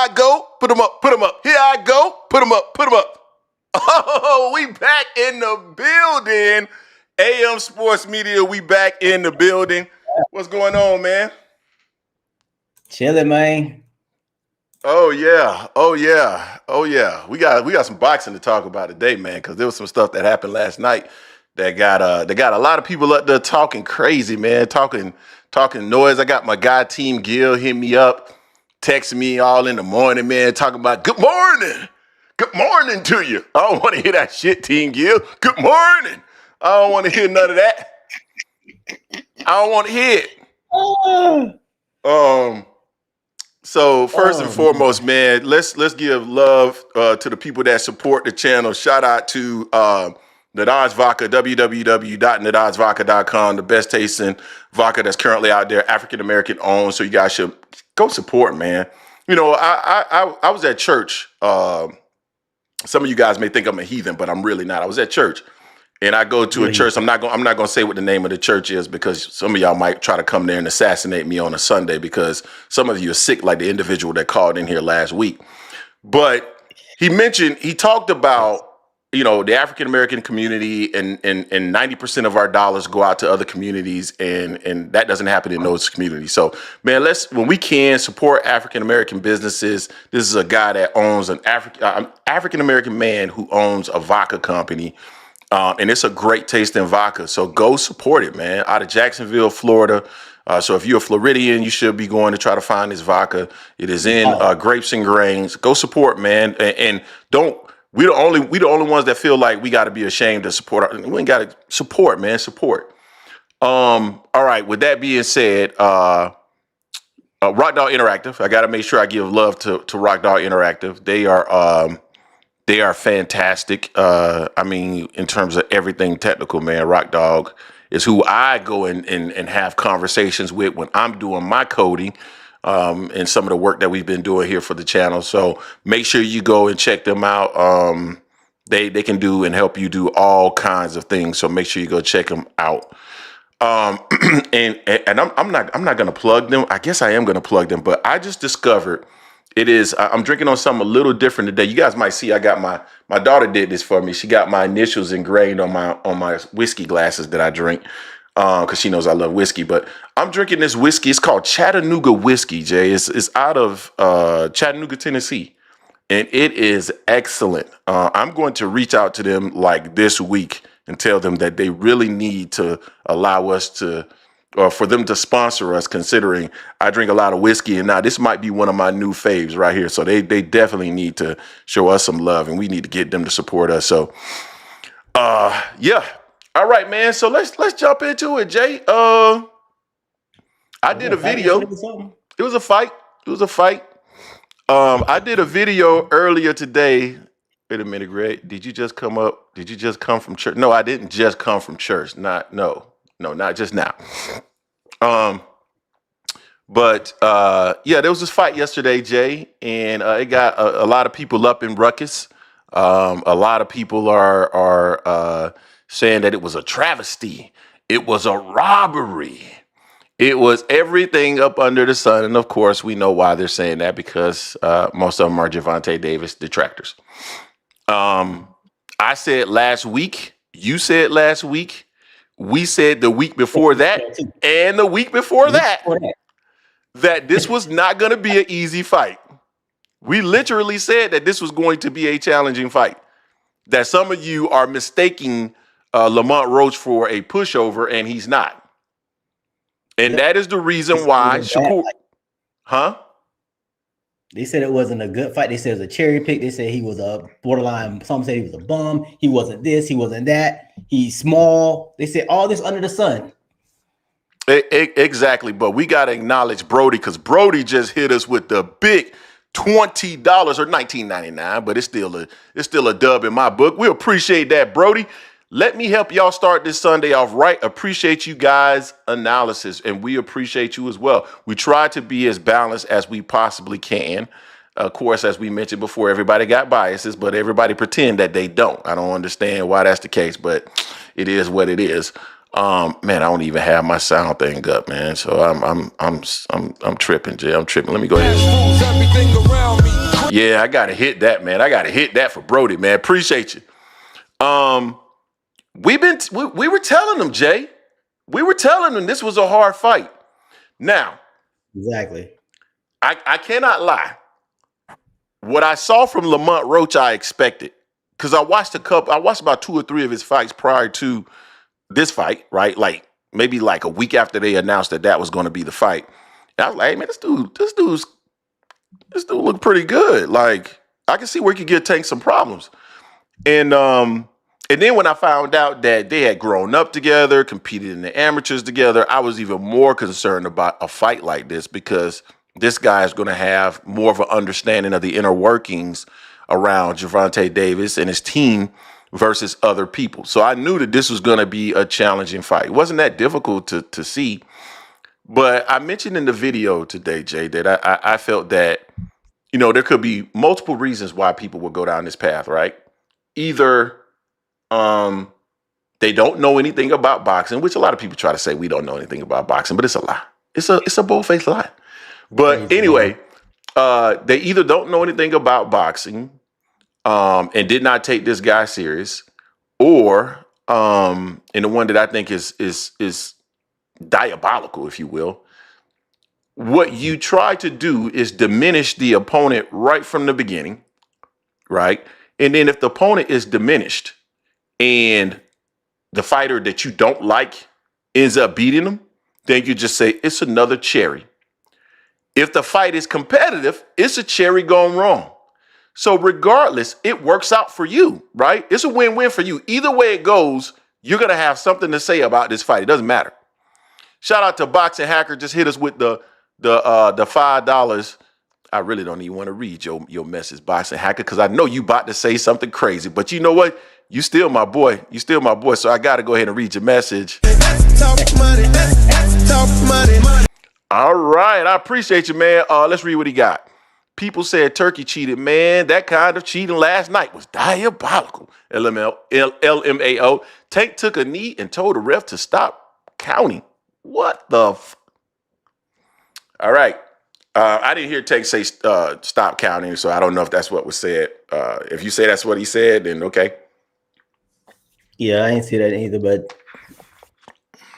I go. Put them up. Put them up. Here I go. Put them up. Put them up. Oh, we back in the building. AM Sports Media, we back in the building. What's going on, man? Chilling, man. Oh yeah. Oh yeah. Oh yeah. We got some boxing to talk about today, man, because there was some stuff that happened last night that got a lot of people up there talking crazy, man, talking noise. I got my guy Team Gill hit me up, texting me all in the morning, man, talking about good morning. Good morning to you. I don't want to hear that shit, Team Gill. Good morning. I don't want to hear none of that. I don't want to hear it. So first and foremost, man, let's give love to the people that support the channel. Shout out to Nadaz Vodka, www.nadazvodka.com, the best tasting vodka that's currently out there, African American owned. So you guys should go support, man. You know, I was at church. Some of you guys may think I'm a heathen, but I'm really not. I was at church, and I go to a church. I'm not going to say what the name of the church is because some of y'all might try to come there and assassinate me on a Sunday because some of you are sick, like the individual that called in here last week. But he talked about, you know, the African American community and 90% of our dollars go out to other communities, and that doesn't happen in those communities. So, man, when we can support African American businesses. This is a guy that owns an African American man who owns a vodka company, and it's a great tasting vodka. So go support it, man. Out of Jacksonville, Florida. So if you're a Floridian, you should be going to try to find this vodka. It is in grapes and grains. Go support, man, and don't. We the only ones that feel like we got to be ashamed to support. We ain't got to support, man. Support. All right. With that being said, Rock Dog Interactive. I got to make sure I give love to Rock Dog Interactive. They are fantastic. I mean, in terms of everything technical, man. Rock Dog is who I go and have conversations with when I'm doing my coding. And some of the work that we've been doing here for the channel. So make sure you go and check them out. They can do and help you do all kinds of things. So make sure you go check them out. And I'm not going to plug them. I guess I am going to plug them, but I just discovered I'm drinking on something a little different today. You guys might see I got my daughter did this for me. She got my initials engraved on my whiskey glasses that I drink. Because she knows I love whiskey, but I'm drinking this whiskey. It's called Chattanooga whiskey, Jay. It's out of Chattanooga, Tennessee, and it is excellent. I'm going to reach out to them like this week and tell them that they really need to allow us to, or for them to sponsor us, considering I drink a lot of whiskey, and now this might be one of my new faves right here. So they definitely need to show us some love, and we need to get them to support us. So, yeah. All right, man. So let's jump into it, Jay. I did a video. It was a fight. I did a video earlier today. Wait a minute, Greg. Did you just come up? Did you just come from church? No, I didn't just come from church. Not just now. But yeah, there was this fight yesterday, Jay, and it got a lot of people up in ruckus. A lot of people are saying that it was a travesty. It was a robbery. It was everything up under the sun. And of course, we know why they're saying that, because most of them are Gervonta Davis detractors. I said last week, you said last week, we said the week before that, and the week before that, that this was not going to be an easy fight. We literally said that this was going to be a challenging fight, that some of you are mistaking Lamont Roach for a pushover, and he's not. And that is the reason why Shakur, They said it wasn't a good fight. They said it was a cherry pick. They said he was a borderline. Some said he was a bum. He wasn't this. He wasn't that. He's small. They said all this under the sun. Exactly. But we got to acknowledge Brody, because Brody just hit us with the big $20 or $19.99, but it's still a dub in my book. We appreciate that, Brody. Let me help y'all start this Sunday off right. Appreciate you guys' analysis, and we appreciate you as well. We try to be as balanced as we possibly can. Of course, as we mentioned before, everybody got biases, but everybody pretend that they don't. I don't understand why that's the case, but it is what it is. Man, I don't even have my sound thing up, man. So I'm tripping, Jay. I'm tripping. Let me go ahead. Everything around me. Yeah, I gotta hit that, man. I gotta hit that for Brody, man. Appreciate you. We were telling them, Jay. We were telling them this was a hard fight. Now, Exactly. I cannot lie. What I saw from Lamont Roach, I expected. Because I watched about 2 or 3 of his fights prior to this fight, right? Like maybe like a week after they announced that was going to be the fight. And I was like, hey, man, this dude looked pretty good. Like I can see where he could get Tank some problems. And then when I found out that they had grown up together, competed in the amateurs together, I was even more concerned about a fight like this because this guy is going to have more of an understanding of the inner workings around Gervonta Davis and his team versus other people. So I knew that this was going to be a challenging fight. It wasn't that difficult to see. But I mentioned in the video today, Jay, that I felt that, there could be multiple reasons why people would go down this path, right? Either they don't know anything about boxing, which a lot of people try to say we don't know anything about boxing, but it's a lie. It's a bold-faced lie. But anyway, they either don't know anything about boxing and did not take this guy serious, or and the one that I think is diabolical, if you will. What you try to do is diminish the opponent right from the beginning, right? And then if the opponent is diminished and the fighter that you don't like ends up beating them, then you just say it's another cherry. If the fight is competitive, it's a cherry gone wrong. So regardless, it works out for you, right? It's a win-win for you. Either way it goes, you're going to have something to say about this fight. It doesn't matter. Shout out to Boxing Hacker. Just hit us with the $5. I really don't even want to read your message, Boxing Hacker, because I know you about to say something crazy. But you know what? You still my boy. You still my boy. So I got to go ahead and read your message. Talk money. Talk money. All right. I appreciate you, man. Let's read what he got. People said Turkey cheated. Man, that kind of cheating last night was diabolical. LMAO. Tank took a knee and told the ref to stop counting. What the All right. I didn't hear Tank say stop counting, so I don't know if that's what was said. If you say that's what he said, then okay. Yeah, I didn't see that either, but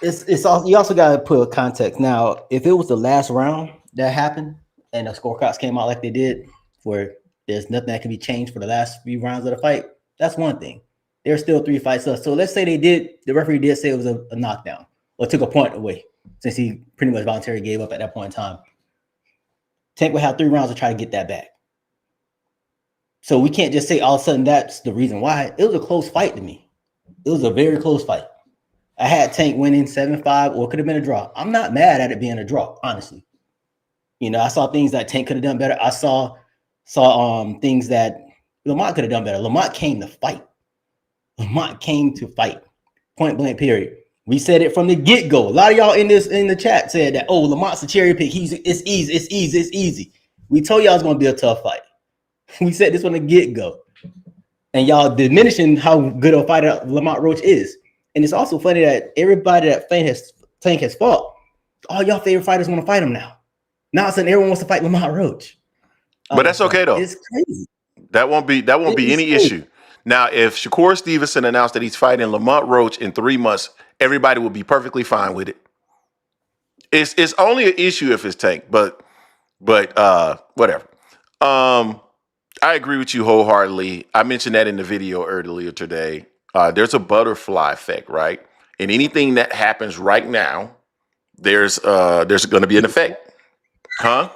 it's also, you also got to put a context. Now, if it was the last round that happened and the scorecards came out like they did, where there's nothing that can be changed for the last few rounds of the fight, that's one thing. There's still 3 fights left. So let's say the referee did say it was a knockdown or took a point away since he pretty much voluntarily gave up at that point in time. Tank would have 3 rounds to try to get that back. So we can't just say all of a sudden that's the reason why. It was a close fight to me. It was a very close fight. I had Tank winning 7-5, or it could have been a draw. I'm not mad at it being a draw, honestly. I saw things that Tank could have done better. I saw things that Lamont could have done better. Lamont came to fight. Lamont came to fight. Point blank, period. We said it from the get-go. A lot of y'all in the chat said that, Lamont's a cherry pick. It's easy. We told y'all it's going to be a tough fight. We said this from the get-go. And y'all diminishing how good a fighter Lamont Roach is. And it's also funny that everybody that Tank has fought, all y'all favorite fighters want to fight him now. Now it's everyone wants to fight Lamont Roach. But that's okay though. It's crazy. That won't be any issue. Now, if Shakur Stevenson announced that he's fighting Lamont Roach in 3 months, everybody will be perfectly fine with it. It's only an issue if it's Tank, but whatever. I agree with you wholeheartedly. I mentioned that in the video earlier today. There's a butterfly effect, right? And anything that happens right now, there's going to be an effect. Huh?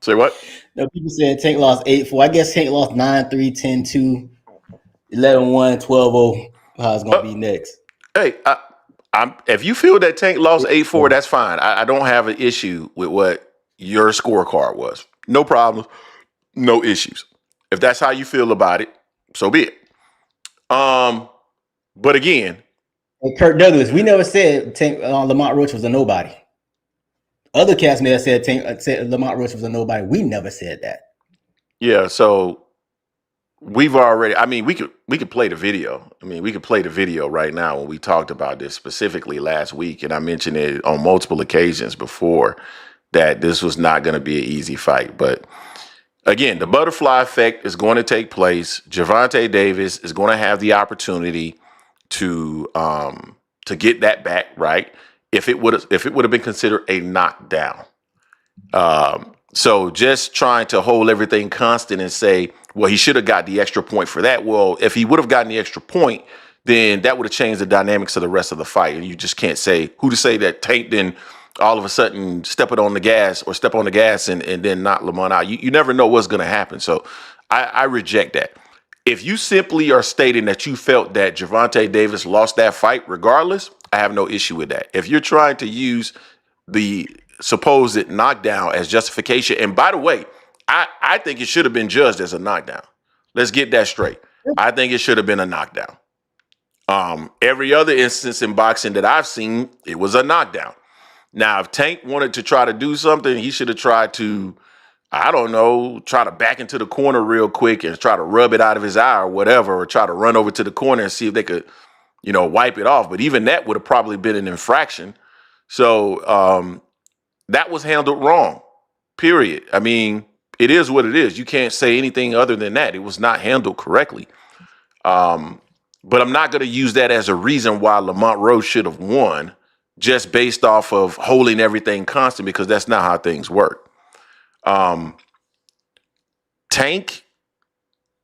Say what? No, people said Tank lost 8-4. I guess Tank lost 9-3, 10-2, 11-1, 12-0. How it's going to be next? Hey, if you feel that Tank lost 8-4, that's fine. I don't have an issue with what your scorecard was. No problem. No issues. If that's how you feel about it, so be it. But again, and Kirk Douglas, we never said Tank Lamont Roach was a nobody. Other cats may have said Lamont Roach was a nobody. We never said that. Yeah, so we've already. I mean, we could play the video. I mean, we could play the video right now when we talked about this specifically last week, and I mentioned it on multiple occasions before that this was not going to be an easy fight, but. again, the butterfly effect is going to take place. Gervonta Davis is going to have the opportunity to get that back, right? If it would have been considered a knockdown. So just trying to hold everything constant and say, well, he should have got the extra point for that. Well, if he would have gotten the extra point, then that would have changed the dynamics of the rest of the fight. And you just can't say who to say that Tank then all of a sudden step on the gas and then knock Lamont out. You never know what's going to happen. So I reject that. If you simply are stating that you felt that Gervonta Davis lost that fight regardless, I have no issue with that. If you're trying to use the supposed knockdown as justification, and by the way, I think it should have been judged as a knockdown. Let's get that straight. I think it should have been a knockdown. Every other instance in boxing that I've seen, it was a knockdown. Now, if Tank wanted to try to do something, he should have tried to, I don't know, try to back into the corner real quick and try to rub it out of his eye or whatever, or try to run over to the corner and see if they could, wipe it off. But even that would have probably been an infraction. So that was handled wrong, period. I mean, it is what it is. You can't say anything other than that. It was not handled correctly. But I'm not going to use that as a reason why Lamont Roach should have won just based off of holding everything constant, because that's not how things work. Tank,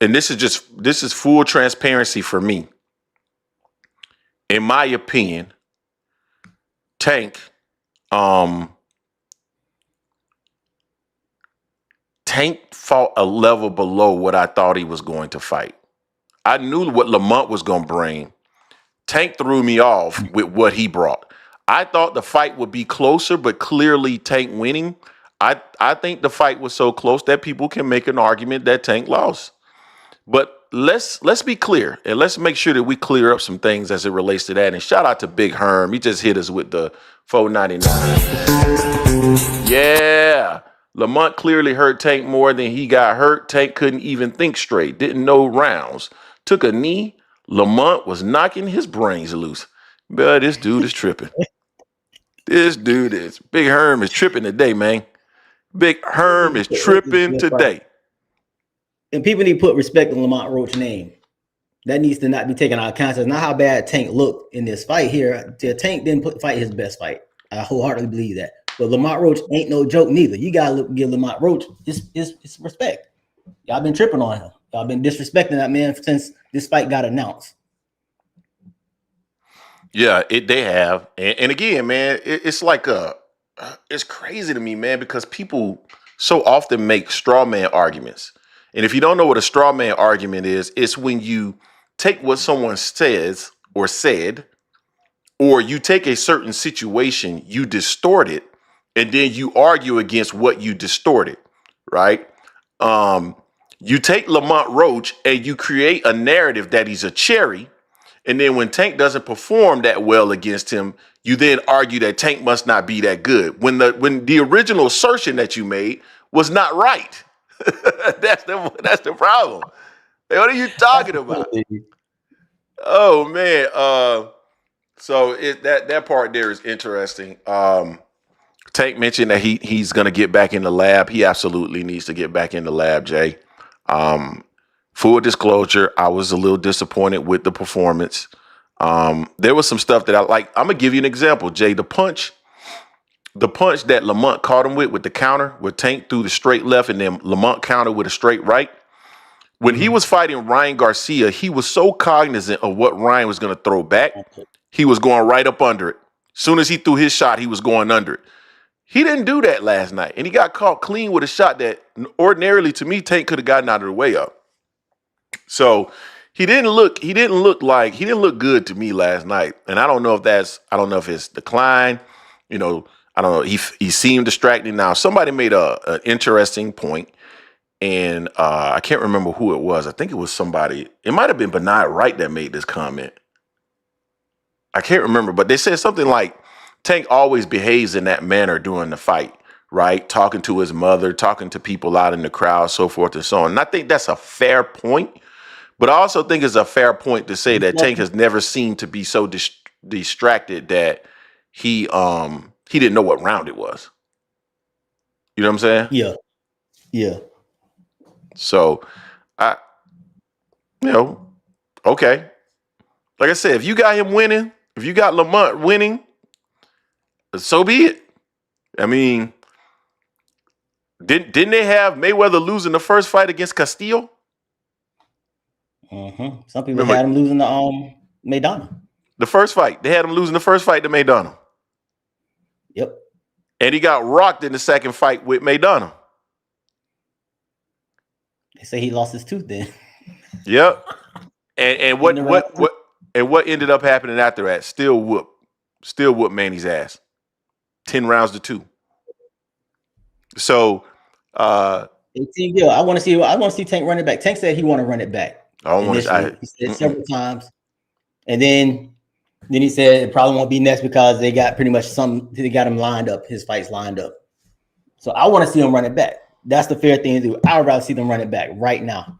and this is full transparency for me. In my opinion, Tank fought a level below what I thought he was going to fight. I knew what Lamont was going to bring. Tank threw me off with what he brought. I thought the fight would be closer, but clearly Tank winning. I think the fight was so close that people can make an argument that Tank lost. But let's be clear, and let's make sure that we clear up some things as it relates to that. And shout out to Big Herm. He just hit us with the $4.99. Yeah. Lamont clearly hurt Tank more than he got hurt. Tank couldn't even think straight. Didn't know rounds. Took a knee. Lamont was knocking his brains loose. But this dude is tripping. Big Herm is tripping today, man. Big Herm is tripping today. And people need to put respect on Lamont Roach's name. That needs to not be taken out of context. Not how bad Tank looked in this fight here. Tank didn't fight his best fight. I wholeheartedly believe that. But Lamont Roach ain't no joke neither. You gotta give Lamont Roach his respect. Y'all been tripping on him. Y'all been disrespecting that man since this fight got announced. Yeah, they have. And again, man, it's like it's crazy to me, man, because people so often make straw man arguments. And if you don't know what a straw man argument is, it's when you take what someone says or said, or you take a certain situation, you distort it, and then you argue against what you distorted, right? You take Lamont Roach and you create a narrative that he's a cherry. And then when Tank doesn't perform that well against him, you then argue that Tank must not be that good. When the original assertion that you made was not right. That's the problem. Hey, what are you talking about? Oh man. So that part there is interesting. Tank mentioned that he's gonna get back in the lab. He absolutely needs to get back in the lab, Jay. Full disclosure, I was a little disappointed with the performance. There was some stuff that I like. I'm gonna give you an example, Jay. The punch that Lamont caught him with the counter, where Tank threw the straight left and then Lamont countered with a straight right. When he was fighting Ryan Garcia, he was so cognizant of what Ryan was gonna throw back. He was going right up under it. As soon as he threw his shot, he was going under it. He didn't do that last night, and he got caught clean with a shot that ordinarily, to me, Tank could have gotten out of the way of. So he didn't look good to me last night, and I don't know if it's decline. I don't know. He seemed distracting. Now somebody made an interesting point, and I can't remember who it was. I think it was somebody. It might have been Benai Wright that made this comment. I can't remember, but they said something like Tank always behaves in that manner during the fight, right? Talking to his mother, talking to people out in the crowd, so forth and so on. And I think that's a fair point, but I also think it's a fair point to say that Tank has never seemed to be so distracted that he didn't know what round it was. You know what I'm saying? Yeah. So I, okay. Like I said, if you got him winning, if you got Lamont winning, so be it. I mean, didn't they have Mayweather losing the first fight against Castillo? Some people Remember had him losing to Maidana. the first fight? They had him losing the first fight to Maidana. Yep. And he got rocked in the second fight with Maidana. They say he lost his tooth then. Yep. And what ended up happening after that? Still whoop Manny's ass. 10 rounds to 2. So 18 Gil, I want to see Tank run it back. Tank said he want to run it back. I don't want to. He said several times, and then he said it probably won't be next because they got pretty much they got him lined up. His fights lined up. So I want to see him run it back. That's the fair thing to do. I would rather see them run it back right now.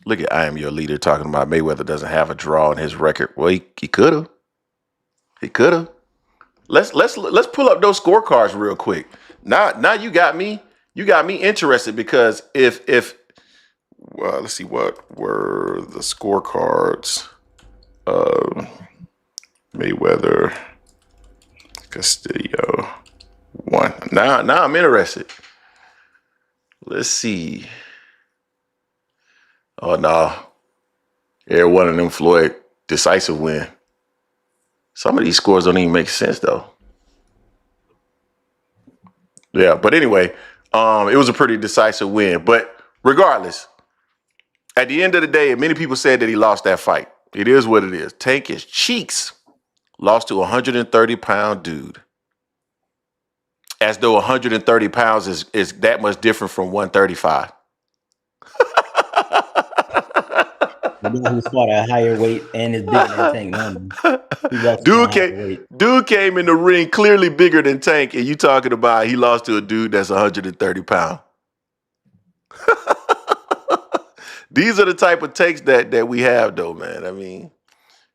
Look at I Am Your Leader talking about Mayweather doesn't have a draw in his record. Well, he could have. He could have. Let's pull up those scorecards real quick. Now you got me interested because if well, let's see what were the scorecards of Mayweather Castillo won. Now I'm interested. Let's see. Oh no. Every one of them Floyd decisive win. Some of these scores don't even make sense though. Yeah, but anyway, it was a pretty decisive win. But regardless, at the end of the day, many people said that he lost that fight. It is what it is. Tank his cheeks. Lost to a 130-pound dude. As though 130 pounds is that much different from 135. Who's fought at a higher weight and is bigger than Tank. Dude came in the ring clearly bigger than Tank, and you talking about he lost to a dude that's 130 pounds. These are the type of takes that we have, though, man. I mean,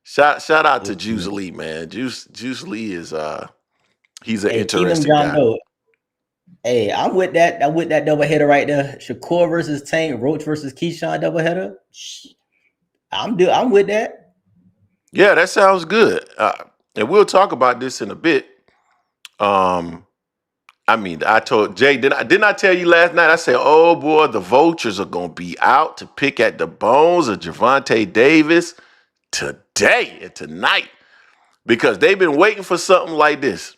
shout out to Juice Lee, man. Juice Lee is he's an interesting guy. Hey, I'm with that. I'm with that doubleheader right there. Shakur versus Tank, Roach versus Keyshawn doubleheader. I'm with that. Yeah, that sounds good. And we'll talk about this in a bit. I mean, I told Jay, didn't I tell you last night? I said, oh boy, the vultures are gonna be out to pick at the bones of Gervonta Davis today and tonight because they've been waiting for something like this.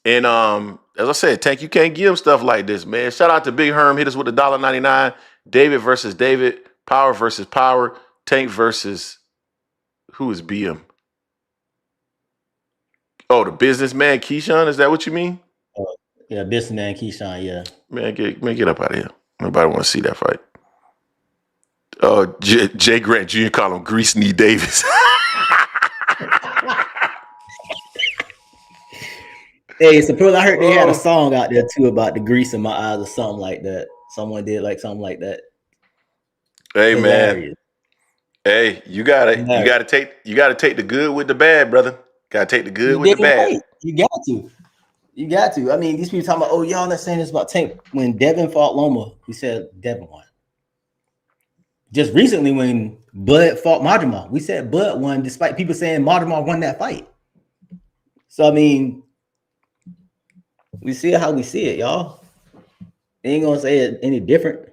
And as I said, Tank, you can't give him stuff like this, man. Shout out to Big Herm, hit us with $1.99. David versus David, Power versus Power, Tank versus who is BM? Oh, the businessman Keyshawn. Is that what you mean? Yeah, businessman Keyshawn. Yeah. Man, get up out of here. Nobody want to see that fight. Oh, Jay Grant Jr. call him Grease Knee Davis. Hey, suppose I heard they had a song out there too about the grease in my eyes or something like that. Someone did like something like that. Hey, man. Hey, you gotta take the good with the bad, brother. Gotta take the good with the bad. Right. You got to. I mean, these people talking about, oh, y'all not saying this about Tank. When Devin fought Loma, we said Devin won. Just recently, when Bud fought Majima, we said Bud won, despite people saying Majima won that fight. So I mean, we see it how we see it, y'all. Ain't gonna say it any different.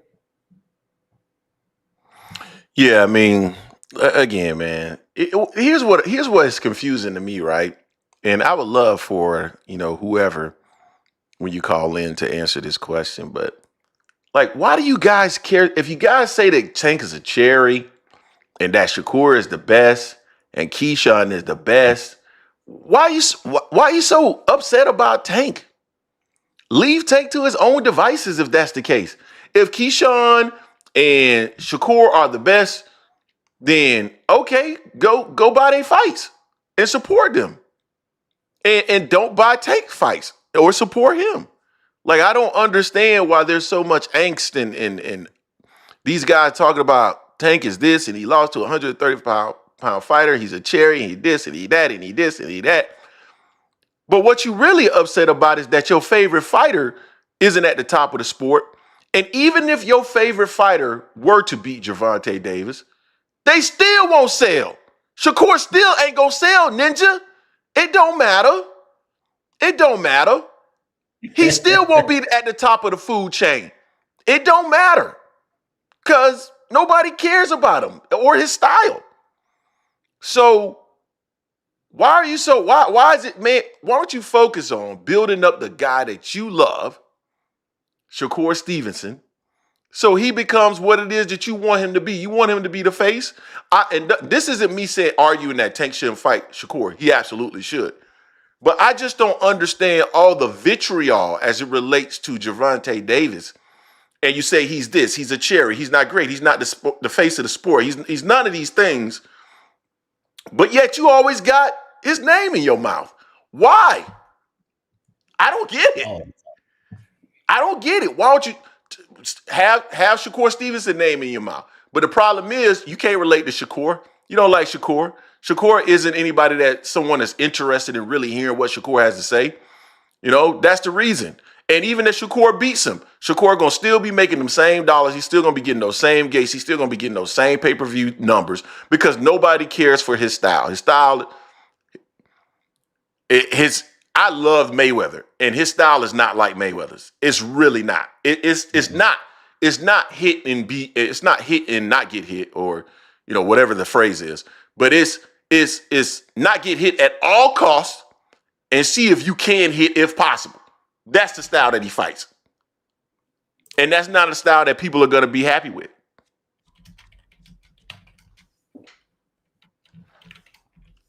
Yeah, I mean, again, man. Here's what is confusing to me, right? And I would love for whoever when you call in to answer this question, but like, why do you guys care if you guys say that Tank is a cherry and that Shakur is the best and Keyshawn is the best? Why are you so upset about Tank? Leave Tank to his own devices if that's the case. If Keyshawn and Shakur are the best, then okay, go buy their fights and support them. And don't buy Tank fights or support him. Like, I don't understand why there's so much angst and these guys talking about Tank is this and he lost to a 130-pound fighter. He's a cherry and he this and he that and he this and he that. But what you really upset about is that your favorite fighter isn't at the top of the sport And even if your favorite fighter were to beat Gervonta Davis, they still won't sell. Shakur still ain't gonna sell, Ninja. It don't matter. It don't matter. He still won't be at the top of the food chain. It don't matter. Because nobody cares about him or his style. So why is it, man? Why don't you focus on building up the guy that you love, Shakur Stevenson, so he becomes what it is that you want him to be. You want him to be the face. This isn't me saying arguing that Tank shouldn't fight Shakur. He absolutely should. But I just don't understand all the vitriol as it relates to Gervonta Davis. And you say he's this, he's a cherry, he's not great, he's not the face of the sport, he's none of these things. But yet you always got his name in your mouth. Why? I don't get it. I don't get it. Why don't you have Shakur Stevenson name in your mouth? But the problem is you can't relate to Shakur. You don't like Shakur. Shakur isn't anybody that someone is interested in really hearing what Shakur has to say. You know, that's the reason. And even if Shakur beats him, Shakur gonna still be making them same dollars. He's still gonna be getting those same gates. He's still gonna be getting those same pay-per-view numbers because nobody cares for his style. His style, I love Mayweather, and his style is not like Mayweather's. It's really not. It's not hit and beat. It's not hit and not get hit, or whatever the phrase is. But it's not get hit at all costs and see if you can hit if possible. That's the style that he fights. And that's not a style that people are going to be happy with.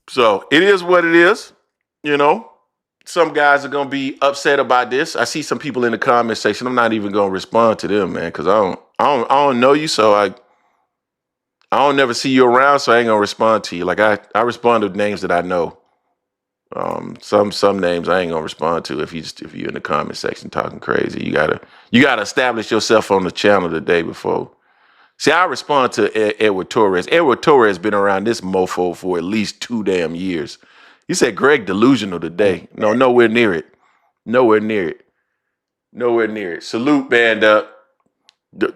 So it is what it is. Some guys are going to be upset about this. I see some people in the comment section. I'm not even going to respond to them, man, because I don't know you, so I don't never see you around, so I ain't going to respond to you. Like I respond to names that I know. Some names I ain't gonna respond to if you're in the comment section talking crazy. You gotta establish yourself on the channel the day before. See, I respond to Edward Torres. Edward Torres been around this mofo for at least 2 damn years. He said Greg delusional today. No, nowhere near it. Nowhere near it. Nowhere near it. Salute, band.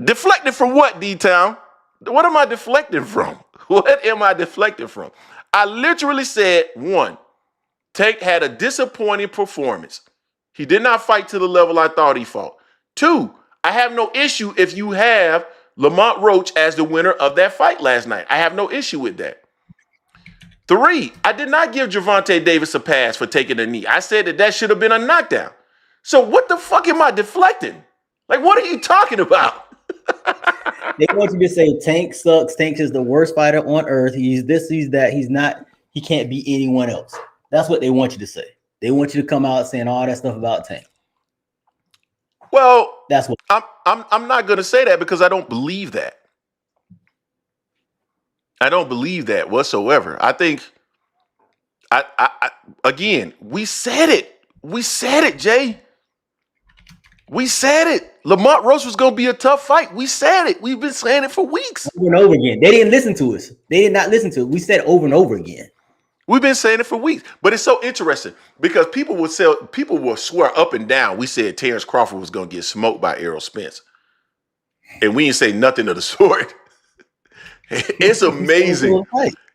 Deflecting from what, D-Town? What am I deflecting from? What am I deflecting from? I literally said, one, Tank had a disappointing performance. He did not fight to the level I thought he fought. 2, I have no issue if you have Lamont Roach as the winner of that fight last night. I have no issue with that. 3, I did not give Gervonta Davis a pass for taking a knee. I said that should have been a knockdown. So what the fuck am I deflecting? Like, what are you talking about? They want you to say Tank sucks. Tank is the worst fighter on earth. He's this, he's that. He's not. He can't beat anyone else. That's what they want you to say. They want you to come out saying all that stuff about Tank. Well, that's what I'm not going to say that because I don't believe that. I don't believe that whatsoever. I think again, we said it. We said it, Jay. We said it. Lamont Roach was going to be a tough fight. We said it. We've been saying it for weeks. Over and over again. They didn't listen to us. They did not listen to it. We said it over and over again. We've been saying it for weeks, but it's so interesting because people will swear up and down. We said Terrence Crawford was going to get smoked by Errol Spence, and we didn't say nothing of the sort. It's amazing.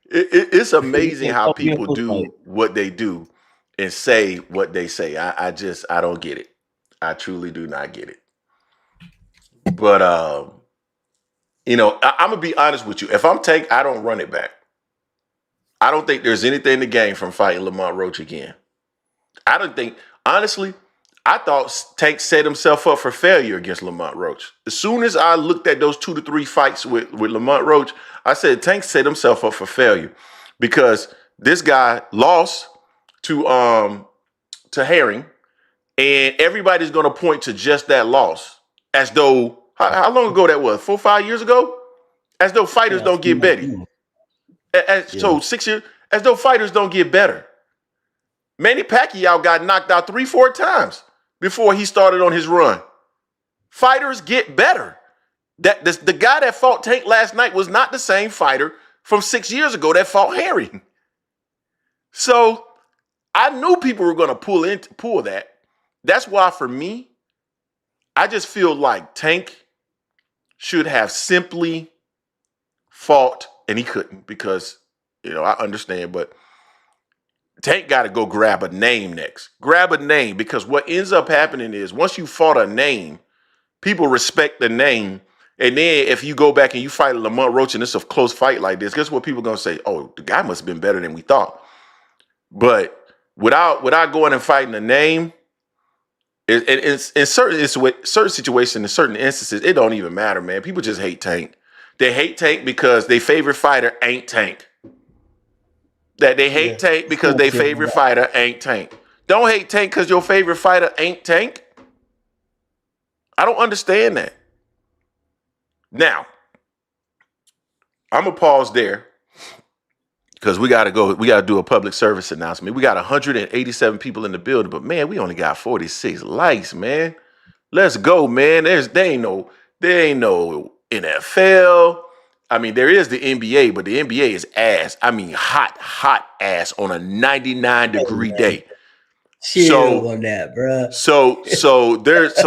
It's amazing how people do what they do and say what they say. I don't get it. I truly do not get it. But I'm gonna be honest with you. If I'm Tank, I don't run it back. I don't think there's anything to gain from fighting Lamont Roach again. I don't think, honestly, I thought Tank set himself up for failure against Lamont Roach. As soon as I looked at those 2 to 3 fights with Lamont Roach, I said Tank set himself up for failure because this guy lost to Herring, and everybody's going to point to just that loss as though, how long ago that was? 4 or 5 years ago? As though fighters don't get better. So 6 years, as though fighters don't get better. Manny Pacquiao got knocked out 3-4 times before he started on his run. Fighters get better. The guy that fought Tank last night was not the same fighter from 6 years ago that fought Herring. So I knew people were going to pull that. That's why for me, I just feel like Tank should have simply fought, and he couldn't because, I understand, but Tank got to go grab a name next. Grab a name, because what ends up happening is once you fought a name, people respect the name. And then if you go back and you fight Lamont Roach and it's a close fight like this, guess what people are going to say? Oh, the guy must have been better than we thought. But without going and fighting a name, it's in certain situations, in certain instances, it don't even matter, man. People just hate Tank. They hate Tank because their favorite fighter ain't Tank. That they hate Tank because their favorite fighter ain't Tank. Don't hate Tank because your favorite fighter ain't Tank. I don't understand that. Now, I'm going to pause there because we got to go. We got to do a public service announcement. We got 187 people in the building, but man, we only got 46 likes, man. Let's go, man. There ain't no NFL. I mean, there is the NBA, but the NBA is ass. I mean, hot ass on a 99-degree day. Chill on that, bro. So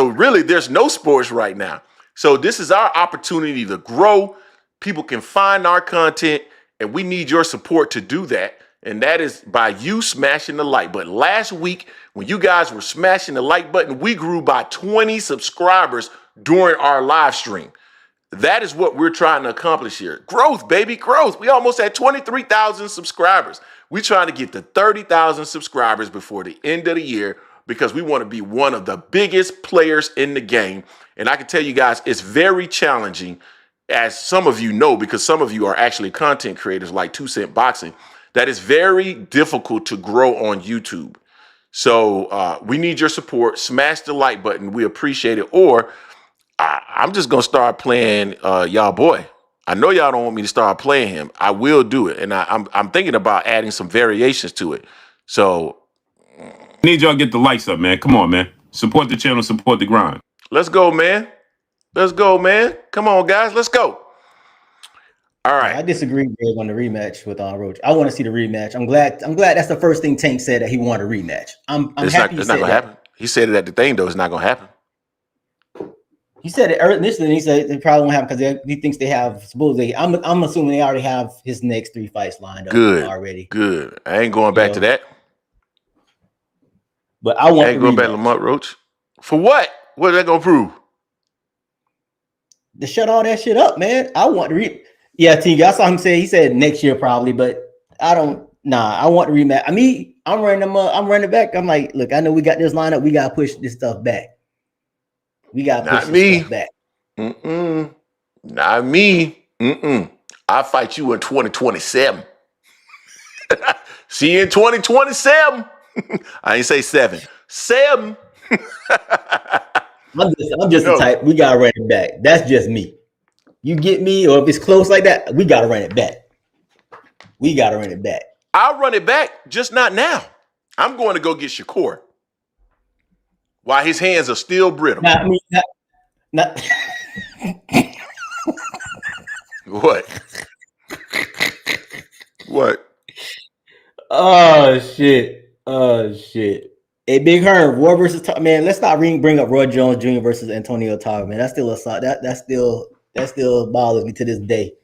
really there's no sports right now. So this is our opportunity to grow. People can find our content, and we need your support to do that. And that is by you smashing the like button. Last week, when you guys were smashing the like button, we grew by 20 subscribers during our live stream. That is what we're trying to accomplish here. Growth, baby, growth. We almost had 23,000 subscribers. We're trying to get to 30,000 subscribers before the end of the year because we want to be one of the biggest players in the game. And I can tell you guys, it's very challenging, as some of you know, because some of you are actually content creators like 2 Cent Boxing, that is very difficult to grow on YouTube. So we need your support. Smash the like button. We appreciate it. Or I'm just going to start playing y'all boy. I know y'all don't want me to start playing him. I will do it. And I'm thinking about adding some variations to it. So need y'all to get the likes up, man. Come on, man. Support the channel, support the grind. Let's go, man. Let's go, man. Come on, guys. Let's go. All right. I disagree Greg, on the rematch with Roach. I want to see the rematch. I'm glad that's the first thing Tank said, that he wanted a rematch. I'm happy it's not going to happen. He said it at the thing, though. It's not going to happen. He said it initially. He said it probably won't happen because he thinks they have supposedly. I'm assuming they already have his next 3 fights lined up already. Good. I ain't going back to that. But I want. I ain't going back to Lamont Roach. For what? What is that gonna prove? To shut all that shit up, man. I want to read. Yeah, T. I saw him say. He said next year probably, but I don't. Nah, I want to rematch. I mean, I'm running them up. I'm running back. I'm like, look, I know we got this lineup. We gotta push this stuff back. We got to push this stuff back. Not me. I'll fight you in 2027. See you in 2027. I ain't say 7. 7. I'm just the type. We gotta run it back. That's just me. You get me, or if it's close like that, we gotta run it back. We gotta run it back. I'll run it back, just not now. I'm going to go get Shakur while his hands are still brittle. Not What? What? Oh shit! Hey, Big Herb, Roy versus man. Let's not bring up Roy Jones Jr. versus Antonio Tarver, man. That's still that still bothers me to this day.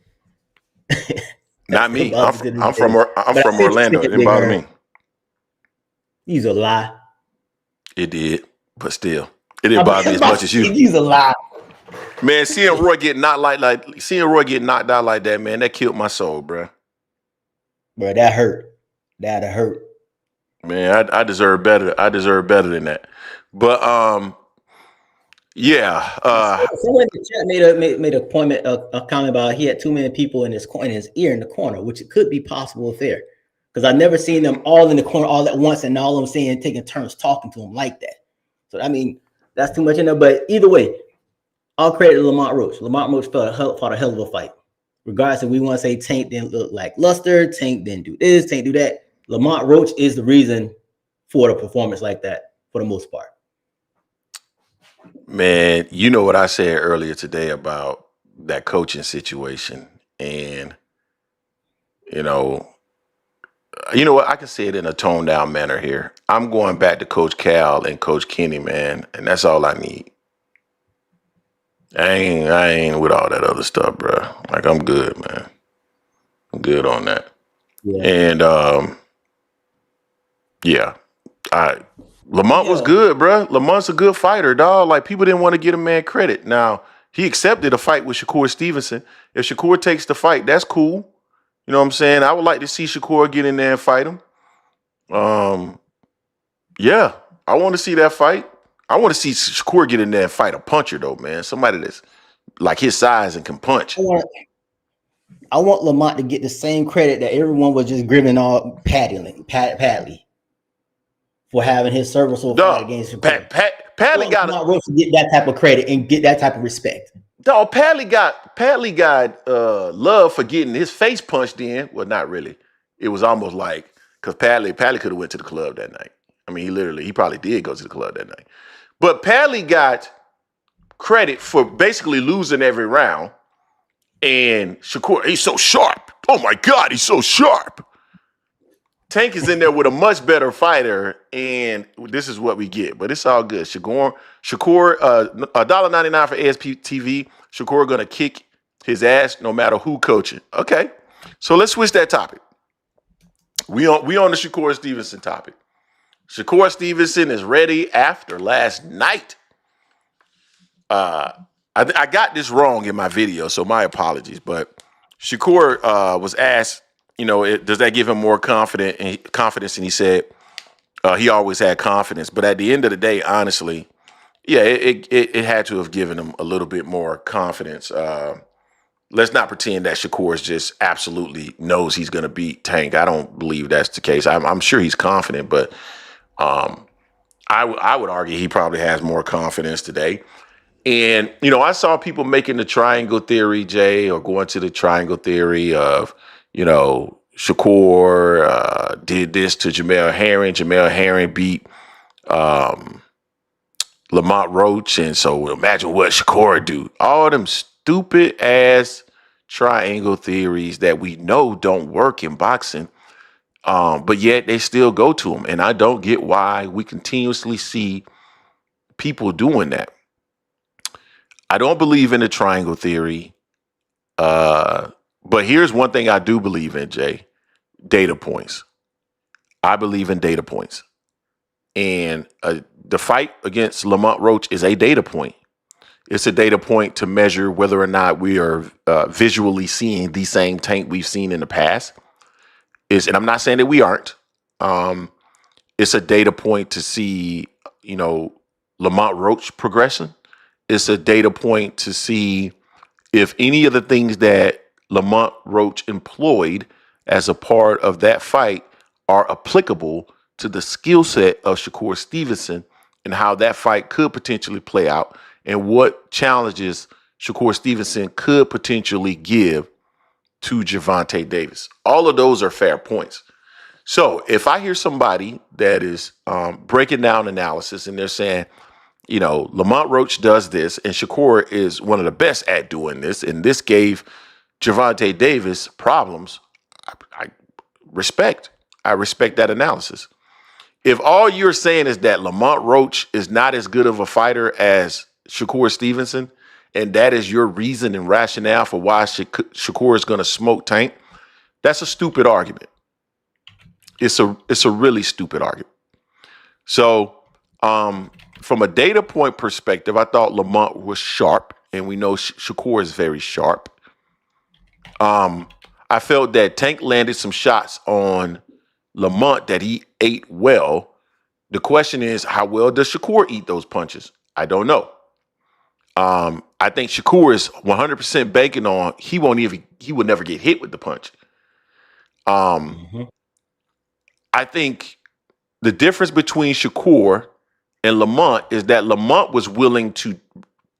Not me. I'm from Orlando. It didn't bother me. He's a lie. It did, but still, it didn't bother me as much as you. He's a lie. Man, seeing Roy get knocked out like that, man, that killed my soul, bro. Bro, that hurt. That hurt. Man, I deserve better. I deserve better than that. But yeah. Someone in the chat made a comment about he had too many people in his ear in the corner, which it could be possible there, because I've never seen them all in the corner all at once and all of them taking turns talking to him like that. So I mean, that's too much in there. But either way, all credit to Lamont Roach. Lamont Roach fought a hell of a fight. Regardless if we want to say Tank didn't look like luster, Tank didn't do this, Tank do that. Lamont Roach is the reason for the performance like that for the most part. Man, you know what I said earlier today about that coaching situation, and you know what, I can say it in a toned down manner here. I'm going back to Coach Cal and Coach Kenny, man, and that's all I need. I ain't with all that other stuff, bro. Like I'm good, man. I'm good on that. Yeah. And yeah, Lamont was Yeah. good, bro. Lamont's a good fighter, dog. Like people didn't want to give a man credit. Now he accepted a fight with Shakur Stevenson. If Shakur takes the fight, that's cool. You know what I'm saying? I would like to see Shakur get in there and fight him. Yeah, I want to see that fight. I want to see Shakur get in there and fight a puncher, though, man. Somebody that's like his size and can punch. I want Lamont to get the same credit that everyone was just giving all Padley for having his serviceable fight Dog, against Shakur. Padley got Lamont Roach to get that type of credit and get that type of respect. dog. Padley got love for getting his face punched in. Well, not really. It was almost like because Padley could have went to the club that night. I mean, he probably did go to the club that night. But Padley got credit for basically losing every round. And Shakur, he's so sharp. Oh my God, he's so sharp. Tank is in there with a much better fighter, and this is what we get. But it's all good. Shakur, $1.99 for ASP TV. Shakur gonna kick his ass no matter who coaching. Okay, so let's switch that topic. We on the Shakur Stevenson topic. Shakur Stevenson is ready after last night. I got this wrong in my video, so my apologies. But Shakur was asked, does that give him more confidence? And he said he always had confidence. But at the end of the day, honestly, yeah, it had to have given him a little bit more confidence. Let's not pretend that Shakur just absolutely knows he's going to beat Tank. I don't believe that's the case. I'm sure he's confident, but I would argue he probably has more confidence today. And, I saw people making the triangle theory, Jay, or going to the triangle theory of, Shakur did this to Jamel Herring. Jamel Herring beat Lamont Roach. And so imagine what Shakur do. All them stupid ass triangle theories that we know don't work in boxing. But yet they still go to them. And I don't get why we continuously see people doing that. I don't believe in the triangle theory. But here's one thing I do believe in, Jay. Data points. I believe in data points. And the fight against Lamont Roach is a data point. It's a data point to measure whether or not we are visually seeing the same Tank we've seen in the past. And I'm not saying that we aren't. It's a data point to see, Lamont Roach progression. It's a data point to see if any of the things that Lamont Roach employed as a part of that fight are applicable to the skill set of Shakur Stevenson and how that fight could potentially play out and what challenges Shakur Stevenson could potentially give to Gervonta Davis. All of those are fair points. So if I hear somebody that is breaking down analysis and they're saying, Lamont Roach does this, and Shakur is one of the best at doing this, and this gave Gervonta Davis problems, I respect. I respect that analysis. If all you're saying is that Lamont Roach is not as good of a fighter as Shakur Stevenson, and that is your reason and rationale for why Shakur is going to smoke Tank, that's a stupid argument. It's a really stupid argument. So, from a data point perspective, I thought Lamont was sharp, and we know Shakur is very sharp. I felt that Tank landed some shots on Lamont that he ate well. The question is, how well does Shakur eat those punches? I don't know. I think Shakur is 100% banking on he will never get hit with the punch. I think the difference between Shakur and Lamont is that Lamont was willing to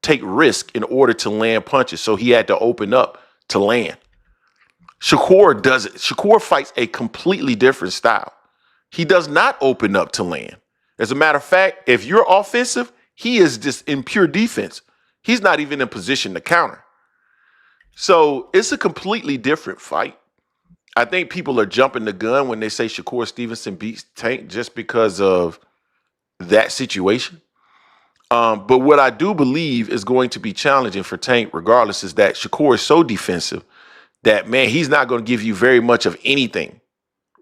take risk in order to land punches, so he had to open up to land. Shakur doesn't. Shakur fights a completely different style. He does not open up to land. As a matter of fact, if you're offensive, he is just in pure defense. He's not even in position to counter. So it's a completely different fight. I think people are jumping the gun when they say Shakur Stevenson beats Tank just because of that situation. But what I do believe is going to be challenging for Tank, regardless, is that Shakur is so defensive that, man, he's not going to give you very much of anything,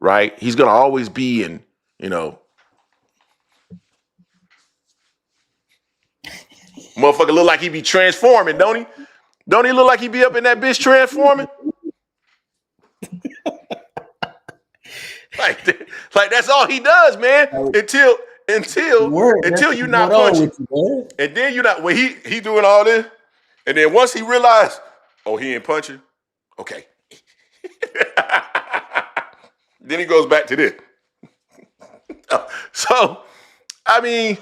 right? He's going to always be in, motherfucker look like he be transforming, don't he? Don't he look like he be up in that bitch transforming? like that's all he does, man. Until you're not punching, and then you're not when he doing all this, and then once he realized, oh, he ain't punching, okay, then he goes back to this. So, I mean,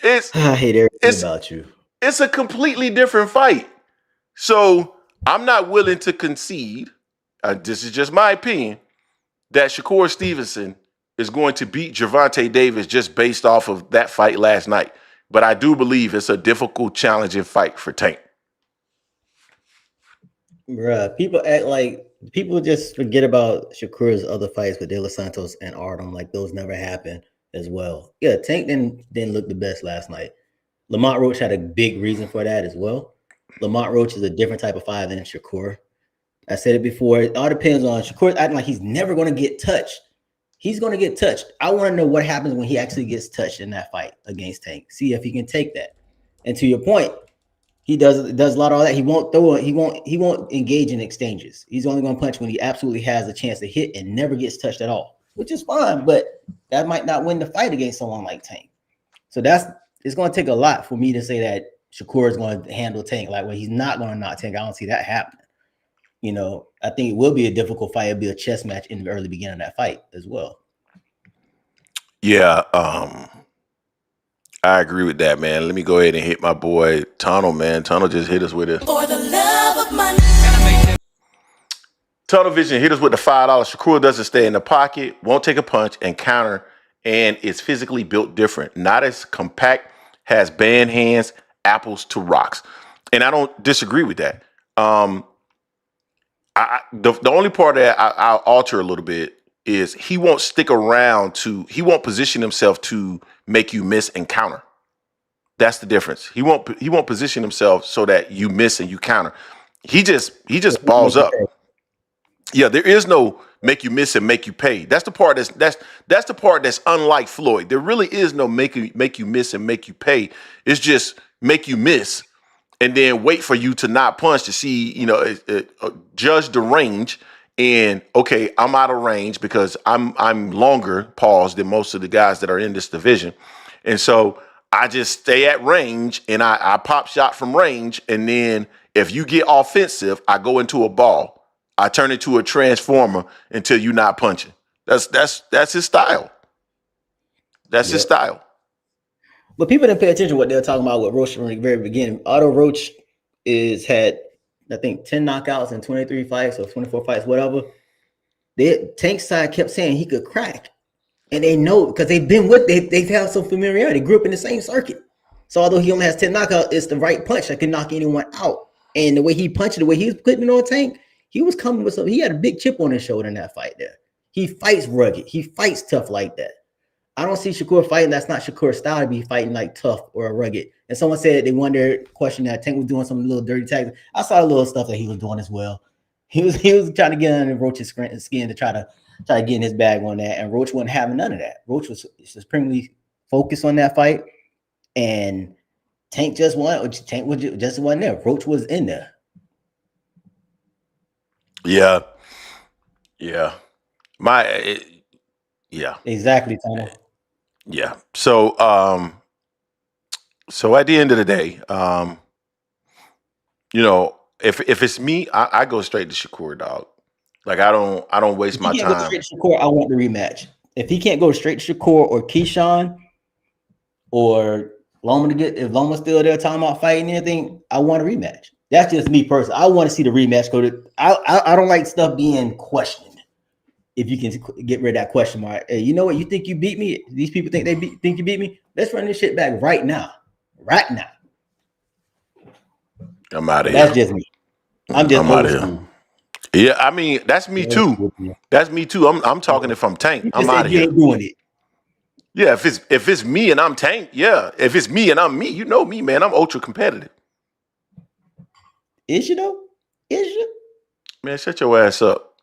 I hate everything about you. It's a completely different fight. So I'm not willing to concede. This is just my opinion, that Shakur Stevenson is going to beat Gervonta Davis just based off of that fight last night. But I do believe it's a difficult, challenging fight for Tank. Bruh, people just forget about Shakur's other fights with De Los Santos and Artem. Like, those never happened as well. Yeah, Tank didn't look the best last night. Lamont Roach had a big reason for that as well. Lamont Roach is a different type of fighter than Shakur. I said it before. It all depends on Shakur acting like he's never going to get touched. He's going to get touched. I want to know what happens when he actually gets touched in that fight against Tank. See if he can take that. And to your point, he does a lot of all that. He won't throw it. He won't engage in exchanges. He's only going to punch when he absolutely has a chance to hit and never gets touched at all, which is fine. But that might not win the fight against someone like Tank. So it's going to take a lot for me to say that Shakur is going to handle Tank. Like, well, he's not going to knock Tank. I don't see that happening. I think it will be a difficult fight. It'll be a chess match in the early beginning of that fight as well. Yeah, I agree with that, man. Let me go ahead and hit my boy Tunnel, man. Tunnel just hit us with it. For the love of money. Tunnel Vision hit us with the $5. Shakur doesn't stay in the pocket, won't take a punch and counter, and is physically built different. Not as compact, has band hands, apples to rocks. And I don't disagree with that. The only part that I'll alter a little bit is he won't stick around he won't position himself to make you miss and counter. That's the difference. He won't position himself so that you miss and you counter. He just balls up. Yeah, there is no make you miss and make you pay. That's the part that's the part that's unlike Floyd. There really is no make you miss and make you pay. It's just make you miss and then wait for you to not punch to see, judge the range. And okay, I'm out of range because I'm longer, pause, than most of the guys that are in this division. And so I just stay at range and I pop shot from range. And then if you get offensive, I go into a ball. I turn into a transformer until you're not punching. That's his style. That's his style. But people didn't pay attention to what they were talking about with Roach from the very beginning. Otto Roach had, I think, 10 knockouts in 23 fights or 24 fights, whatever. Tank's side kept saying he could crack. And they know because they've had some familiarity. They grew up in the same circuit. So although he only has 10 knockouts, it's the right punch that can knock anyone out. And the way he punched it, the way he was putting it on Tank, he was coming with something. He had a big chip on his shoulder in that fight there. He fights rugged. He fights tough like that. I don't see Shakur fighting. That's not Shakur's style to be fighting like tough or rugged. And someone said they questioned that Tank was doing some little dirty tags. I saw a little stuff that he was doing as well. He was trying to get under Roach's skin to try to get in his bag on that. And Roach wasn't having none of that. Roach was supremely focused on that fight. And Tank just wasn't there. Roach was in there. Yeah. Exactly, Tony. Yeah. So at the end of the day, if it's me, I go straight to Shakur, dog. Like I don't waste my time. Go straight to Shakur, I want the rematch. If he can't go straight to Shakur or Keyshawn or Loma if Loma's still there talking about fighting anything, I want a rematch. That's just me personally. I want to see the rematch go to. I don't like stuff being questioned. If you can get rid of that question mark, hey, you know what? You think you beat me? These people think think you beat me? Let's run this shit back right now. Right now. I'm out of here. That's just me. I'm out of here. Yeah, I mean that's me too. That's me too. I'm talking it from Tank. I'm out of here. You ain't doing it. Yeah, if it's me and I'm Tank, yeah. If it's me and I'm me, you know me, man. I'm ultra competitive. Is you though? Is you? Man, shut your ass up.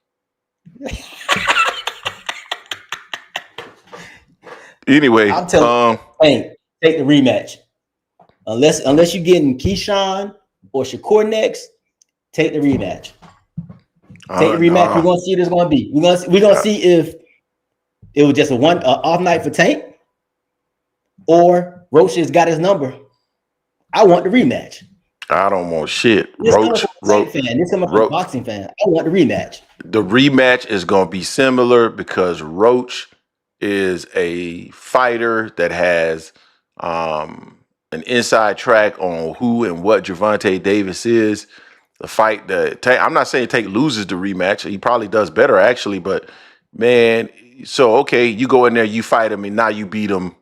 Anyway, I'm telling you, hey, take the rematch. Unless you're getting Keyshawn or Shakur next, take the rematch. Take the rematch. We're nah. gonna see what it's gonna be. We're gonna see if it was just a one off night for Tank or Roach has got his number. I want the rematch. I don't want shit. This coming from a Tank fan. This coming from a Roach. boxing fan. I want the rematch. The rematch is going to be similar because Roach is a fighter that has an inside track on who and what Gervonta Davis is. The fight that I'm not saying Tank loses the rematch. He probably does better actually, but man, so okay, you go in there, you fight him, and now you beat him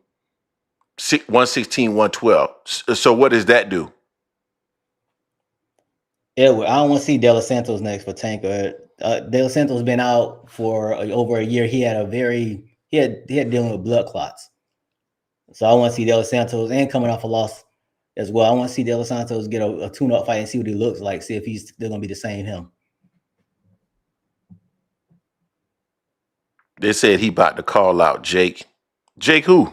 116, 112. So what does that do? Edward, I don't want to see De Los Santos next for Tank. De Los Santos been out for over a year. He had dealing with blood clots. So I want to see De Los Santos and coming off a loss as well. I want to see De Los Santos get a tune-up fight and see what he looks like. See if he's still gonna be the same him. They said he about to call out Jake. Jake who?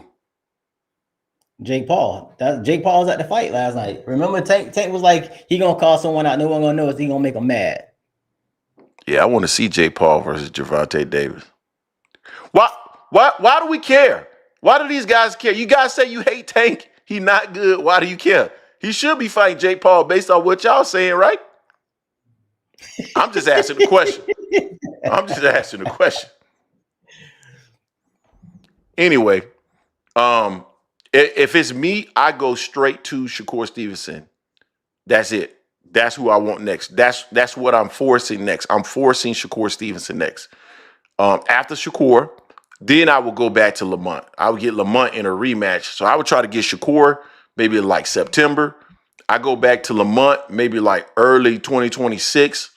Jake Paul. Jake Paul was at the fight last night. Remember, Tank was like, he gonna call someone out. No one gonna know if he gonna make him mad. Yeah, I want to see Jake Paul versus Gervonta Davis. Why do we care? Why do these guys care? You guys say you hate Tank. He not good. Why do you care? He should be fighting Jake Paul based on what y'all saying, right? I'm just asking the question. Anyway, if it's me, I go straight to Shakur Stevenson. That's it. That's who I want next. That's what I'm forcing next. I'm forcing Shakur Stevenson next. After Shakur, then I will go back to Lamont. I would get Lamont in a rematch. So I would try to get Shakur maybe like September. I go back to Lamont maybe like early 2026.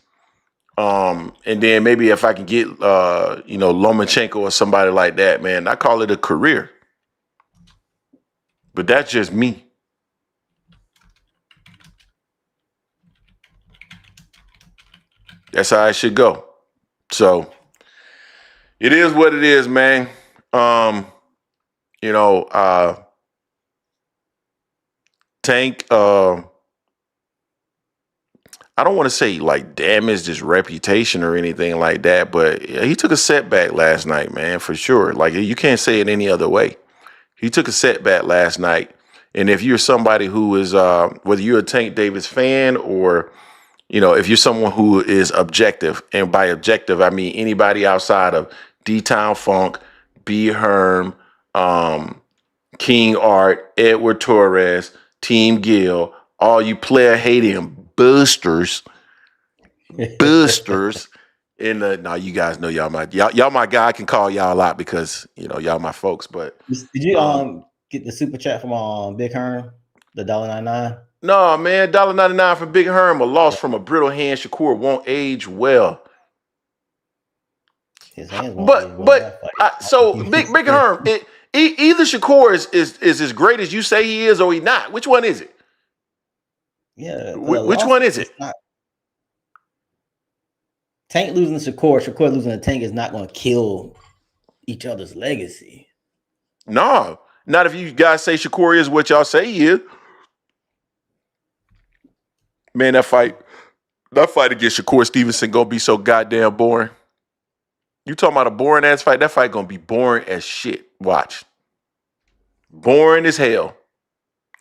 And then maybe if I can get Lomachenko or somebody like that, man, I call it a career. But that's just me. That's how it should go. So it is what it is, man. Tank, I don't want to say like damaged his reputation or anything like that, but he took a setback last night, man, for sure. Like you can't say it any other way. He took a setback last night. And if you're somebody who is, whether you're a Tank Davis fan or, if you're someone who is objective, and by objective, I mean anybody outside of D-Town Funk, B. Herm, King Art, Edward Torres, Team Gill, all you player hating boosters, and you guys know y'all my guy. I can call y'all out because y'all my folks. But did you get the super chat from Big Herm, the $1.99? No, man, $1.99 from Big Herm. A loss from a brittle hand. Shakur won't age well. His hands won't age well. So Big Herm, either Shakur is as great as you say he is, or he not. Which one is it? Yeah. Which one is it? Tank losing to Shakur losing to Tank is not going to kill each other's legacy. No, not if you guys say Shakur is what y'all say he is. Man, that fight against Shakur Stevenson gonna be so goddamn boring. You talking about a boring ass fight? That fight gonna be boring as shit. Watch. Boring as hell.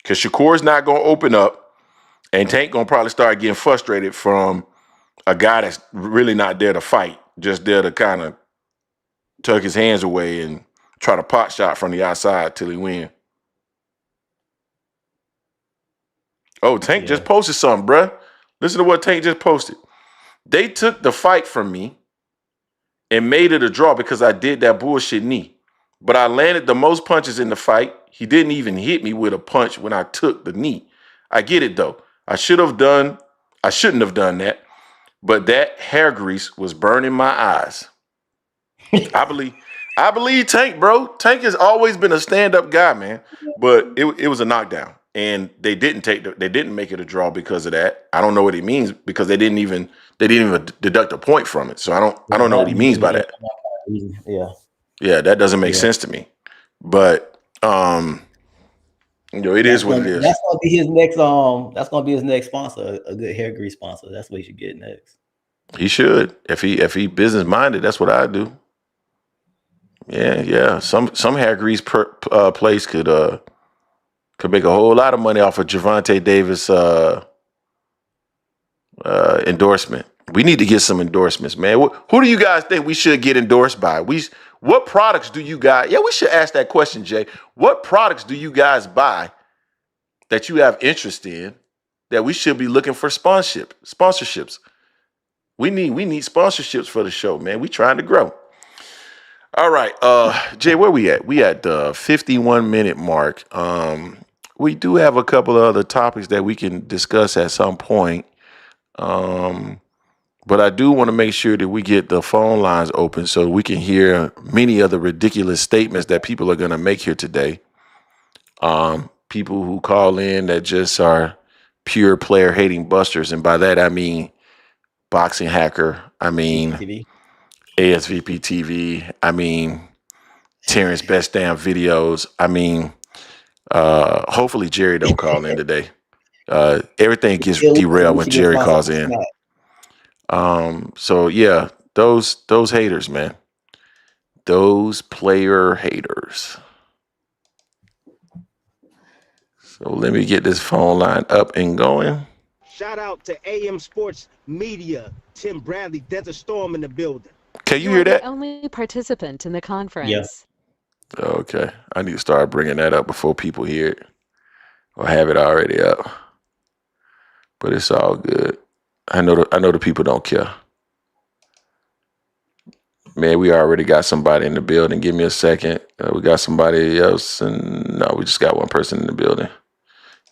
Cause Shakur's not gonna open up, and Tank gonna probably start getting frustrated from a guy that's really not there to fight, just there to kind of tuck his hands away and try to pot shot from the outside till he win. Oh, Tank just posted something, bruh. Listen to what Tank just posted. They took the fight from me and made it a draw because I did that bullshit knee. But I landed the most punches in the fight. He didn't even hit me with a punch when I took the knee. I get it though. I shouldn't have done that. But that hair grease was burning my eyes. I I believe Tank, bro. Tank has always been a stand-up guy, man. But it was a knockdown, and they didn't make it a draw because of that. I don't know what he means because they didn't even deduct a point from it. So I don't know what he means by that. Yeah. Yeah, that doesn't make Yeah. sense to me. But it is what it is. That's gonna be his next. That's gonna be his next sponsor, a good hair grease sponsor. That's what he should get next. He should. If he business minded, that's what I do. Yeah. Some hair grease place could make a whole lot of money off of Gervonta Davis endorsement. We need to get some endorsements, man. Who do you guys think we should get endorsed by? What products do you guys? Yeah, we should ask that question, Jay. What products do you guys buy that you have interest in that we should be looking for sponsorships? We need sponsorships for the show, man. We trying to grow. All right, Jay, where we at? We at the 51-minute mark. We do have a couple of other topics that we can discuss at some point. But I do want to make sure that we get the phone lines open so we can hear many of the ridiculous statements that people are going to make here today. People who call in that just are pure player hating busters. And by that, I mean Boxing Hacker. I mean TV. ASVP TV. I mean Terrence Best Damn Videos. I mean, hopefully Jerry don't call in today. Everything gets derailed when Jerry calls in. So yeah, those haters, man. Those player haters. So let me get this phone line up and going. Shout out to AM Sports Media, Tim Bradley, Desert Storm in the building. Can you hear that? The only participant in the conference. Yeah. Okay, I need to start bringing that up before people hear it or have it already up. But it's all good. I know the people don't care. Man, we already got somebody in the building. Give me a second. We got somebody else, and no, we just got one person in the building.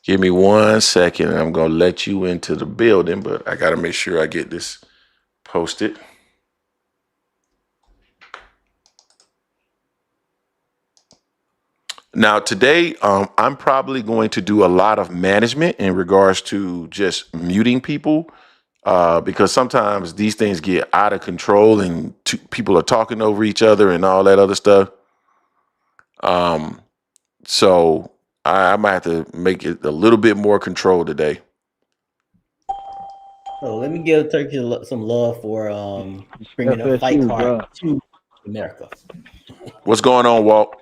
Give me 1 second, and I'm gonna let you into the building, but I gotta make sure I get this posted. Now, today, I'm probably going to do a lot of management in regards to just muting people. Because sometimes these things get out of control and people are talking over each other and all that other stuff. So I might have to make it a little bit more controlled today. So let me give Turkey some love for bringing a fight card to America. What's going on, Walt?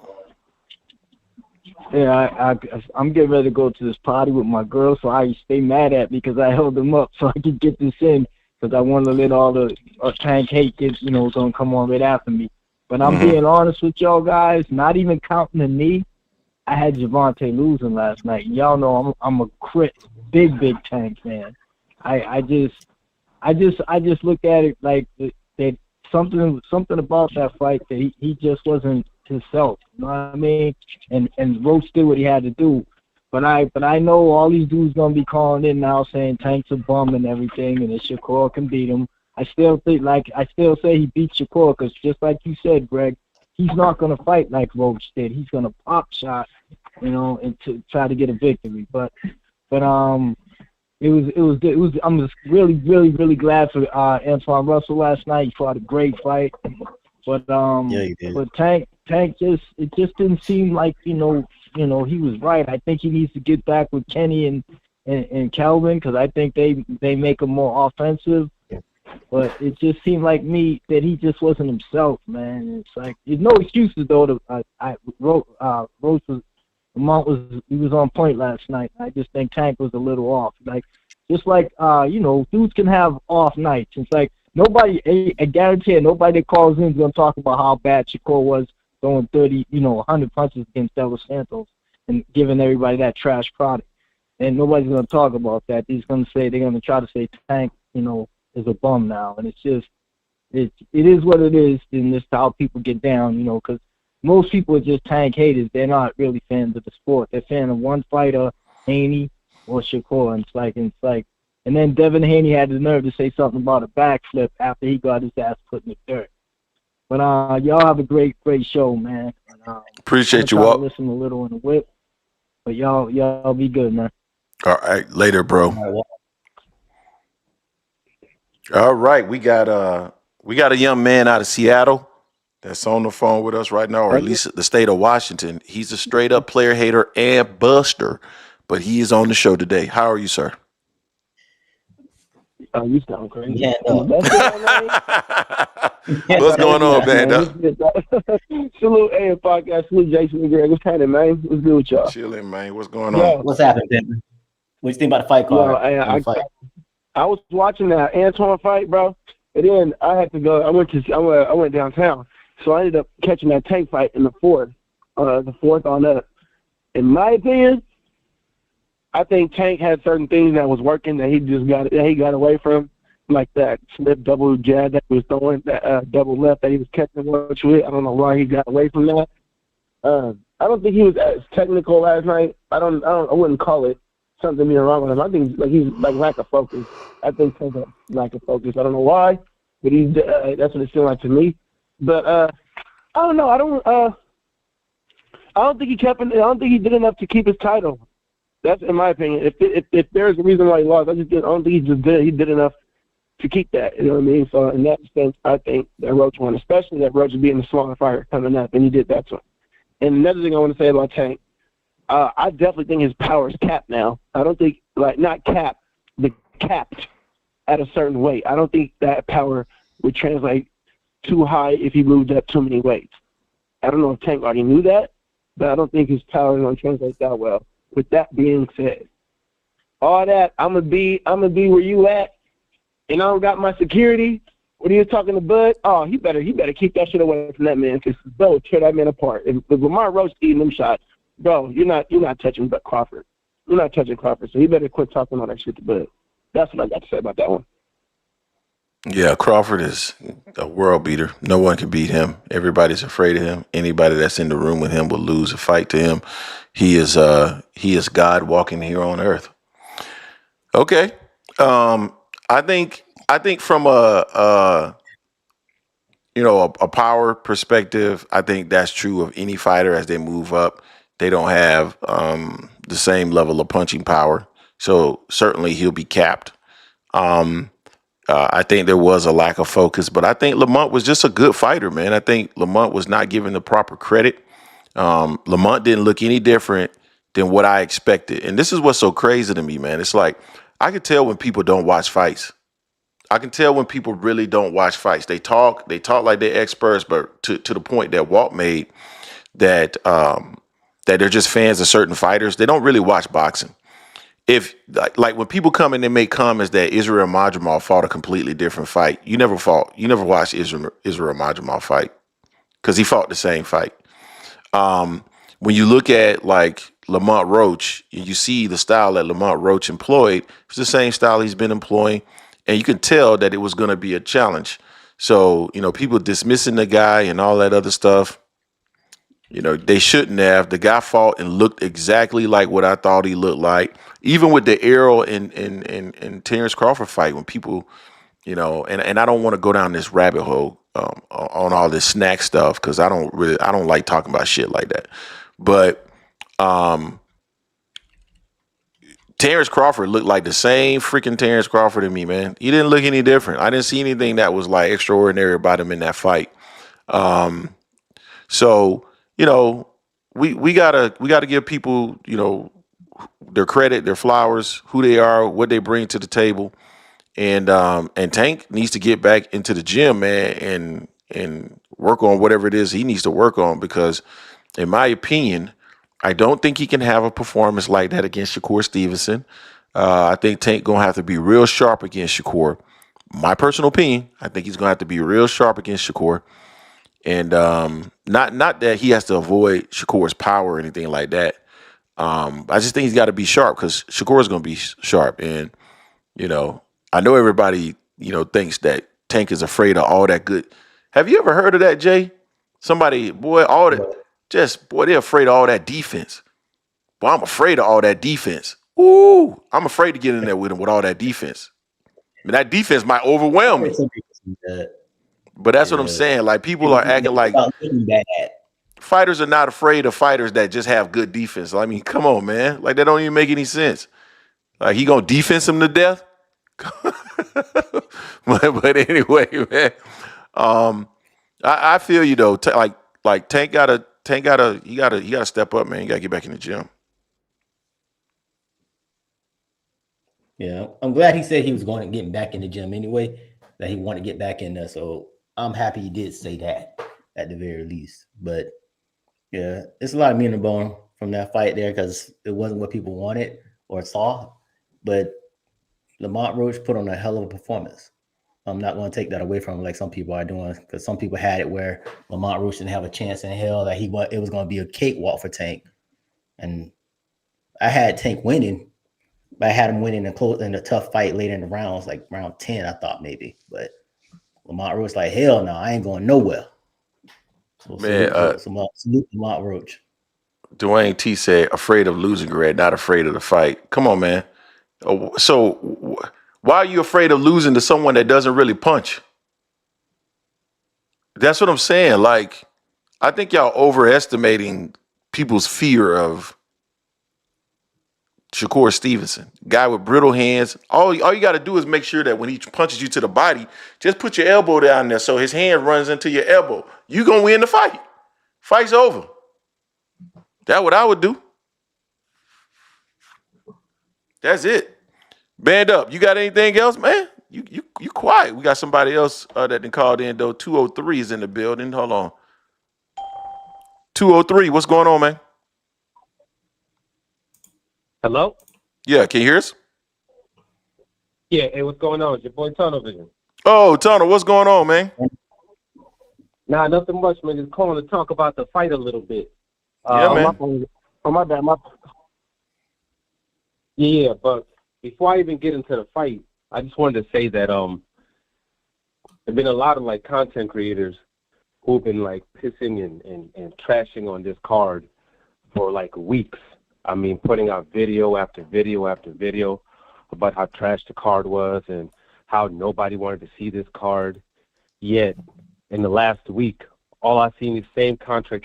Yeah, I'm getting ready to go to this party with my girl, so I stay mad at me because I held them up so I could get this in because I want to let all the Tank hate get, don't come on right after me. But I'm being honest with y'all guys, not even counting the knee. I had Gervonta losing last night. Y'all know I'm a big Tank fan. I just look at it like that something about that fight that he just wasn't himself, you know what I mean? And Roach did what he had to do. But I know all these dudes gonna be calling in now saying Tank's a bum and everything, and that Shakur can beat him. I still say he beat Shakur because just like you said, Greg, he's not gonna fight like Roach did. He's gonna pop shot, and to try to get a victory. But I'm just really glad for Antoine Russell last night. He fought a great fight. But he did. But Tank just didn't seem like he was right. I think he needs to get back with Kenny and Calvin because I think they make him more offensive. But it just seemed like me that he just wasn't himself, man. It's like there's no excuses though. Roach was on point last night. I just think Tank was a little off. Like just like dudes can have off nights. It's like I guarantee nobody that calls in is gonna talk about how bad Shakur was throwing 30, 100 punches against De Los Santos and giving everybody that trash product. And nobody's gonna talk about that. They're gonna try to say Tank, is a bum now. And it's just it is what it is, and this is how people get down, because most people are just Tank haters. They're not really fans of the sport. They're fans of one fighter, Haney or Shakur. And it's like and then Devin Haney had the nerve to say something about a backflip after he got his ass put in the dirt. But y'all have a great show, man. And, Appreciate I'm you, gonna try to Walt. listen a little in the whip. But y'all be good, man. All right, later, bro. All right, well, All right, we got a young man out of Seattle that's on the phone with us right now, or at least the state of Washington. He's a straight up player hater and buster, but he is on the show today. How are you, sir? Oh, you sound crazy. yeah, That's it, man. What's going on, man? Salute A podcast. Salute Jason and Greg. What's happening, man? What's good with y'all? Chilling, man. What's going on? what's happening, Pimpin? What you think about the fight card? I was watching that Antoine fight, bro, and then I had to go. I went downtown, so I ended up catching that Tank fight in the fourth on up. In my opinion, I think Tank had certain things that was working that he got away from, like that slip double jab that he was throwing, that double left that he was catching Roach with. I don't know why he got away from that. I don't think he was as technical last night. I wouldn't call it something being wrong with him. I think he's lack of focus. I think Tank had lack of focus. I don't know why, but that's what it seemed like to me. But I don't know. I don't think he did enough to keep his title. That's in my opinion. If there's a reason why he lost, I don't think he did enough to keep that. You know what I mean? So in that sense, I think that Roach won, especially that Roach being the smaller fighter coming up, and he did that to him. And another thing I want to say about Tank, I definitely think his power is capped now. I don't think not capped, but capped at a certain weight. I don't think that power would translate too high if he moved up too many weights. I don't know if Tank already knew that, but I don't think his power is going to translate that well. With that being said, all that, I'm gonna be where you at, and I don't got my security. When you talking to Bud, oh, he better keep that shit away from that man, because Bud will tear that man apart. If Lamont Roach eating them shots, bro, you're not touching Crawford. You're not touching Crawford, so he better quit talking all that shit to Bud. That's what I got to say about that one. Yeah, Crawford is a world beater. No one can beat him. Everybody's afraid of him. Anybody that's in the room with him will lose a fight to him. He is God walking here on earth. Okay. I think from a power perspective, I think that's true of any fighter as they move up. They don't have the same level of punching power. So certainly he'll be capped. I think there was a lack of focus, but I think Lamont was just a good fighter, man. I think Lamont was not given the proper credit. Lamont didn't look any different than what I expected. And this is what's so crazy to me, man. It's like, I can tell when people don't watch fights. I can tell when people really don't watch fights. They talk like they're experts, but to the point that Walt made, that they're just fans of certain fighters. They don't really watch boxing. If like when people come and they make comments that Israel Madrimov fought a completely different fight, you never watched Israel Madrimov fight, because he fought the same fight. When you look at like Lamont Roach, you see the style that Lamont Roach employed. It's the same style he's been employing, and you can tell that it was going to be a challenge. So people dismissing the guy and all that other stuff. They shouldn't have. The guy fought and looked exactly like what I thought he looked like. Even with the Errol and Terrence Crawford fight, when people, and I don't want to go down this rabbit hole on all this snack stuff, because I don't like talking about shit like that. But Terrence Crawford looked like the same freaking Terrence Crawford to me, man. He didn't look any different. I didn't see anything that was like extraordinary about him in that fight. So we gotta give people their credit, their flowers, who they are, what they bring to the table, and Tank needs to get back into the gym, man, and work on whatever it is he needs to work on, because in my opinion, I don't think he can have a performance like that against Shakur Stevenson. I think Tank gonna have to be real sharp against Shakur. My personal opinion, I think he's gonna have to be real sharp against Shakur. And not that he has to avoid Shakur's power or anything like that. I just think he's got to be sharp, because Shakur is going to be sharp. And, I know everybody, thinks that Tank is afraid of all that good. Have you ever heard of that, Jay? Somebody, they're afraid of all that defense. Boy, I'm afraid of all that defense. Ooh, I'm afraid to get in there with him with all that defense. I mean, that defense might overwhelm me. But that's what I'm Yeah. saying. Like people are acting like About looking bad. fighters are not afraid of fighters that just have good defense. I mean, come on, man. Like that don't even make any sense. Like he gonna defense him to death. but anyway, man. I feel you though. Like Tank gotta step up, man. You gotta get back in the gym. Yeah, I'm glad he said he was going to get back in the gym anyway, that he wanted to get back in there. So I'm happy he did say that at the very least. But yeah, it's a lot of meat on the bone from that fight there because it wasn't what people wanted or saw. But Lamont Roach put on a hell of a performance. I'm not going to take that away from him like some people are doing, because some people had it where Lamont Roach didn't have a chance in hell, that it was going to be a cakewalk for Tank. And I had Tank winning. But I had him winning in a tough fight later in the rounds, like round 10, I thought maybe. But Lamont Roach like, hell no, I ain't going nowhere. So Man, salute Lamont Roach. Dwayne T said, afraid of losing, Greg, not afraid of the fight. Come on, man. Why are you afraid of losing to someone that doesn't really punch? That's what I'm saying. Like, I think y'all overestimating people's fear of Shakur Stevenson, guy with brittle hands. All you got to do is make sure that when he punches you to the body, just put your elbow down there so his hand runs into your elbow. You gonna win the fight. Fight's over. That's what I would do. That's it. Band up. You got anything else, man? You quiet. We got somebody else that done called in though. 203 is in the building. Hold on. 203. What's going on, man? Hello? Yeah, can you hear us? Yeah, hey, what's going on? It's your boy Tunnel Vision. Oh, Tunnel, what's going on, man? Nah, nothing much, man. Just calling to talk about the fight a little bit. Yeah, man. My bad. Yeah, but before I even get into the fight, I just wanted to say that there've been a lot of like content creators who've been like pissing and trashing on this card for like weeks. I mean, putting out video after video after video about how trash the card was and how nobody wanted to see this card. Yet, in the last week, all I seen is these same content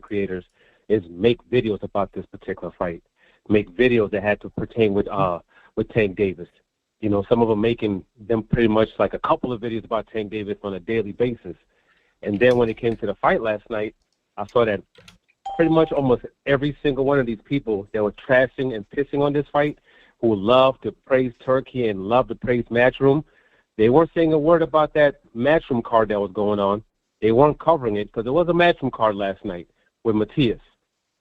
creators is make videos about this particular fight, make videos that had to pertain with Tank Davis. You know, some of them making them pretty much like a couple of videos about Tank Davis on a daily basis. And then when it came to the fight last night, I saw that pretty much almost every single one of these people that were trashing and pissing on this fight, who love to praise Turkey and love to praise Matchroom, they weren't saying a word about that Matchroom card that was going on. They weren't covering it because there was a Matchroom card last night with Matias.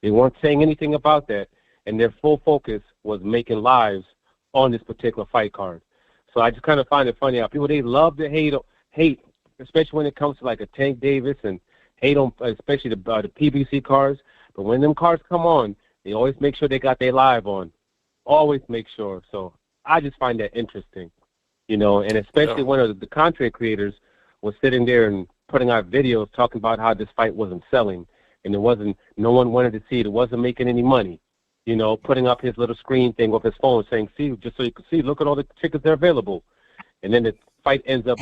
They weren't saying anything about that, and their full focus was making lives on this particular fight card. So I just kind of find it funny how people, they love to hate, especially when it comes to like a Tank Davis, and hate on especially the PBC cards. But when them cards come on, they always make sure they got their live on. Always make sure. So I just find that interesting, you know, and especially one of the content creators was sitting there and putting out videos talking about how this fight wasn't selling and no one wanted to see it. It wasn't making any money, you know, putting up his little screen thing with his phone saying, see, just so you can see, look at all the tickets that are available. And then the fight ends up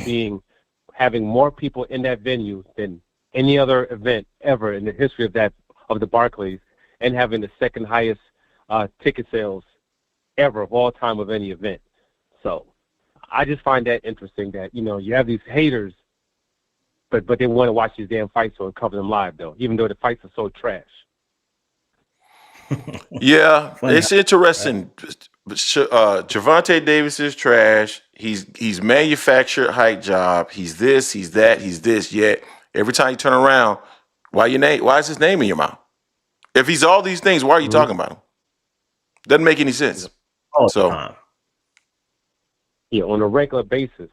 having more people in that venue than any other event ever in the history of the Barclays, and having the second highest ticket sales ever of all time of any event. So I just find that interesting that, you know, you have these haters, but they want to watch these damn fights and cover them live, though, even though the fights are so trash. Yeah, it's interesting. Gervonta Davis is trash. He's manufactured hype job. He's this, he's that, he's this. Yet every time you turn around, why is his name in your mouth? If he's all these things, why are you talking about him? Doesn't make any sense. All the So time. Yeah, on a regular basis.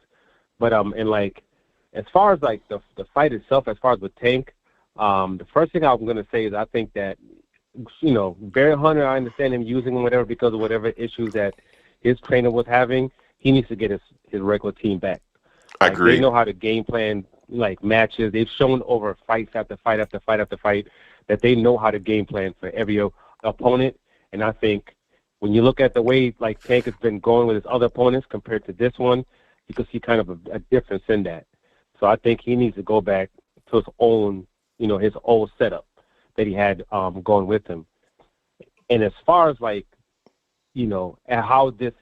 But and like as far as like the fight itself, as far as with Tank, the first thing I'm gonna say is I think that, you know, Barry Hunter, I understand him using him whatever because of whatever issues that his trainer was having. He needs to get his regular team back. I agree. They know how to game plan like matches. They've shown over fights after fight after fight after fight that they know how to game plan for every opponent. And I think when you look at the way like Tank has been going with his other opponents compared to this one, you can see kind of a difference in that. So I think he needs to go back to his own, his old setup that he had going with him. And as far as like, and how this,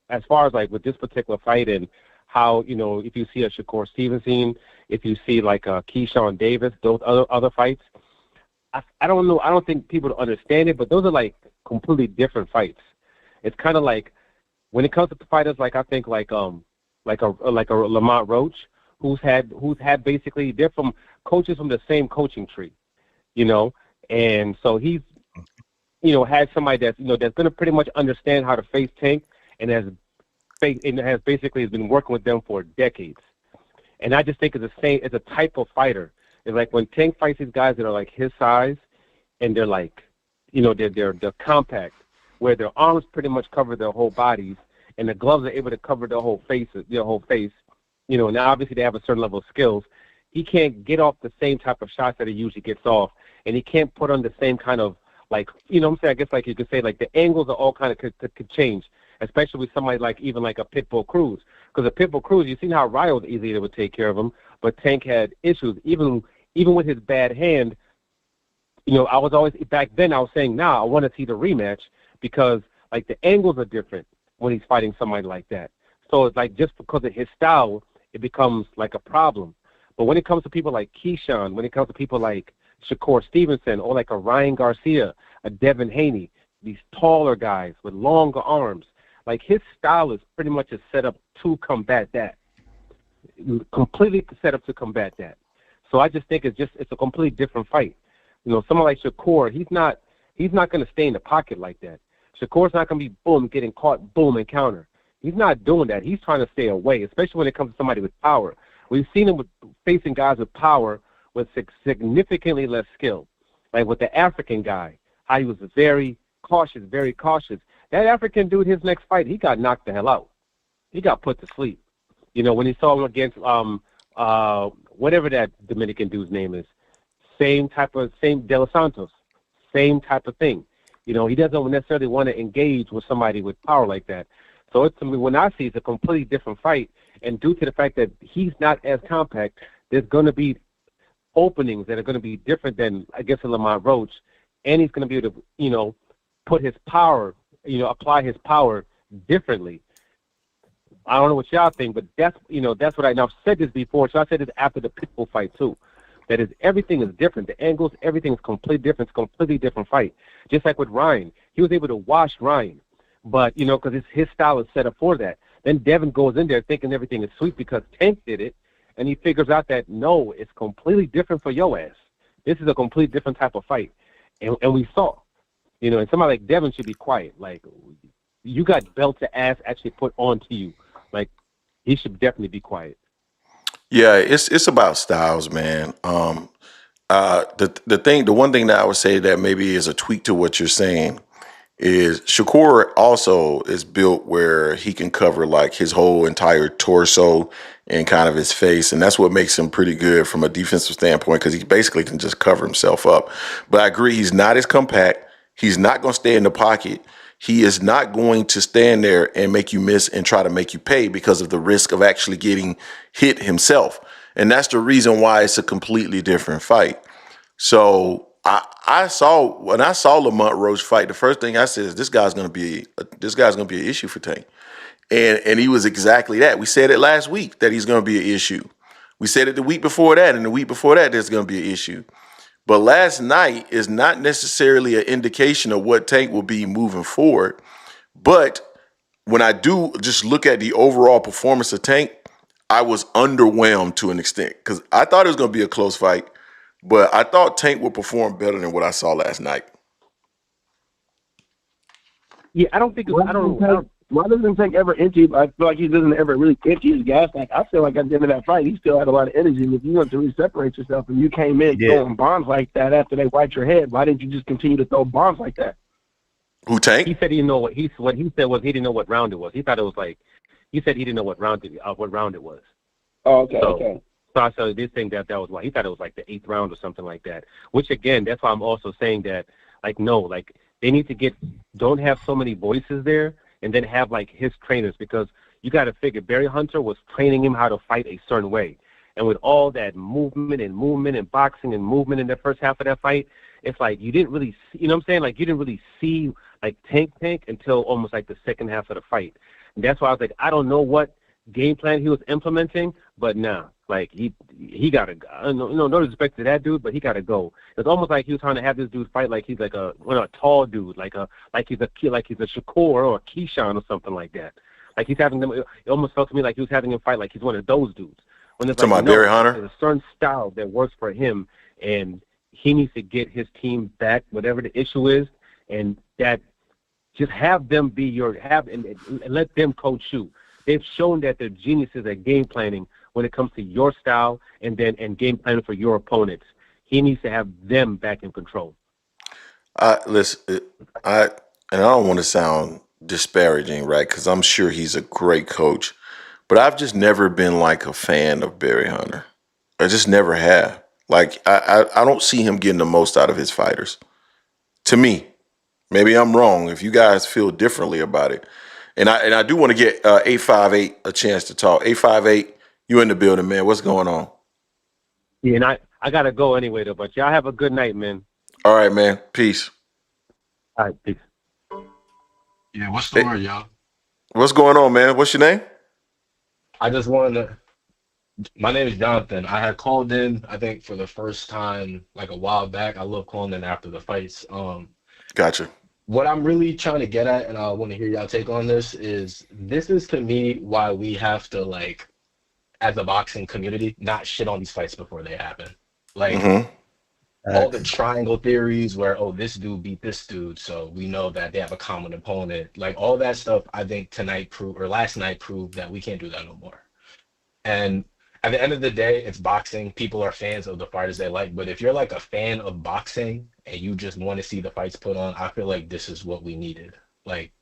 as far as like with this particular fight and how, if you see a Shakur Stevenson, if you see like a Keyshawn Davis, those other fights, I don't know. I don't think people understand it, but those are like completely different fights. It's kind of like when it comes to fighters, like I think like a Lamont Roach, who's had basically, they're from coaches from the same coaching tree, and so he's had somebody that's that's going to pretty much understand how to face Tank and has basically been working with them for decades. And I just think it's the same. It's a type of fighter. It's like when Tank fights these guys that are like his size, and they're like, they're compact, where their arms pretty much cover their whole bodies, and the gloves are able to cover their whole face. Now obviously they have a certain level of skills. He can't get off the same type of shots that he usually gets off, and he can't put on the same kind of like, what I'm saying, I guess like you could say like the angles are all kind of could change, especially with somebody like even like a Pitbull Cruz. Because a Pitbull Cruz, you've seen how Ryo was easy to take care of him, but Tank had issues. Even with his bad hand, I was always, back then I was saying, I want to see the rematch because like the angles are different when he's fighting somebody like that. So it's like just because of his style, it becomes like a problem. But when it comes to people like Keyshawn, when it comes to people like Shakur Stevenson or like a Ryan Garcia, a Devin Haney, these taller guys with longer arms, like his style is pretty much set up to combat that, completely set up to combat that. So I just think it's a completely different fight. Someone like Shakur, he's not going to stay in the pocket like that. Shakur's not going to be boom, getting caught, boom, and counter. He's not doing that. He's trying to stay away, especially when it comes to somebody with power. We've seen him facing guys with power with significantly less skill. Like with the African guy, how he was very cautious, very cautious. That African dude, his next fight, he got knocked the hell out. He got put to sleep. When he saw him against whatever that Dominican dude's name is, same De Los Santos, same type of thing. He doesn't necessarily want to engage with somebody with power like that. So when I see it's a completely different fight, and due to the fact that he's not as compact, there's going to be openings that are going to be different than, I guess, a Lamont Roach, and he's going to be able to, put his power, apply his power differently. I don't know what y'all think, but that's what I've said this before. So I said this after the Pitbull fight too. That is, everything is different. The angles, everything is completely different. It's a completely different fight. Just like with Ryan, he was able to wash Ryan, but because his style is set up for that. Then Devin goes in there thinking everything is sweet because Tank did it, and he figures out that no, it's completely different for your ass. This is a completely different type of fight, and we saw, and somebody like Devin should be quiet. Like, you got belt to ass actually put onto you. Like, he should definitely be quiet. Yeah, it's about styles, man. The one thing that I would say that maybe is a tweak to what you're saying is Shakur also is built where he can cover like his whole entire torso and kind of his face, and that's what makes him pretty good from a defensive standpoint because he basically can just cover himself up. But I agree, he's not as compact. He's not going to stay in the pocket. He is not going to stand there and make you miss and try to make you pay because of the risk of actually getting hit himself. And that's the reason why it's a completely different fight. So when I saw Lamont Roach fight, the first thing I said is this guy's going to be an issue for Tank. And he was exactly that. We said it last week that he's going to be an issue. We said it the week before that, and the week before that there's going to be an issue. But last night is not necessarily an indication of what Tank will be moving forward. But when I do just look at the overall performance of Tank, I was underwhelmed to an extent because I thought it was going to be a close fight, but I thought Tank would perform better than what I saw last night. Yeah, I don't think it's, I don't. Why doesn't Tank ever empty? I feel like he doesn't ever really empty his gas tank. I feel like at the end of that fight, he still had a lot of energy. And if you want to really separate yourself and you came in throwing bombs like that after they wiped your head, why didn't you just continue to throw bombs like that? Who, Tank? He said he didn't know what he said was he didn't know what round it was. He thought it was like he said he didn't know what round it was. Oh, okay. So I started this thing that was why he thought it was like the 8th round or something like that. Which again, that's why I'm also saying that they need to don't have so many voices there. And then have like his trainers, because you got to figure Barry Hunter was training him how to fight a certain way. And with all that movement and boxing and movement in the first half of that fight, it's like you didn't really see, you know what I'm saying? Like you didn't really see like Tank until almost like the second half of the fight. And that's why I was like, I don't know what game plan he was implementing, but nah, like he got to go. No disrespect to that dude, but he got to go. It's almost like he was trying to have this dude fight like he's like a tall dude, like he's a Shakur or a Keyshawn or something like that. Like he's having them. It almost felt to me like he was having him fight like he's one of those dudes. When it's Talking like, about Barry Hunter? there's a certain style that works for him, and he needs to get his team back, whatever the issue is, and that just have them be and let them coach you. They've shown that they're geniuses at game planning when it comes to your style and game planning for your opponents. He needs to have them back in control. Listen, I don't want to sound disparaging, right? Because I'm sure he's a great coach, but I've just never been like a fan of Barry Hunter. I just never have. Like I don't see him getting the most out of his fighters. To me, maybe I'm wrong. If you guys feel differently about it, and I do want to get 858 a chance to talk. 858, you in the building, man? What's going on? Yeah, and I gotta go anyway though. But y'all have a good night, man. All right, man. Peace. All right, peace. Yeah, what's the word, y'all? What's going on, man? What's your name? I just wanted to. My name is Jonathan. I had called in, I think, for the first time like a while back. I love calling in after the fights. Gotcha. What I'm really trying to get at, and I want to hear y'all take on this is to me why we have to, like, as a boxing community, not shit on these fights before they happen. Like, all the triangle theories where, oh, this dude beat this dude, so we know that they have a common opponent. Like, all that stuff, I think last night proved that we can't do that no more. And at the end of the day, it's boxing. People are fans of the fighters they like. But if you're like a fan of boxing and you just want to see the fights put on, I feel like this is what we needed. Like,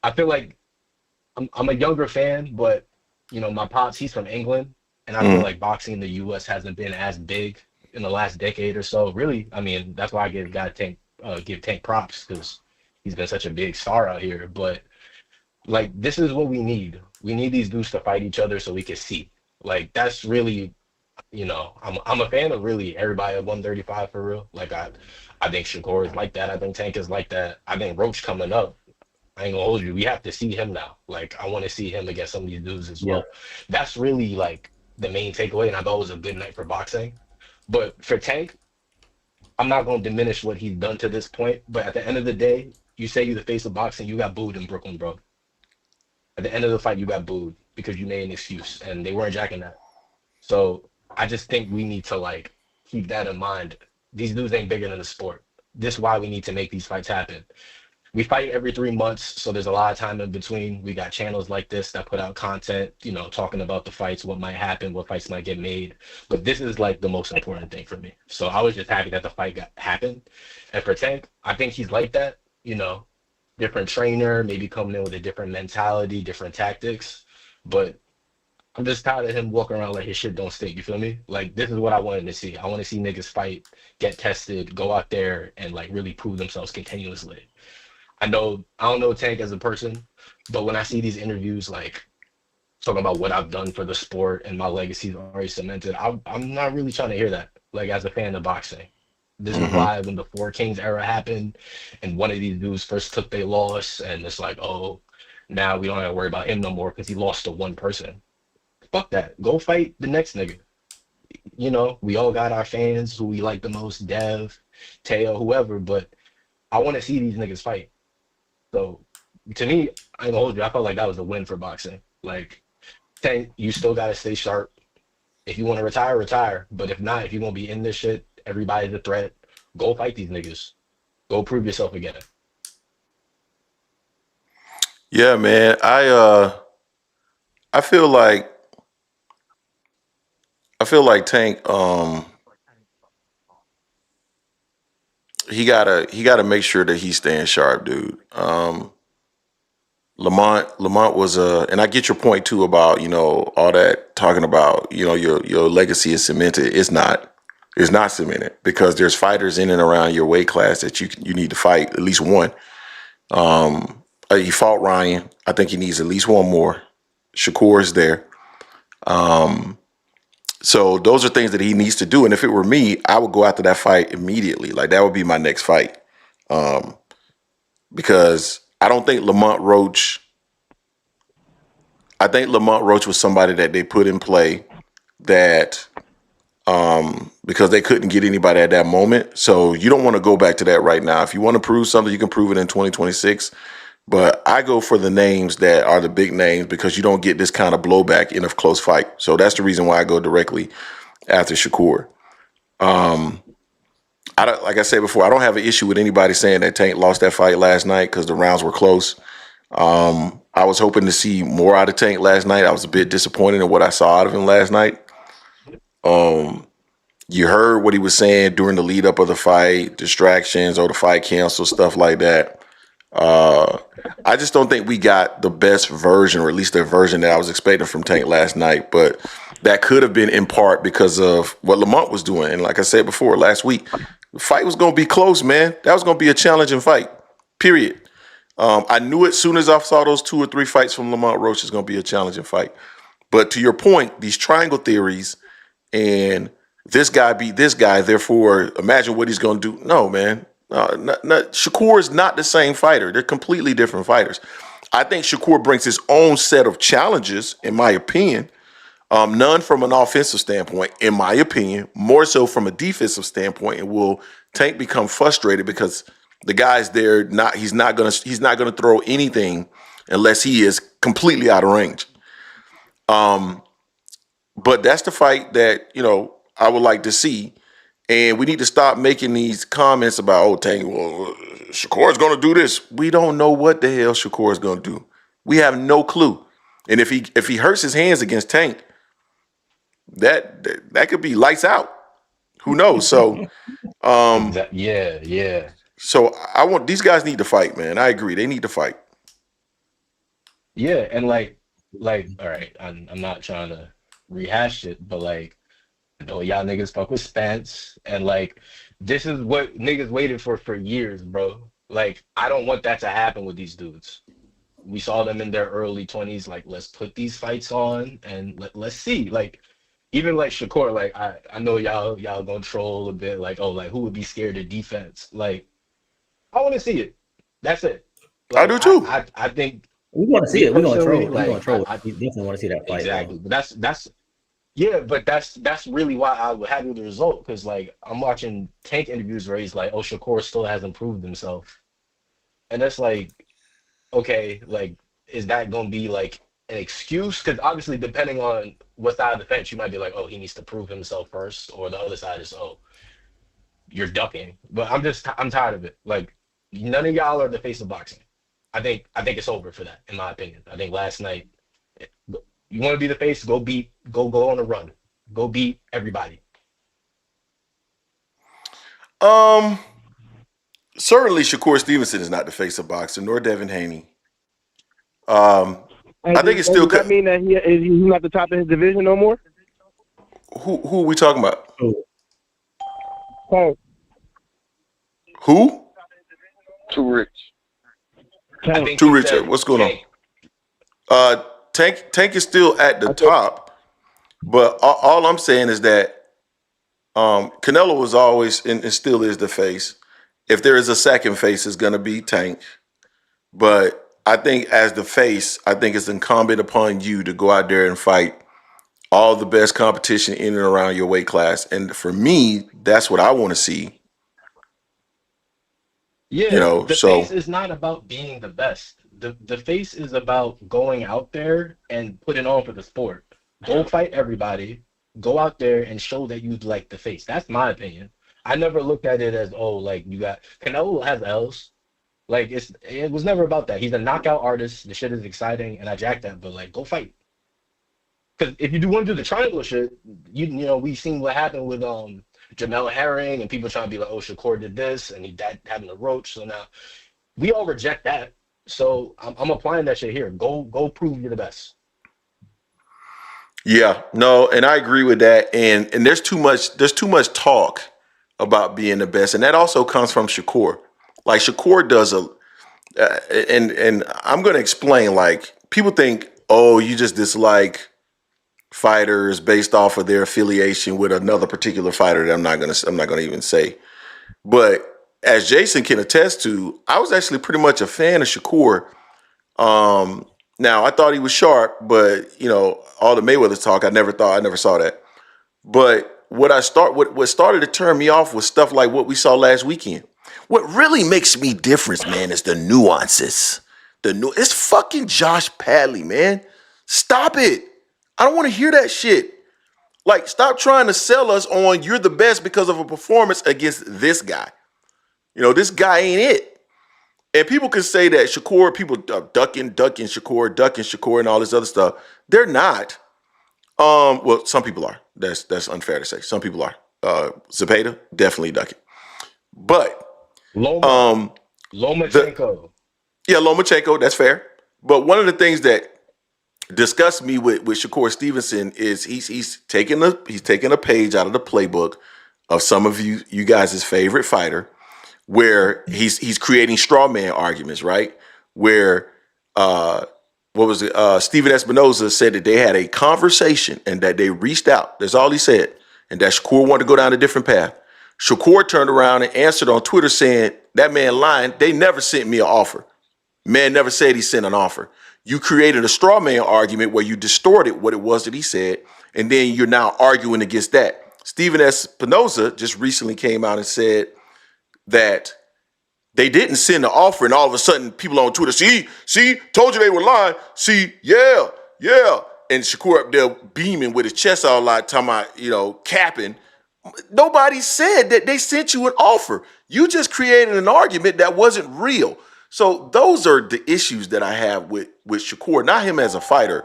I feel like I'm a younger fan, but, you know, my pops, he's from England. And I feel like boxing in the U.S. hasn't been as big in the last decade or so. Really, I mean, that's why I give Tank props, because he's been such a big star out here. But, like, this is what we need. We need these dudes to fight each other so we can see. Like, that's really, you know, I'm a fan of really everybody at 135 for real. Like, I think Shakur is like that. I think Tank is like that. I think Roach coming up, I ain't gonna hold you. We have to see him now. Like, I want to see him against some of these dudes as well. That's really, like, the main takeaway, and I thought it was a good night for boxing. But for Tank, I'm not gonna diminish what he's done to this point, but at the end of the day, you say you're the face of boxing, you got booed in Brooklyn, bro. At the end of the fight, you got booed because you made an excuse, and they weren't jacking that. So I just think we need to, like, keep that in mind. These dudes ain't bigger than the sport. This is why we need to make these fights happen. We fight every 3 months, so there's a lot of time in between. We got channels like this that put out content, you know, talking about the fights, what might happen, what fights might get made. But this is, like, the most important thing for me. So I was just happy that the fight happened. And for Tank, I think he's like that, you know, different trainer, maybe coming in with a different mentality, different tactics. But I'm just tired of him walking around like his shit don't stink. You feel me? Like, this is what I wanted to see. I want to see niggas fight, get tested, go out there and, like, really prove themselves continuously. I don't know Tank as a person, but when I see these interviews, like, talking about what I've done for the sport and my legacy is already cemented, I'm not really trying to hear that, like, as a fan of boxing. This is why when the Four Kings era happened and one of these dudes first took their loss, and it's like, oh, now we don't have to worry about him no more because he lost to one person. Fuck that. Go fight the next nigga. You know, we all got our fans who we like the most, Dev, Teo, whoever, but I want to see these niggas fight. So, to me, I ain't gonna hold you, I felt like that was a win for boxing. Like, Tank, you still gotta stay sharp. If you want to retire, retire. But if not, if you're gonna be in this shit, everybody's a threat, go fight these niggas. Go prove yourself again. Yeah, man. I feel like Tank, he gotta make sure that he's staying sharp, dude. Lamont was and I get your point too about, you know, all that talking about, you know, your legacy is cemented. It's not cemented, because there's fighters in and around your weight class that you need to fight, at least one. He fought Ryan. I think he needs at least one more. Shakur is there. So those are things that he needs to do. And if it were me, I would go after that fight immediately. Like that would be my next fight. Because I don't think Lamont Roach. I think Lamont Roach was somebody that they put in play that because they couldn't get anybody at that moment. So you don't want to go back to that right now. If you want to prove something, you can prove it in 2026. But I go for the names that are the big names because you don't get this kind of blowback in a close fight. So that's the reason why I go directly after Shakur. Like I said before, I don't have an issue with anybody saying that Tank lost that fight last night because the rounds were close. I was hoping to see more out of Tank last night. I was a bit disappointed in what I saw out of him last night. You heard what he was saying during the lead up of the fight, distractions or the fight cancel, stuff like that. I just don't think we got the best version, or at least the version that I was expecting from Tank last night. But that could have been in part because of what Lamont was doing. And like I said before, last week, the fight was going to be close, man. That was going to be a challenging fight, period. I knew it as soon as I saw those 2 or 3 fights from Lamont Roach is going to be a challenging fight. But to your point, these triangle theories and this guy beat this guy, therefore imagine what he's going to do. No, man. Shakur is not the same fighter. They're completely different fighters. I think Shakur brings his own set of challenges, in my opinion. None from an offensive standpoint, in my opinion, more so from a defensive standpoint. And will Tank become frustrated because the guy's there? He's not gonna throw anything unless he is completely out of range. But that's the fight that I would like to see. And we need to stop making these comments about, Tank, well, Shakur's going to do this. We don't know what the hell Shakur is going to do. We have no clue. And if he hurts his hands against Tank, that could be lights out. Who knows? So, yeah. So these guys need to fight, man. I agree. They need to fight. Yeah, and like, all right, I'm not trying to rehash it, but like, I know y'all niggas fuck with Spence, and like, this is what niggas waited for years, bro. Like, I don't want that to happen with these dudes. We saw them in their early 20s. Like, let's put these fights on and let's see. Like, even like Shakur, like I know y'all gonna troll a bit, like, oh, like who would be scared of defense? Like, I want to see it. That's it. Like, I do too. I think we want to see it. We're gonna troll. Like, we're gonna troll. I definitely want to see that fight. Exactly. But that's really why I was happy with the result, because like I'm watching Tank interviews where he's like, "Oh, Shakur still hasn't proved himself," and that's like, okay, like, is that gonna be like an excuse? Because obviously, depending on what side of the fence, you might be like, "Oh, he needs to prove himself first," or the other side is, "Oh, you're ducking." But I'm tired of it. Like, none of y'all are the face of boxing. I think it's over for that, in my opinion. I think last night. You want to be the face? Go on a run. Go beat everybody. Certainly Shakur Stevenson is not the face of boxing, nor Devin Haney. I think it's still. Does that mean that he's not the top of his division no more? Who are we talking about? Tank. Who? Too rich. Too rich. What's going on? Tank is still at the top, but all I'm saying is that Canelo was always and still is the face. If there is a second face, it's going to be Tank. But I think as the face, I think it's incumbent upon you to go out there and fight all the best competition in and around your weight class. And for me, that's what I want to see. Yeah, the face is not about being the best. The face is about going out there and putting on for the sport. Go fight everybody. Go out there and show that you like the face. That's my opinion. I never looked at it as, oh, like, you got Canelo has L's. Like, it was never about that. He's a knockout artist. The shit is exciting, and I jack that. But like, go fight. Because if you do want to do the triangle shit, you know, we've seen what happened with Jamel Herring and people trying to be like, oh, Shakur did this and that having a Roach. So now we all reject that. So I'm applying that shit here. Go prove you're the best. Yeah, no, and I agree with that. And there's too much talk about being the best, and that also comes from Shakur. Like, Shakur does and I'm going to explain. Like, people think, oh, you just dislike fighters based off of their affiliation with another particular fighter that I'm not gonna even say. But as Jason can attest to, I was actually pretty much a fan of Shakur. Now I thought he was sharp, but all the Mayweather talk, I never saw that. But what started to turn me off was stuff like what we saw last weekend. What really makes me different, man, is the nuances. It's fucking Josh Padley, man. Stop it. I don't want to hear that shit. Like, stop trying to sell us on you're the best because of a performance against this guy. This guy ain't it. And people can say that Shakur, people ducking Shakur and all this other stuff. They're not. Well, some people are. That's unfair to say. Some people are. Zepeda, definitely ducking. But Lomachenko. Lomachenko, that's fair. But one of the things that disgusts me with Shakur Stevenson is he's taking a page out of the playbook of some of you guys' favorite fighter, where he's creating straw man arguments, right? Where Steven Espinoza said that they had a conversation and that they reached out. That's all he said. And that Shakur wanted to go down a different path. Shakur turned around and answered on Twitter saying, that man lying, they never sent me an offer. Man never said he sent an offer. You created a straw man argument where you distorted what it was that he said, and then you're now arguing against that. Steven Espinoza just recently came out and said that they didn't send an offer, and all of a sudden people on Twitter, see, told you they were lying. See, yeah. And Shakur up there beaming with his chest all out, talking about, capping. Nobody said that they sent you an offer. You just created an argument that wasn't real. So those are the issues that I have with Shakur, not him as a fighter.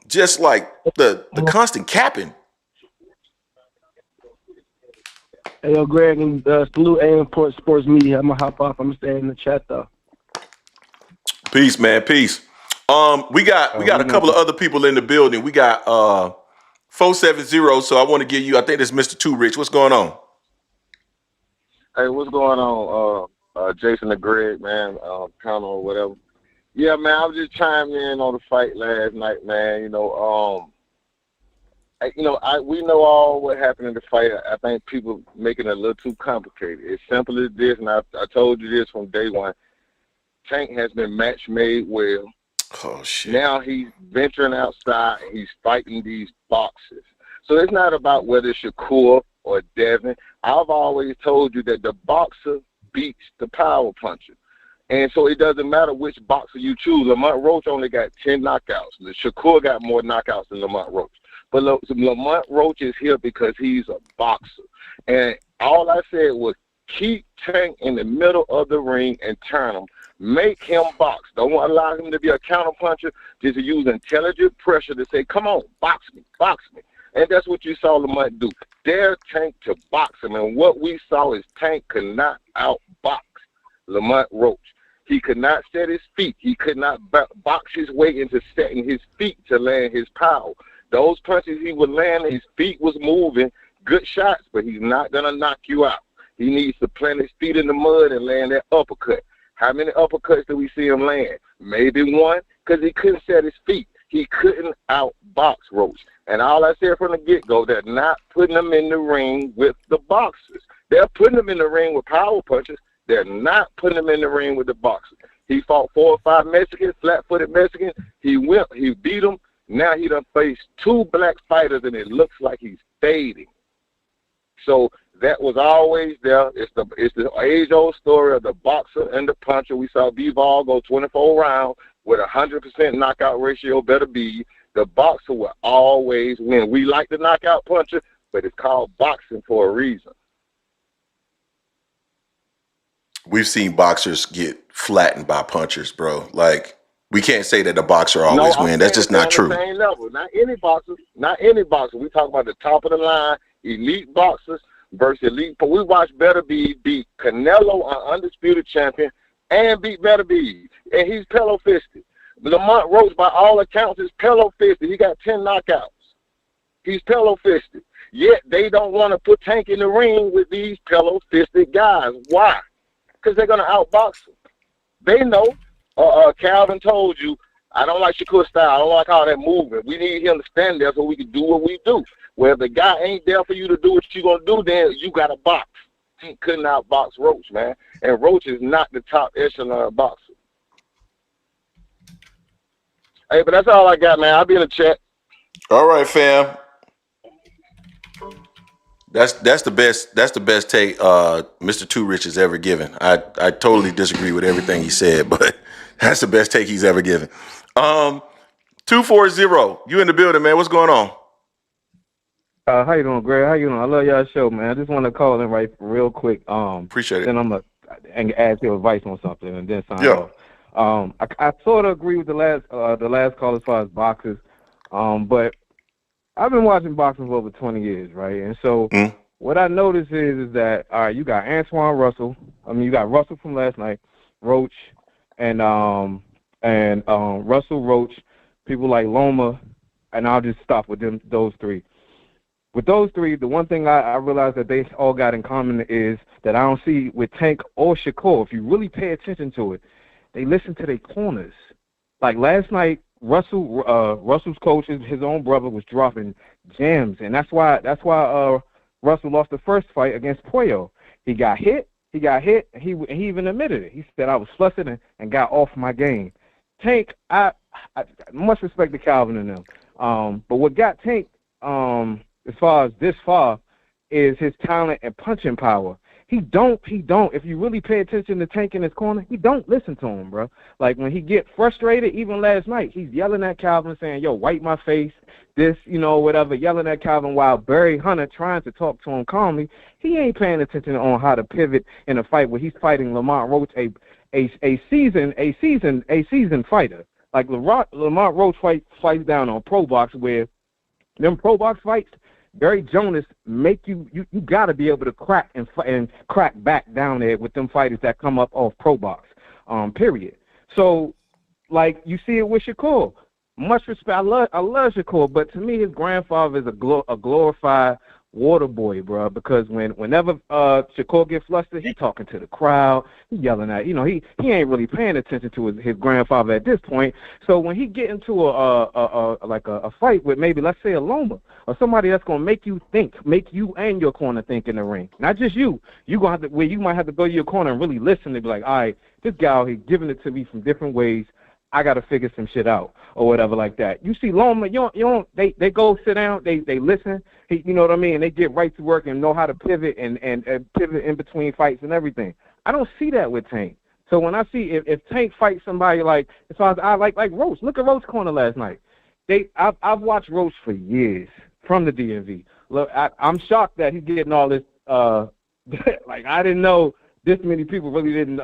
Just like the constant capping. Hey, yo, Greg, and salute AM Sports Media. I'm going to hop off. I'm going to stay in the chat, though. Peace, man. Peace. We got a couple of other people in the building. We got 470, so I want to give you, I think it's Mr. Too Rich. What's going on? Hey, what's going on, Jason and Greg, man, panel or whatever. Yeah, man, I was just chiming in on the fight last night, man. We know all what happened in the fight. I think people making it a little too complicated. It's simple as this, and I told you this from day one. Tank has been match made well. Oh, shit. Now he's venturing outside and he's fighting these boxers. So it's not about whether it's Shakur or Devin. I've always told you that the boxer beats the power puncher. And so it doesn't matter which boxer you choose. Lamont Roach only got 10 knockouts. Shakur got more knockouts than Lamont Roach. But Lamont Roach is here because he's a boxer. And all I said was keep Tank in the middle of the ring and turn him. Make him box. Don't allow him to be a counterpuncher. Just use intelligent pressure to say, come on, box me. And that's what you saw Lamont do. Dare Tank to box him. And what we saw is Tank could not outbox Lamont Roach. He could not set his feet. He could not box his way into setting his feet to land his power. Those punches he was landing, his feet was moving. Good shots, but he's not going to knock you out. He needs to plant his feet in the mud and land that uppercut. How many uppercuts do we see him land? Maybe one, because he couldn't set his feet. He couldn't outbox Roach. And all I said from the get-go, they're not putting him in the ring with the boxers. They're putting him in the ring with power punches. They're not putting him in the ring with the boxers. He fought 4 or 5 Mexicans, flat-footed Mexicans. He beat them. Now he done faced 2 black fighters, and it looks like he's fading. So that was always there. It's the age-old story of the boxer and the puncher. We saw Bivol go 24 rounds with 100% knockout ratio, better be. The boxer will always win. We like the knockout puncher, but it's called boxing for a reason. We've seen boxers get flattened by punchers, bro. Like, we can't say that the boxer always win. That's just not true. Same level. Not any boxer. We talk about the top of the line, elite boxers versus elite. But we watched Beterbiev beat Canelo, an undisputed champion, and beat Beterbiev, and he's pillow-fisted. Lamont Roach, by all accounts, is pillow-fisted. He got 10 knockouts. He's pillow-fisted. Yet they don't want to put Tank in the ring with these pillow-fisted guys. Why? Because they're going to outbox him. They know. Calvin told you, I don't like Shakur style. I don't like all that movement. We need him to stand there so we can do what we do. Well, if the guy ain't there for you to do what you gonna do, then you got to box. He couldn't outbox Roach, man. And Roach is not the top echelon boxer. Hey, but that's all I got, man. I'll be in the chat. All right, fam. That's the best. That's the best take Mr. Too Rich has ever given. I totally disagree with everything he said, but that's the best take he's ever given. 240, you in the building, man? What's going on? How you doing, Greg? How you doing? I love y'all show, man. I just want to call in real quick. Appreciate it. Then I'm gonna ask your advice on something, and then sign off. I sort of agree with the last call as far as boxers, but I've been watching boxing for over 20 years, right? And so what I notice is that all right, you got Antoine Russell. I mean, you got Russell from last night, Roach, and Russell, Roach, people like Loma, and I'll just stop with those three. With those three, the one thing I realized that they all got in common is that I don't see with Tank or Shakur. If you really pay attention to it, they listen to their corners. Like last night, Russell's coach, his own brother, was dropping gems, and that's why Russell lost the first fight against Puello. He got hit, and he even admitted it. He said, I was flustered and got off my game. Tank, I much respect to Calvin and them, but what got Tank as far as this far is his talent and punching power. He don't. If you really pay attention to Tank in his corner, he don't listen to him, bro. Like when he get frustrated, even last night, he's yelling at Calvin saying, yo, wipe my face, this, whatever, yelling at Calvin while Barry Hunter trying to talk to him calmly. He ain't paying attention on how to pivot in a fight where he's fighting Lamont Roach, a seasoned fighter. Like Lamont Roach fights down on Pro Box, where them Pro Box fights, Barry Jonas make you got to be able to crack and crack back down there with them fighters that come up off Pro Box, period. So, like, you see it with Shakur. Much respect. I love Shakur, but to me, his grandfather is a glorified water boy, bro, because whenever Shakur gets flustered, he talking to the crowd, he yelling at, he ain't really paying attention to his grandfather at this point. So when he get into a fight with maybe, let's say, a Loma or somebody that's gonna make you think, make you and your corner think in the ring, not just you gonna have to, where you might have to go to your corner and really listen to be like, all right, this guy out here giving it to me from different ways. I got to figure some shit out or whatever like that. You see Loma, they go sit down, they listen, you know what I mean? And they get right to work and know how to pivot and pivot in between fights and everything. I don't see that with Tank. So when I see if Tank fights somebody like, as far as I like Roach, look at Roach corner last night. I've watched Roach for years from the DMV. Look, I'm shocked that he's getting all this, like I didn't know this many people really didn't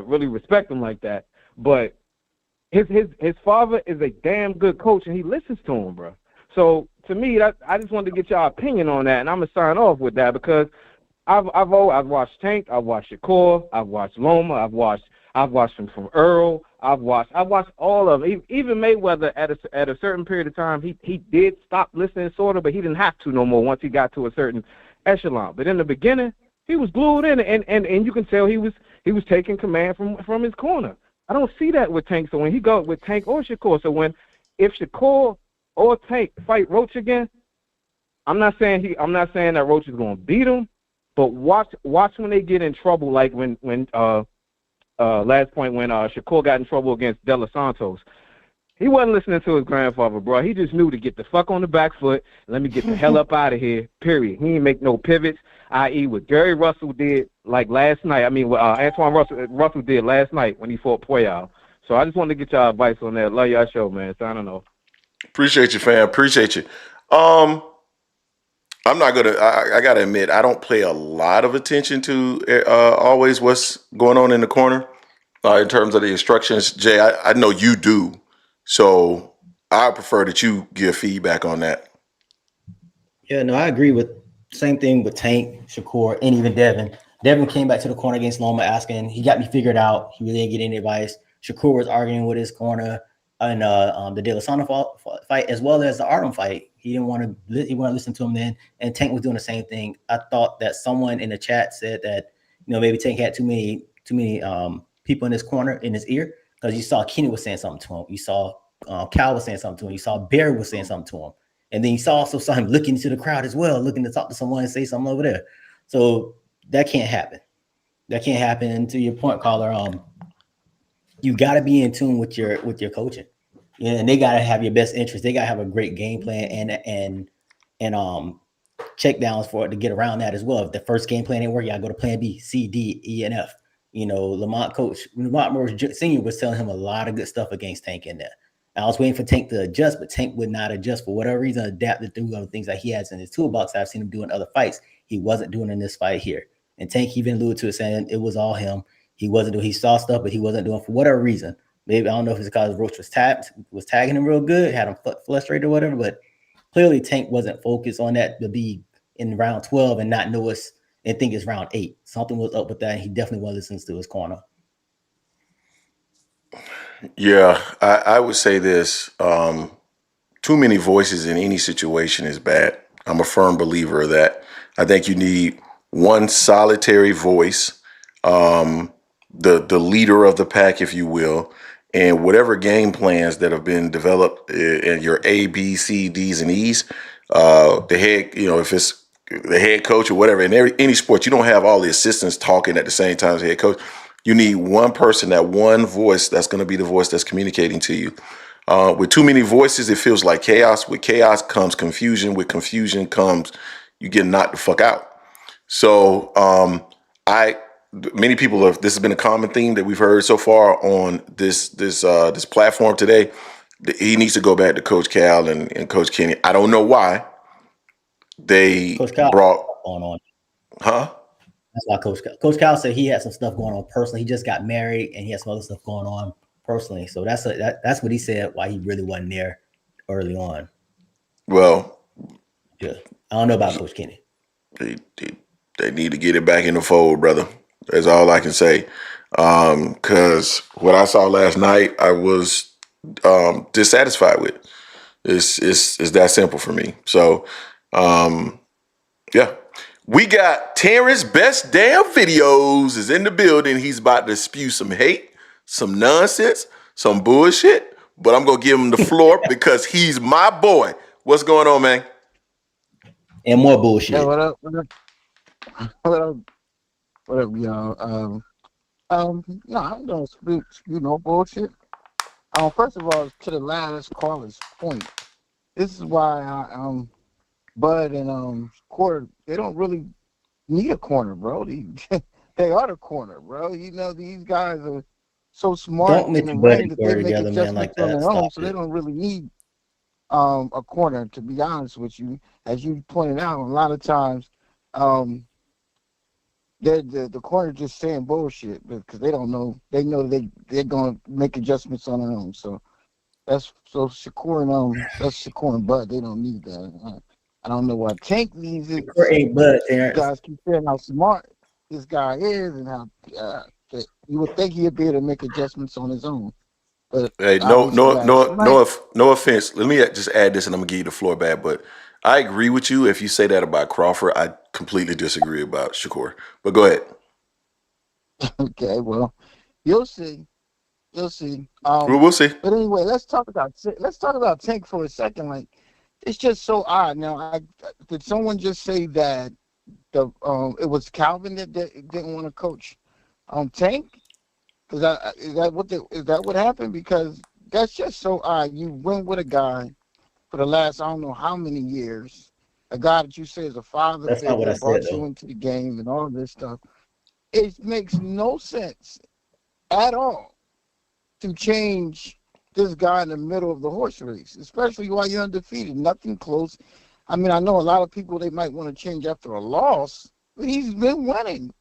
really respect him like that. But his father is a damn good coach, and he listens to him, bro. So to me, I just wanted to get y'all opinion on that, and I'm gonna sign off with that because I've watched Tank, I've watched Shakur, I've watched Loma, I've watched him from Earl, I've watched all of it. Even Mayweather at a certain period of time, he did stop listening sort of, but he didn't have to no more once he got to a certain echelon. But in the beginning, he was glued in, and you can tell he was taking command from his corner. I don't see that with Tank. So when he go with Tank or Shakur, if Shakur or Tank fight Roach again, I'm not saying that Roach is going to beat him, but watch when they get in trouble, like when last point when Shakur got in trouble against De Los Santos. He wasn't listening to his grandfather, bro. He just knew to get the fuck on the back foot. Let me get the hell up out of here, period. He didn't make no pivots, i.e. what Gary Russell did like last night. I mean, what Antoine Russell did last night when he fought Puello. So I just wanted to get y'all advice on that. Love y'all show, man. So I don't know. Appreciate you, fam. Appreciate you. I'm not gonna. I gotta admit, I don't pay a lot of attention to always what's going on in the corner in terms of the instructions. Jay, I know you do. So I prefer that you give feedback on that. Yeah, no, I agree with same thing with Tank, Shakur, and even Devin. Devin came back to the corner against Loma asking, he got me figured out. He really didn't get any advice. Shakur was arguing with his corner in the De La Santos fight as well as the Artem fight. He didn't want to listen to him then. And Tank was doing the same thing. I thought that someone in the chat said that, maybe Tank had too many people in his corner, in his ear. Because you saw Kenny was saying something to him. You saw Cal was saying something to him. You saw Barry was saying something to him. And then you also saw him looking into the crowd as well, looking to talk to someone and say something over there. So that can't happen. That can't happen. And to your point, caller, you got to be in tune with your coaching. Yeah, and they got to have your best interest. They got to have a great game plan and check downs for it to get around that as well. If the first game plan didn't work, y'all go to plan B, C, D, E, and F. You know, Lamont Roach Sr. was telling him a lot of good stuff against Tank in there. I was waiting for Tank to adjust, but Tank would not adjust for whatever reason, adapted through other things that he has in his toolbox. I've seen him do in other fights. He wasn't doing in this fight here. And Tank even alluded to it, saying it was all him. He wasn't doing, he saw stuff, but he wasn't doing for whatever reason. Maybe, I don't know if it's because Roach was tagging him real good, had him frustrated or whatever, but clearly Tank wasn't focused on that to be in round 12 and not know us and think it's round 8. Something was up with that, and he definitely wasn't listening to his corner. Yeah, I would say this. Too many voices in any situation is bad. I'm a firm believer of that. I think you need one solitary voice, the leader of the pack, if you will, and whatever game plans that have been developed in your A, B, C, D's, and E's, the head, if it's the head coach or whatever, in any sport, you don't have all the assistants talking at the same time as the head coach. You need one person, that one voice that's going to be the voice that's communicating to you. With too many voices, it feels like chaos. With chaos comes confusion. With confusion comes you get knocked the fuck out. So many people have. This has been a common theme that we've heard so far on this platform today. He needs to go back to Coach Cal and Coach Kenny. I don't know why they Coach Cal brought going on. Huh? That's why Coach Cal said he had some stuff going on personally. He just got married and he had some other stuff going on personally. So that's what he said, why he really wasn't there early on. Well, yeah, I don't know about Coach Kenny. They need to get it back in the fold, brother. That's all I can say. Because what I saw last night, I was dissatisfied with. It's that simple for me. So, yeah. We got Terrence Best Damn Videos is in the building. He's about to spew some hate, some nonsense, some bullshit. But I'm going to give him the floor because he's my boy. What's going on, man? And more bullshit. Yeah, what up? What up, y'all? No, I don't spew no bullshit. First of all, to the last caller's point, this is why Bud and Quarter, they don't really need a corner, bro. They are the corner, bro. You know, these guys are so smart in the ring that they make adjustments on their own, so they don't really need a corner, to be honest with you. As you pointed out, a lot of times the corner just saying bullshit because they don't know. They know they're going to make adjustments on their own. So that's Shakur and Bud. They don't need that. I don't know why Tank needs it. You guys keep saying how smart this guy is and how you would think he'd be able to make adjustments on his own. But hey, no offense. Let me just add this, and I'm gonna give you the floor back. But I agree with you if you say that about Crawford. I completely disagree about Shakur. But go ahead. Okay, well, you'll see. We'll see. But anyway, let's talk about Tank for a second. Like, it's just so odd. Now, did someone just say that it was Calvin that didn't want to coach Tank? Is that what happened? Because that's just so odd. You went with a guy for the last I don't know how many years, a guy that you say is a father figure that brought you into the game and all this stuff. It makes no sense at all to change this guy in the middle of the horse race, especially while you're undefeated, nothing close. I mean, I know a lot of people, they might want to change after a loss, but he's been winning.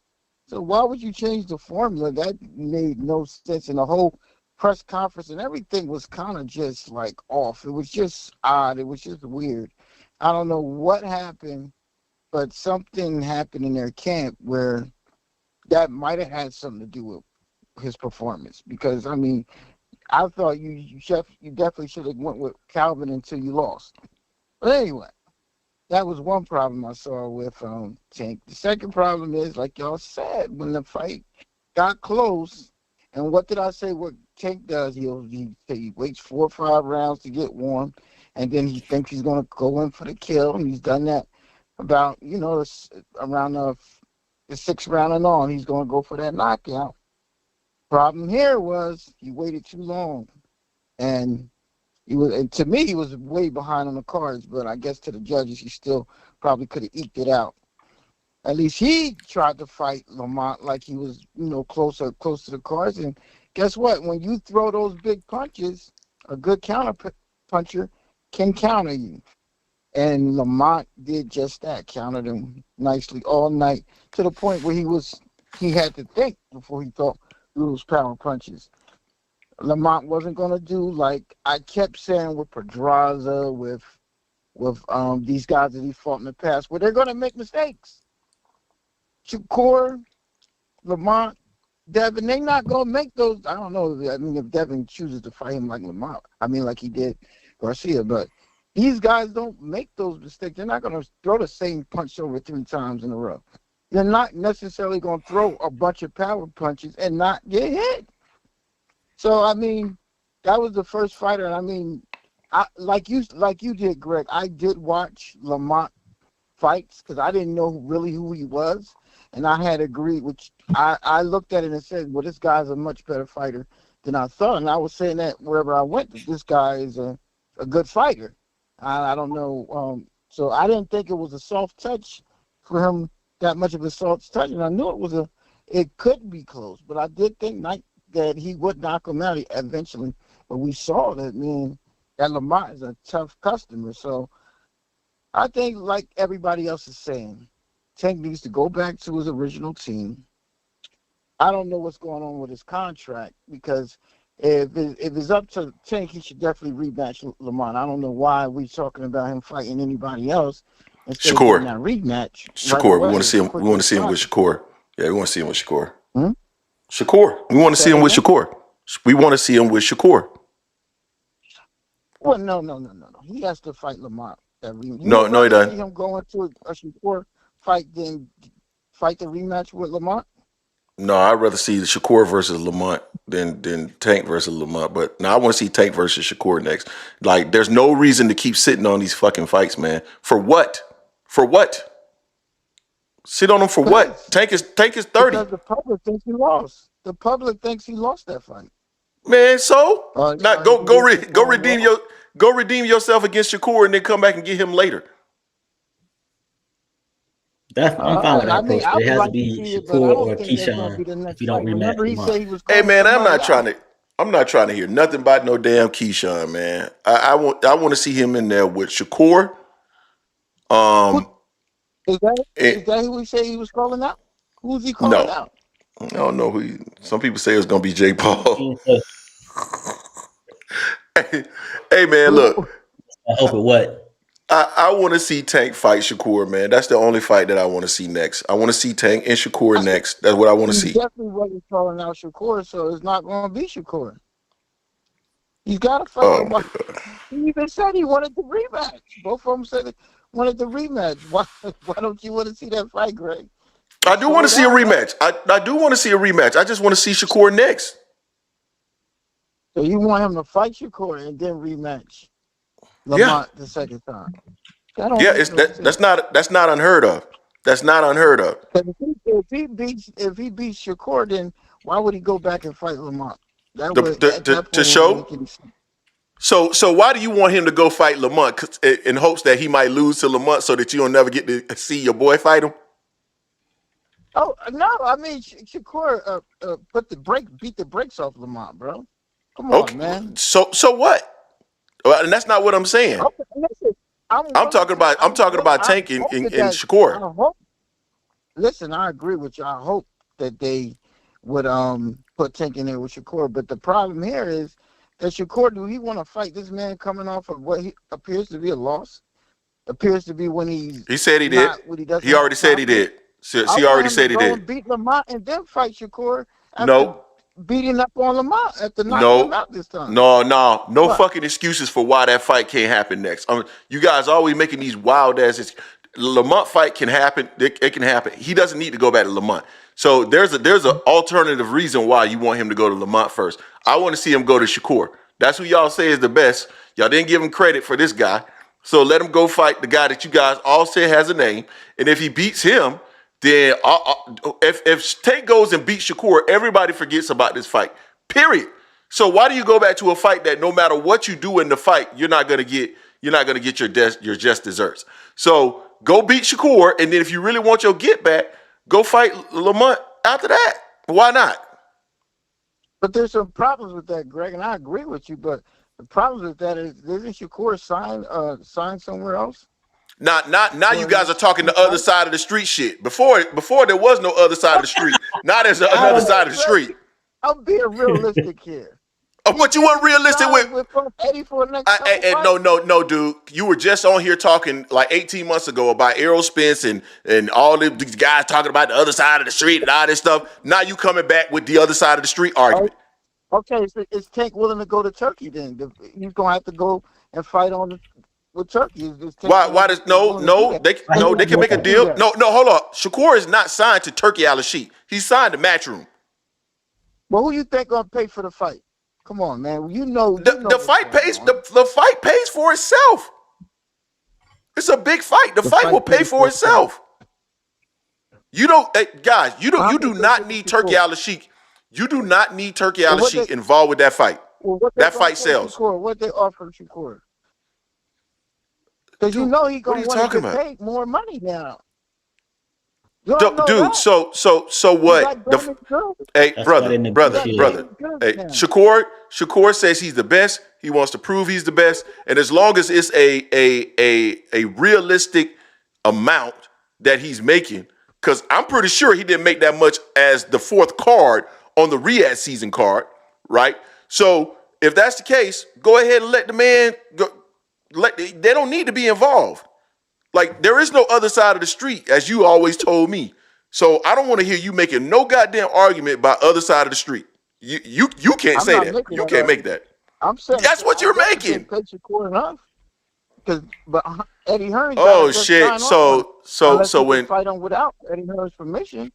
So why would you change the formula? That made no sense. And the whole press conference and everything was kind of just like off. It was just odd. It was just weird. I don't know what happened, but something happened in their camp where that might have had something to do with his performance. Because, I mean, I thought you definitely should have went with Calvin until you lost. But anyway, that was one problem I saw with Tank. The second problem is, like y'all said, when the fight got close And what did I say? What Tank does? He waits 4 or 5 rounds to get warm, and then he thinks he's going to go in for the kill. And he's done that about around the 6th round and on. He's going to go for that knockout. Problem here was he waited too long, and to me he was way behind on the cards. But I guess to the judges, he still probably could have eked it out. At least he tried to fight Lamont like he was, close to the cards. And guess what? When you throw those big punches, a good counter puncher can counter you. And Lamont did just that, countered him nicely all night to the point where he had to think before he thought those power punches. Lamont wasn't going to do like I kept saying with Pedraza, with these guys that he fought in the past, where they're going to make mistakes. Shakur, Lamont, Devin, they're not going to make those. I don't know. I mean, if Devin chooses to fight him like Lamont, like he did Garcia, but these guys don't make those mistakes. They're not going to throw the same punch over 3 times in a row. They're not necessarily going to throw a bunch of power punches and not get hit. So, that was the first fighter. And like you did, Greg, I did watch Lamont fights because I didn't know really who he was. And I had agreed, which I looked at it and said, well, this guy's a much better fighter than I thought. And I was saying that wherever I went, that this guy is a good fighter. I don't know. So I didn't think it was a soft touch for him, that much of a soft touch. And I knew it could be close. But I did think that he would knock him out eventually. But we saw that, that Lamont is a tough customer. So I think, like everybody else is saying, Tank needs to go back to his original team. I don't know what's going on with his contract because if it's up to Tank, he should definitely rematch Lamont. I don't know why we're talking about him fighting anybody else instead Shakur. of getting that rematch. Shakur, we want to see him. We want to see him with Shakur. Yeah, we want to see him with Shakur. Shakur, we want to see him with Shakur. We want to see him with Shakur. Well, no. He has to fight Lamont. No, he doesn't. See him going to a Shakur fight than fight the rematch with Lamont? No, I'd rather see Shakur versus Lamont than Tank versus Lamont. But no, I want to see Tank versus Shakur next. Like, there's no reason to keep sitting on these fucking fights, man. For what? For what? Sit on them for what? Tank is 30. Because the public thinks he lost. The public thinks he lost that fight. Man, so go redeem yourself against Shakur and then come back and get him later. I'm fine with that approach. But it has to be Shakur or Keyshawn if you don't rematch. Hey man, I'm not trying to hear nothing about no damn Keyshawn, man. I want to see him in there with Shakur. Is that who he said he was calling out? Who's he calling out? I don't know who. Some people say it's gonna be Jake Paul. Hey man, look. I hope it what. I want to see Tank fight Shakur, man. That's the only fight that I want to see next. I want to see Tank and Shakur next. That's what I want to see. He definitely wasn't calling out Shakur, so it's not going to be Shakur. He's got to fight. He even said he wanted the rematch. Both of them said they wanted the rematch. Why don't you want to see that fight, Greg? I do want to see a rematch. I do want to see a rematch. I just want to see Shakur next. So you want him to fight Shakur and then rematch Lamont the second time? Yeah, that's not unheard of. That's not unheard of. If he beats Shakur, then why would he go back and fight Lamont? To show. So why do you want him to go fight Lamont in hopes that he might lose to Lamont so that you don't never get to see your boy fight him? Oh no! I mean, Shakur beat the brakes off Lamont, bro. Come on, man. So what? And that's not what I'm saying. Okay, listen, I'm talking about Tank and Shakur. Listen, I agree with you. I hope that they would put Tank in there with Shakur. But the problem here is that Shakur, do he want to fight this man coming off of what he appears to be a loss? Appears to be when he said he did. He already said he did. He already said he did. Beat Lamont and then fight Shakur. Beating up on Lamont after knocking him out this time. No fucking excuses for why that fight can't happen next. You guys always making these wild asses. Lamont fight can happen. It can happen. He doesn't need to go back to Lamont. So there's an alternative reason why you want him to go to Lamont first. I want to see him go to Shakur. That's who y'all say is the best. Y'all didn't give him credit for this guy. So let him go fight the guy that you guys all say has a name. And if he beats him, then if Tank goes and beats Shakur, everybody forgets about this fight. Period. So why do you go back to a fight that no matter what you do in the fight, you're not gonna get your just desserts. So go beat Shakur, and then if you really want your get back, go fight Lamont after that. Why not? But there's some problems with that, Greg, and I agree with you. But the problem with that is, isn't Shakur signed somewhere else? Now you guys are talking the other side of the street shit. Before there was no other side of the street. Now there's another side of the street. I'm being realistic here. But you weren't realistic with Eddie for the next no, dude. You were just on here talking like 18 months ago about Errol Spence and all these guys talking about the other side of the street and all this stuff. Now you coming back with the other side of the street argument. Okay, so is Tank willing to go to Turkey then? He's gonna have to go and fight with Turkey. Why does they can make a deal? No, hold on. Shakur is not signed to Turkey Al-Rashid. He's signed to Matchroom. Well, who you think gonna pay for the fight? Come on, man. The fight pays. The fight pays for itself. It's a big fight. The fight will pay for itself. You don't, guys. You do not need Turkey Al-Rashid. You do not need Turkey Al-Rashid involved with that fight. That fight sells. What they offer Shakur? Because you know he's gonna want to get paid more money now. Dude, so what? Hey, brother. Hey, Shakur says he's the best. He wants to prove he's the best, and as long as it's a realistic amount that he's making, because I'm pretty sure he didn't make that much as the fourth card on the Riyadh season card, right? So if that's the case, go ahead and let the man go. They don't need to be involved. Like, there is no other side of the street, as you always told me. So I don't want to hear you making no goddamn argument about other side of the street. You can't say that. You can't make that. I'm saying that's what you're making. But Eddie Hearn. Oh shit! So when fight on without Eddie Hearn's permission.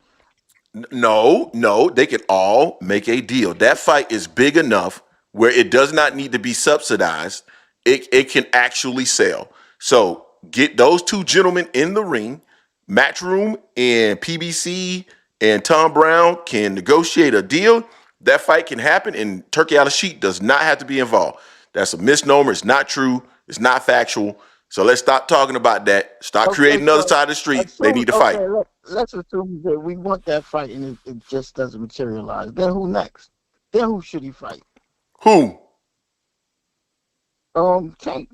No, they can all make a deal. That fight is big enough where it does not need to be subsidized. It can actually sell. So get those two gentlemen in the ring. Matchroom and PBC and Tom Brown can negotiate a deal. That fight can happen, and Turkey Al-Rashid does not have to be involved. That's a misnomer. It's not true. It's not factual. So let's stop talking about that. Stop creating another side of the street. They need to fight. Let's assume that we want that fight, and it just doesn't materialize. Then who next? Then who should he fight? Who? Tank.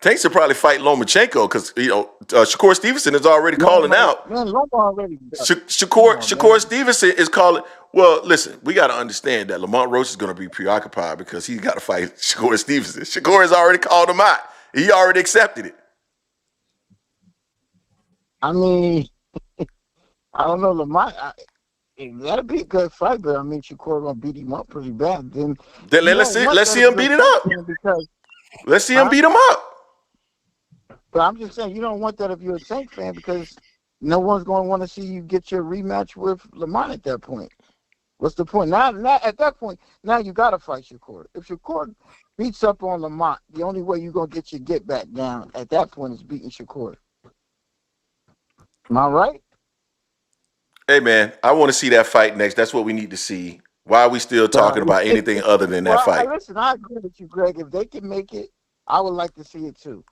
Tank should probably fight Lomachenko because Shakur Stevenson is already calling out. Man, Loma already. Shakur Stevenson is calling. Well, listen, we got to understand that Lamont Roach is going to be preoccupied because he's got to fight Shakur Stevenson. Shakur has already called him out. He already accepted it. I mean, I don't know, Lamont. That'd be a good fight, but I mean, Shakur gonna beat him up pretty bad. Then let's see him beat it up. Let's see him beat him up. But I'm just saying, you don't want that if you're a Tank fan because no one's going to want to see you get your rematch with Lamont at that point. What's the point? Now at that point, now you got to fight Shakur. If Shakur beats up on Lamont, the only way you're going to get your get back down at that point is beating Shakur. Am I right? Hey, man, I want to see that fight next. That's what we need to see. Why are we still talking about anything other than that fight? Listen, I agree with you, Greg. If they can make it, I would like to see it too.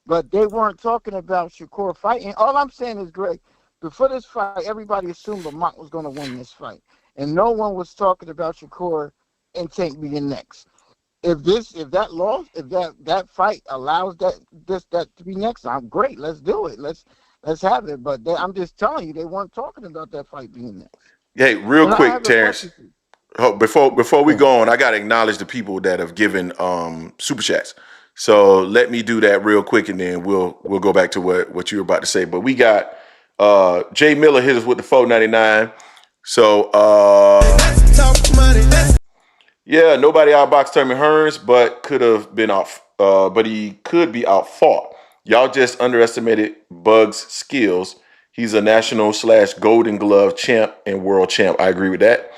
But they weren't talking about Shakur fighting. All I'm saying is, Greg, before this fight, everybody assumed Lamont was going to win this fight. And no one was talking about Shakur and Tank being next. If that fight allows that to be next, I'm great. Let's do it. Let's have it. But I'm just telling you, they weren't talking about that fight being next. Hey, real quick, Terrence. Before we go on, I got to acknowledge the people that have given super chats. So let me do that real quick, and then we'll go back to what you were about to say. But we got Jay Miller hit us with the $4.99. So yeah, nobody outboxed Terry Hearns, but could have been off. But he could be outfought. Y'all just underestimated Bug's skills. He's a national/Golden Glove champ and world champ. I agree with that.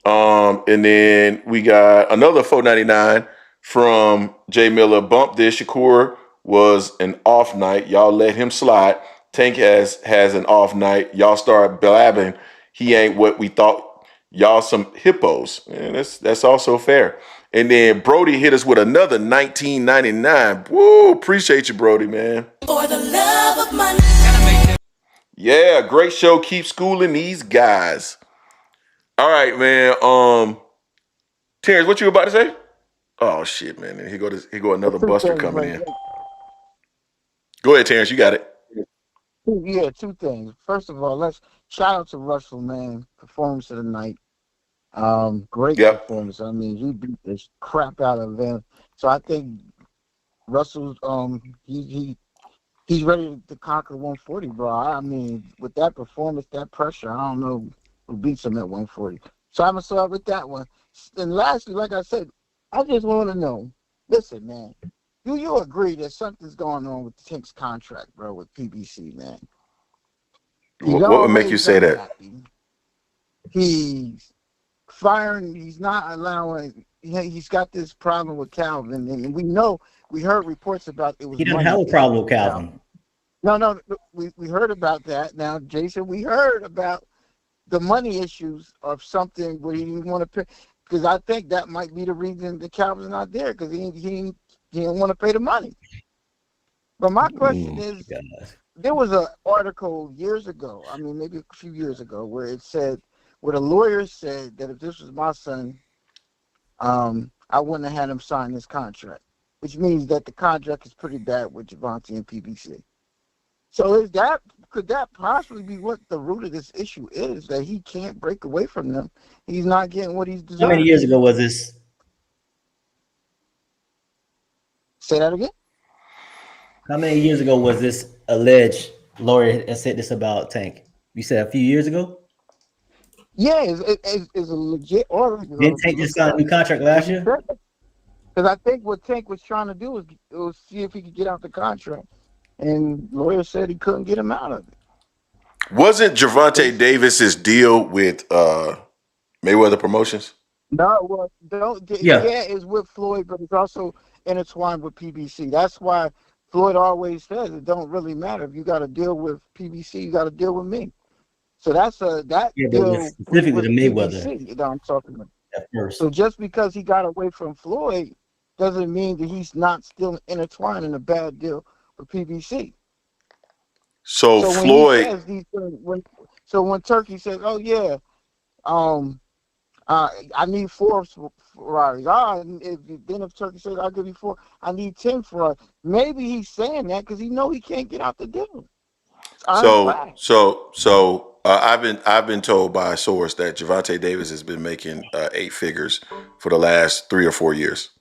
And then we got another $4.99 from Jay Miller. Bump this. Shakur was an off night. Y'all let him slide. Tank has an off night. Y'all start blabbing. He ain't what we thought. Y'all some hippos. And that's also fair. And then Brody hit us with another $19.99. Woo! Appreciate you, Brody, man. For the love of money. Yeah, great show. Keep schooling these guys. All right, man. Terrence, what you about to say? Oh shit, man! Here go another buster coming in. Go ahead, Terrence. You got it. Yeah, two things. First of all, let's shout out to Russell, man. Performance of the night. Great performance. I mean, he beat the crap out of them. So I think Russell's he's ready to conquer 140, bro. I mean, with that performance, that pressure, I don't know who beats him at 140. So I'm gonna start with that one. And lastly, like I said, I just want to know. Listen, man, do you agree that something's going on with Tank's contract, bro, with PBC, man? What would make you say that? He's firing. He's not allowing. He's got this problem with Calvin, and we heard reports about it was. He doesn't have a problem with Calvin. No, we heard about that. Now, Jason, we heard about the money issues of something where he didn't want to pay, because I think that might be the reason that Calvin's not there, because he didn't want to pay the money. But my question is, there was an article years ago, I mean maybe a few years ago, where the lawyer said that if this was my son, I wouldn't have had him sign this contract, which means that the contract is pretty bad with Gervonta and PBC. So could that possibly be what the root of this issue is, that he can't break away from them? He's not getting what he's deserving. How many years ago was this? Say that again? How many years ago was this alleged lawyer that said this about Tank? You said a few years ago? Yeah, it's a legit order. Didn't Tank just sign a new contract last year? Because I think what Tank was trying to do was see if he could get out the contract. And lawyer said he couldn't get him out of it. Wasn't Gervonta Davis's deal with Mayweather Promotions? No, it's with Floyd, but it's also intertwined with PBC. That's why Floyd always says it don't really matter. If you got to deal with PBC, you got to deal with me. So that's deal specifically with to Mayweather. PBC that I'm talking about. At first. So just because he got away from Floyd doesn't mean that he's not still intertwined in a bad deal with PBC. So Floyd. When Turkey says, "Oh yeah, I need 4 Ferraris," if Turkey says, "I'll give you 4," I need 10 Ferraris. Maybe he's saying that because he know he can't get out the deal. I've been told by a source that Gervonta Davis has been making 8 figures for the last 3 or 4 years.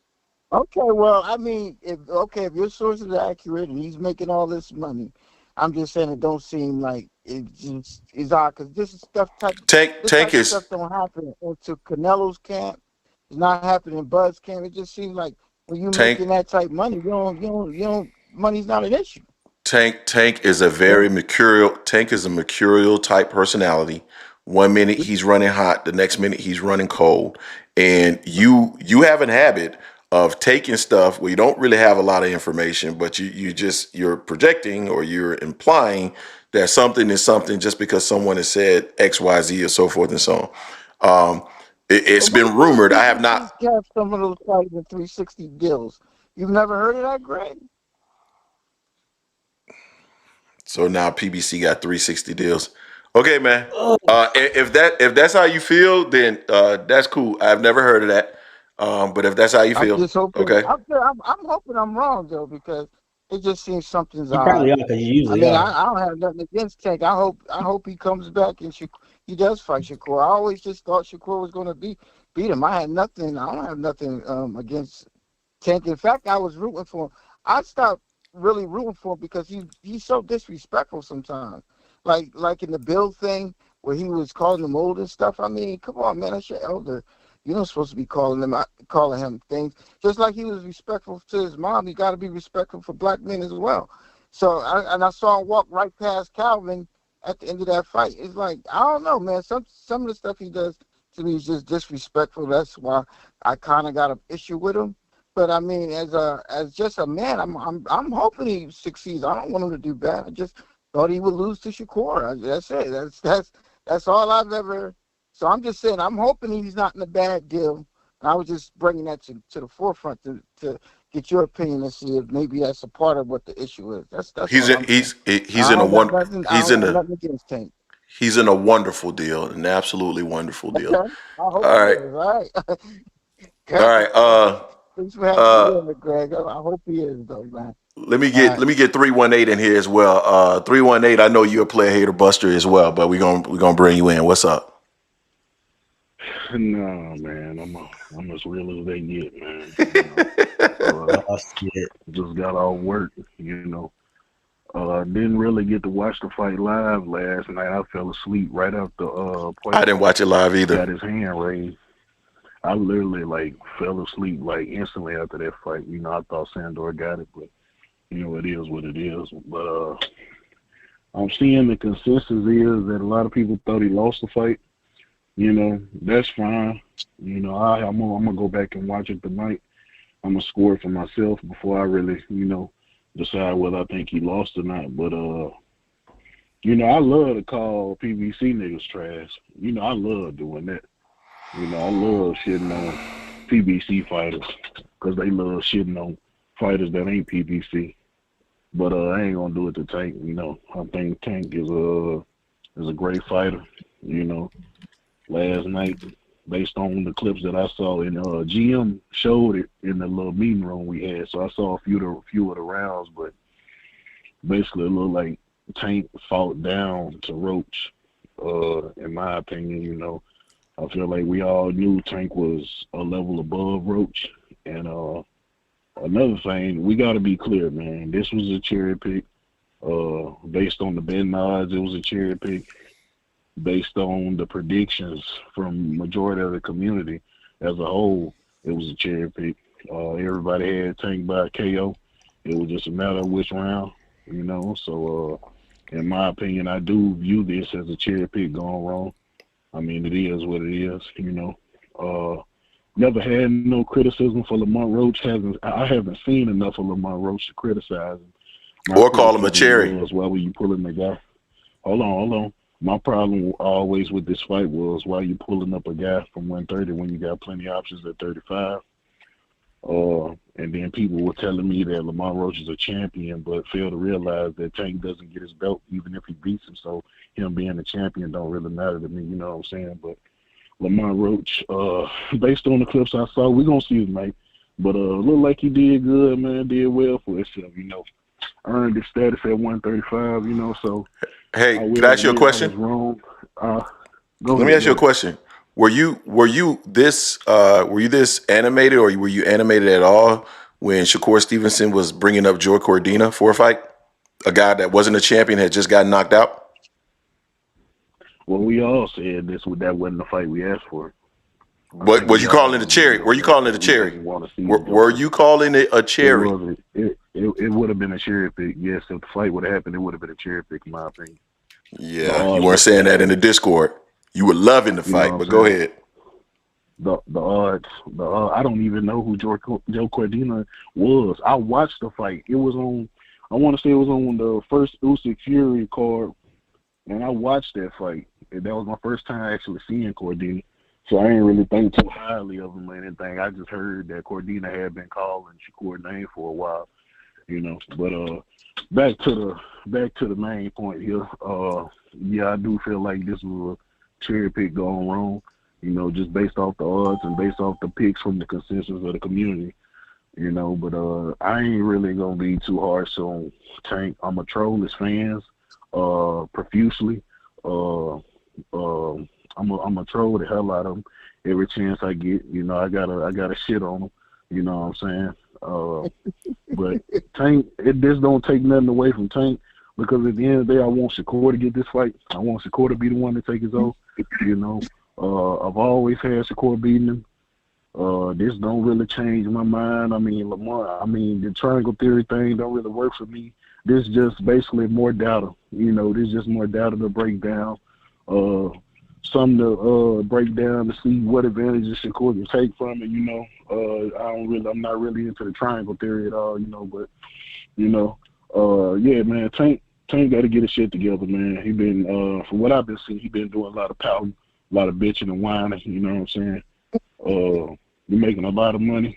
Okay, well, I mean, if your source is accurate and he's making all this money, I'm just saying it don't seem like it's odd, because this is stuff stuff don't happen into Canelo's camp. It's not happening in Bud's camp. It just seems like when you're making that type of money, you don't money's not an issue. Tank is a very mercurial. Tank is a mercurial type personality. 1 minute he's running hot, the next minute he's running cold, and you have a habit of taking stuff where you don't really have a lot of information, but you're projecting or you're implying that something is something just because someone has said X, Y, Z, or so forth and so on. It's been rumored. I have not. Have some of those fighters in 360 deals. You've never heard of that, Greg? So now PBC got 360 deals. Okay, man. If that's how you feel, then that's cool. I've never heard of that. But if that's how you feel, okay. I'm hoping I'm wrong though, because it just seems something's odd. Probably are, because you usually are. I don't have nothing against Tank. I hope he comes back and he does fight Shakur. I always just thought Shakur was going to beat him. I don't have nothing against Tank. In fact, I was rooting for him. I stopped really rooting for him because he's so disrespectful sometimes. Like in the Bill thing where he was calling him old and stuff. I mean, come on, man, that's your elder. You're not supposed to be calling him things. Just like he was respectful to his mom, you got to be respectful for black men as well. So I saw him walk right past Calvin at the end of that fight. It's like, I don't know, man. Some of the stuff he does to me is just disrespectful. That's why I kind of got an issue with him. But I mean, as just a man, I'm hoping he succeeds. I don't want him to do bad. I just thought he would lose to Shakur. That's it. That's all I've ever. So I'm just saying, I'm hoping he's not in a bad deal. And I was just bringing that to the forefront to get your opinion and see if maybe that's a part of what the issue is. That's He's all I'm saying. he's in a one nothing against Tank. he's in a wonderful deal, an absolutely wonderful deal. Okay. I hope All he right. is. All right. All right. Thanks for having me, Greg. I hope he is though, man. Let me get 318 in here as well. 318, I know you're a player hater buster as well, but we're gonna bring you in. What's up? No, man, I'm as real as they get, man. Just got off work, Didn't really get to watch the fight live last night. I fell asleep right after I didn't watch it live either. Got his hand raised. I literally fell asleep instantly after that fight. I thought Sandor got it, but it is what it is. But I'm seeing the consensus is that a lot of people thought he lost the fight. That's fine. I'm gonna go back and watch it tonight. I'm gonna score it for myself before I really, decide whether I think he lost or not. But I love to call PBC niggas trash. I love doing that. I love shitting on PBC fighters because they love shitting on fighters that ain't PBC. But I ain't gonna do it to Tank. I think Tank is a great fighter. Last night, based on the clips that I saw, and GM showed it in the little meeting room we had. So I saw a few of the rounds, but basically it looked like Tank fought down to Roach. In my opinion, I feel like we all knew Tank was a level above Roach. And another thing, we got to be clear, man. This was a cherry pick. Based on the betting odds, it was a cherry pick. Based on the predictions from majority of the community as a whole, it was a cherry pick. Everybody had Tank by KO. It was just a matter of which round, So, in my opinion, I do view this as a cherry pick gone wrong. I mean, it is what it is, Never had no criticism for Lamont Roach. I haven't seen enough of Lamont Roach to criticize him. Or call him a cherry. Why were you pulling the guy? Hold on. My problem always with this fight was why you pulling up a guy from 130 when you got plenty of options at 35. And then people were telling me that Lamont Roach is a champion, but fail to realize that Tank doesn't get his belt even if he beats him. So him being a champion don't really matter to me, you know what I'm saying? But Lamont Roach, based on the clips I saw, we're going to see his mate. But looked like he did good, man, did well for himself, Earned his status at 135, so. Hey, can I ask you a question? Let me ask you a question. Were you this animated, or were you animated at all when Shakur Stevenson was bringing up Joe Cordina for a fight? A guy that wasn't a champion had just gotten knocked out? Well, we all said that wasn't the fight we asked for. But was you calling it a cherry? Were you calling it a cherry? Were you calling it a cherry? It would have been a cherry pick. Yes, if the fight would have happened, it would have been a cherry pick, in my opinion. Yeah, you weren't saying that in the Discord. You were loving the fight, but go ahead. The odds, I don't even know who Joe Cordina was. I watched the fight. It was on, I want to say it was on the first Usyk Fury card, and I watched that fight. And that was my first time actually seeing Cordina. So I ain't really think too highly of him or anything. I just heard that Cordina had been calling Shakur's name for a while, But back to the main point here. I do feel like this was a cherry pick going wrong. Just based off the odds and based off the picks from the consensus of the community. But I ain't really gonna be too harsh on Tank. I'm gonna troll his fans profusely. I'm gonna troll the hell out of him every chance I get. I gotta shit on him. You know what I'm saying? But Tank, this don't take nothing away from Tank, because at the end of the day, I want Shakur to get this fight. I want Shakur to be the one to take his oath. I've always had Shakur beating him. This don't really change my mind. I mean, Lamont, the triangle theory thing don't really work for me. this just basically more data. You know, this just more data to break down. Some to break down to see what advantages Shakur can take from it. You know, I'm not really into the triangle theory at all. You know, but you know, yeah, man, Tank got to get his shit together, man. He been, from what I've been seeing, he been doing a lot of pouting, a lot of bitching and whining. You know what I'm saying? You're making a lot of money.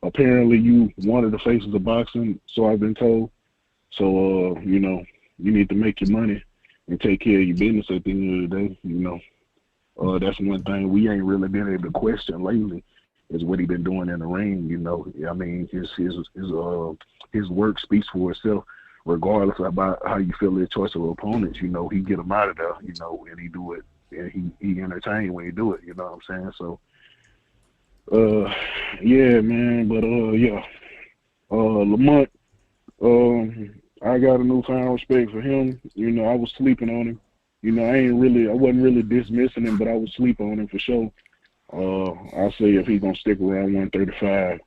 Apparently, you one of the faces of boxing, so I've been told. So, you know, you need to make your money and take care of your business at the end of the day. You know, that's one thing we ain't really been able to question lately is what he been doing in the ring. You know, I mean, his work speaks for itself, regardless about how you feel his choice of opponents. You know, he get them out of there. You know, and he do it, and he entertain when he do it. You know what I'm saying? So, yeah, man. But yeah, Lamont. I got a newfound respect for him. You know, I was sleeping on him. You know, I wasn't really dismissing him, but I was sleeping on him for sure. I say if he's gonna stick around 135,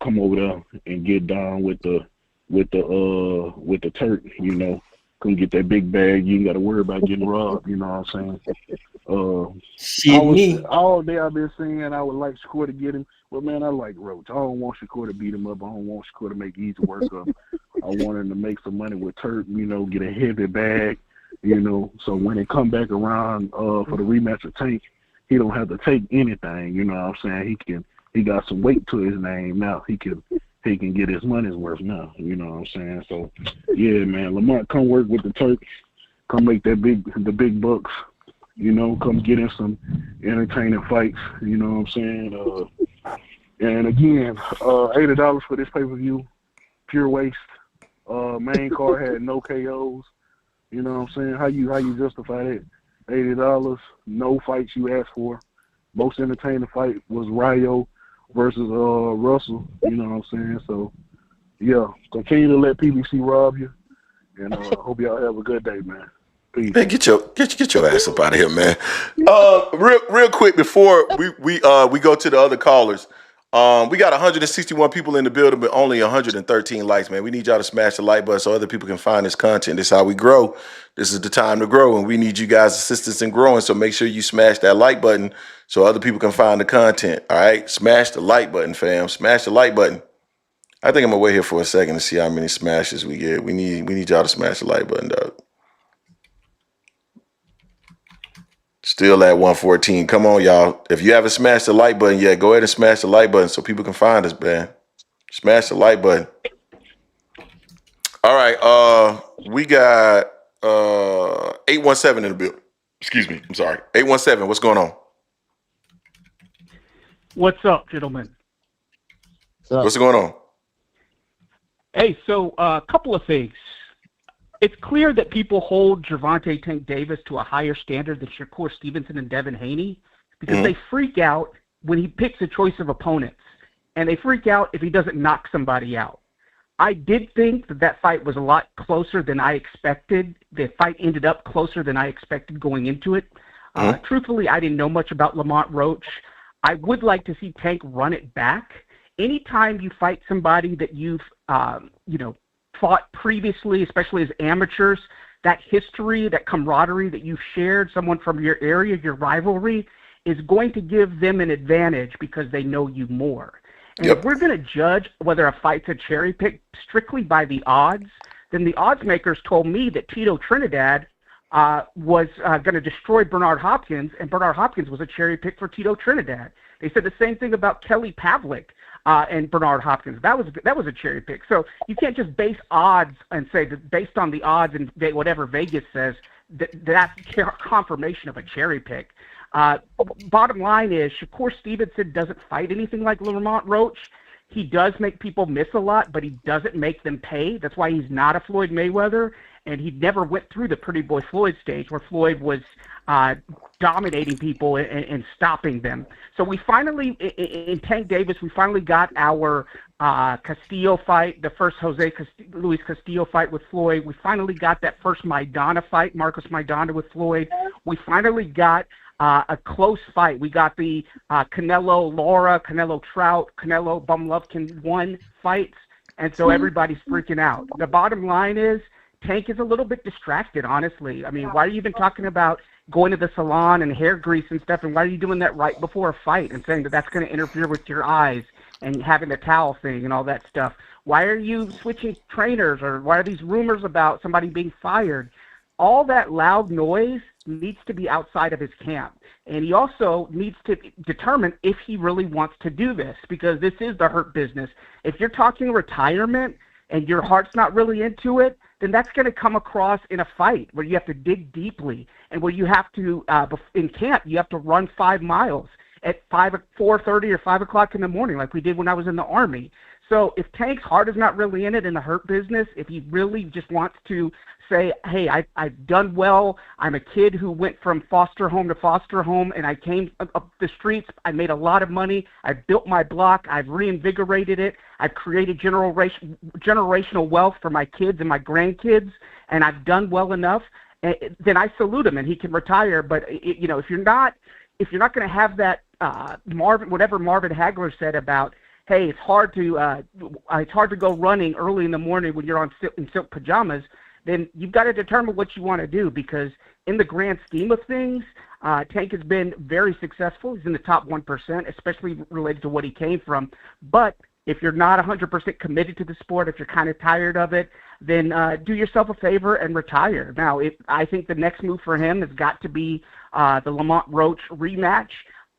come over there and get down with the Turk. You know, come get that big bag. You ain't got to worry about getting robbed. You know what I'm saying? All day I've been saying I would like Shakur to get him, but man, I like Roach. I don't want Shakur to beat him up. I don't want Shakur to make easy work of him. I want him to make some money with Turk. You know, get a heavy bag. You know, so when they come back around for the rematch with Tank, he don't have to take anything. You know what I'm saying? He got some weight to his name now. He can get his money's worth now. You know what I'm saying? So yeah, man, Lamont, come work with the Turk. Come make the big bucks. You know, come get in some entertaining fights. You know what I'm saying? And again, $80 for this pay-per-view, pure waste. Main card had no KOs. You know what I'm saying? How you justify that? $80, no fights you asked for. Most entertaining fight was Ryo versus Russell. You know what I'm saying? So yeah, continue to let PBC rob you, and hope y'all have a good day, man. Peace. Man, get your ass up out of here, man. Real quick before we go to the other callers. We got 161 people in the building, but only 113 likes, man. We need y'all to smash the like button so other people can find this content. This is how we grow. This is the time to grow, and we need you guys' assistance in growing. So make sure you smash that like button so other people can find the content. All right, smash the like button, fam. Smash the like button. I think I'm gonna wait here for a second to see how many smashes we get. We need y'all to smash the like button, dog. Still at 114. Come on, y'all. If you haven't smashed the like button yet, go ahead and smash the like button so people can find us, man. Smash the like button. All right. We got 817 in the building. Excuse me. I'm sorry. 817. What's going on? What's up, gentlemen? What's going on? Hey, so a couple of things. It's clear that people hold Gervonta Tank Davis to a higher standard than Shakur Stevenson and Devin Haney because they freak out when he picks a choice of opponents, and they freak out if he doesn't knock somebody out. I did think that fight was a lot closer than I expected. The fight ended up closer than I expected going into it. Truthfully, I didn't know much about Lamont Roach. I would like to see Tank run it back. Anytime you fight somebody that you've, fought previously, especially as amateurs, that history, that camaraderie that you've shared, someone from your area, your rivalry, is going to give them an advantage because they know you more. And if we're going to judge whether a fight's a cherry pick strictly by the odds, then the odds makers told me that Tito Trinidad was going to destroy Bernard Hopkins, and Bernard Hopkins was a cherry pick for Tito Trinidad. They said the same thing about Kelly Pavlik and Bernard Hopkins. That was a cherry pick. So you can't just base odds and say that based on the odds and whatever Vegas says that's confirmation of a cherry pick. Bottom line is Shakur Stevenson doesn't fight anything like Lamont Roach. He does make people miss a lot, but he doesn't make them pay. That's why he's not a Floyd Mayweather, and he never went through the Pretty Boy Floyd stage where Floyd was dominating people and stopping them. So we finally, in Tank Davis, we finally got our Castillo fight, the first Luis Castillo fight with Floyd. We finally got that first Maidana fight, Marcos Maidana with Floyd. We finally got a close fight. We got the Canelo Lara, Canelo Trout, Canelo Bumlovkin 1 fights. and so everybody's freaking out. The bottom line is Tank is a little bit distracted, honestly. I mean, why are you even talking about going to the salon and hair grease and stuff, and why are you doing that right before a fight and saying that that's going to interfere with your eyes and having the towel thing and all that stuff? Why are you switching trainers, or why are these rumors about somebody being fired? All that loud noise needs to be outside of his camp. And he also needs to determine if he really wants to do this, because this is the hurt business. If you're talking retirement and your heart's not really into it, then that's going to come across in a fight where you have to dig deeply and where you have to, in camp, you have to run 5 miles at 4:30 or 5 o'clock in the morning like we did when I was in the Army. So if Tank's heart is not really in it in the hurt business, if he really just wants to say, hey, I've done well, I'm a kid who went from foster home to foster home, and I came up the streets, I made a lot of money, I've built my block, I've reinvigorated it, I've created generational wealth for my kids and my grandkids, and I've done well enough, then I salute him and he can retire. But if you're not going to have that whatever Marvin Hagler said about, hey, it's hard to go running early in the morning when you're in silk pajamas, then you've got to determine what you want to do, because in the grand scheme of things, Tank has been very successful. He's in the top 1%, especially related to what he came from. But if you're not 100% committed to the sport, if you're kind of tired of it, then do yourself a favor and retire. Now, I think the next move for him has got to be the Lamont Roach rematch.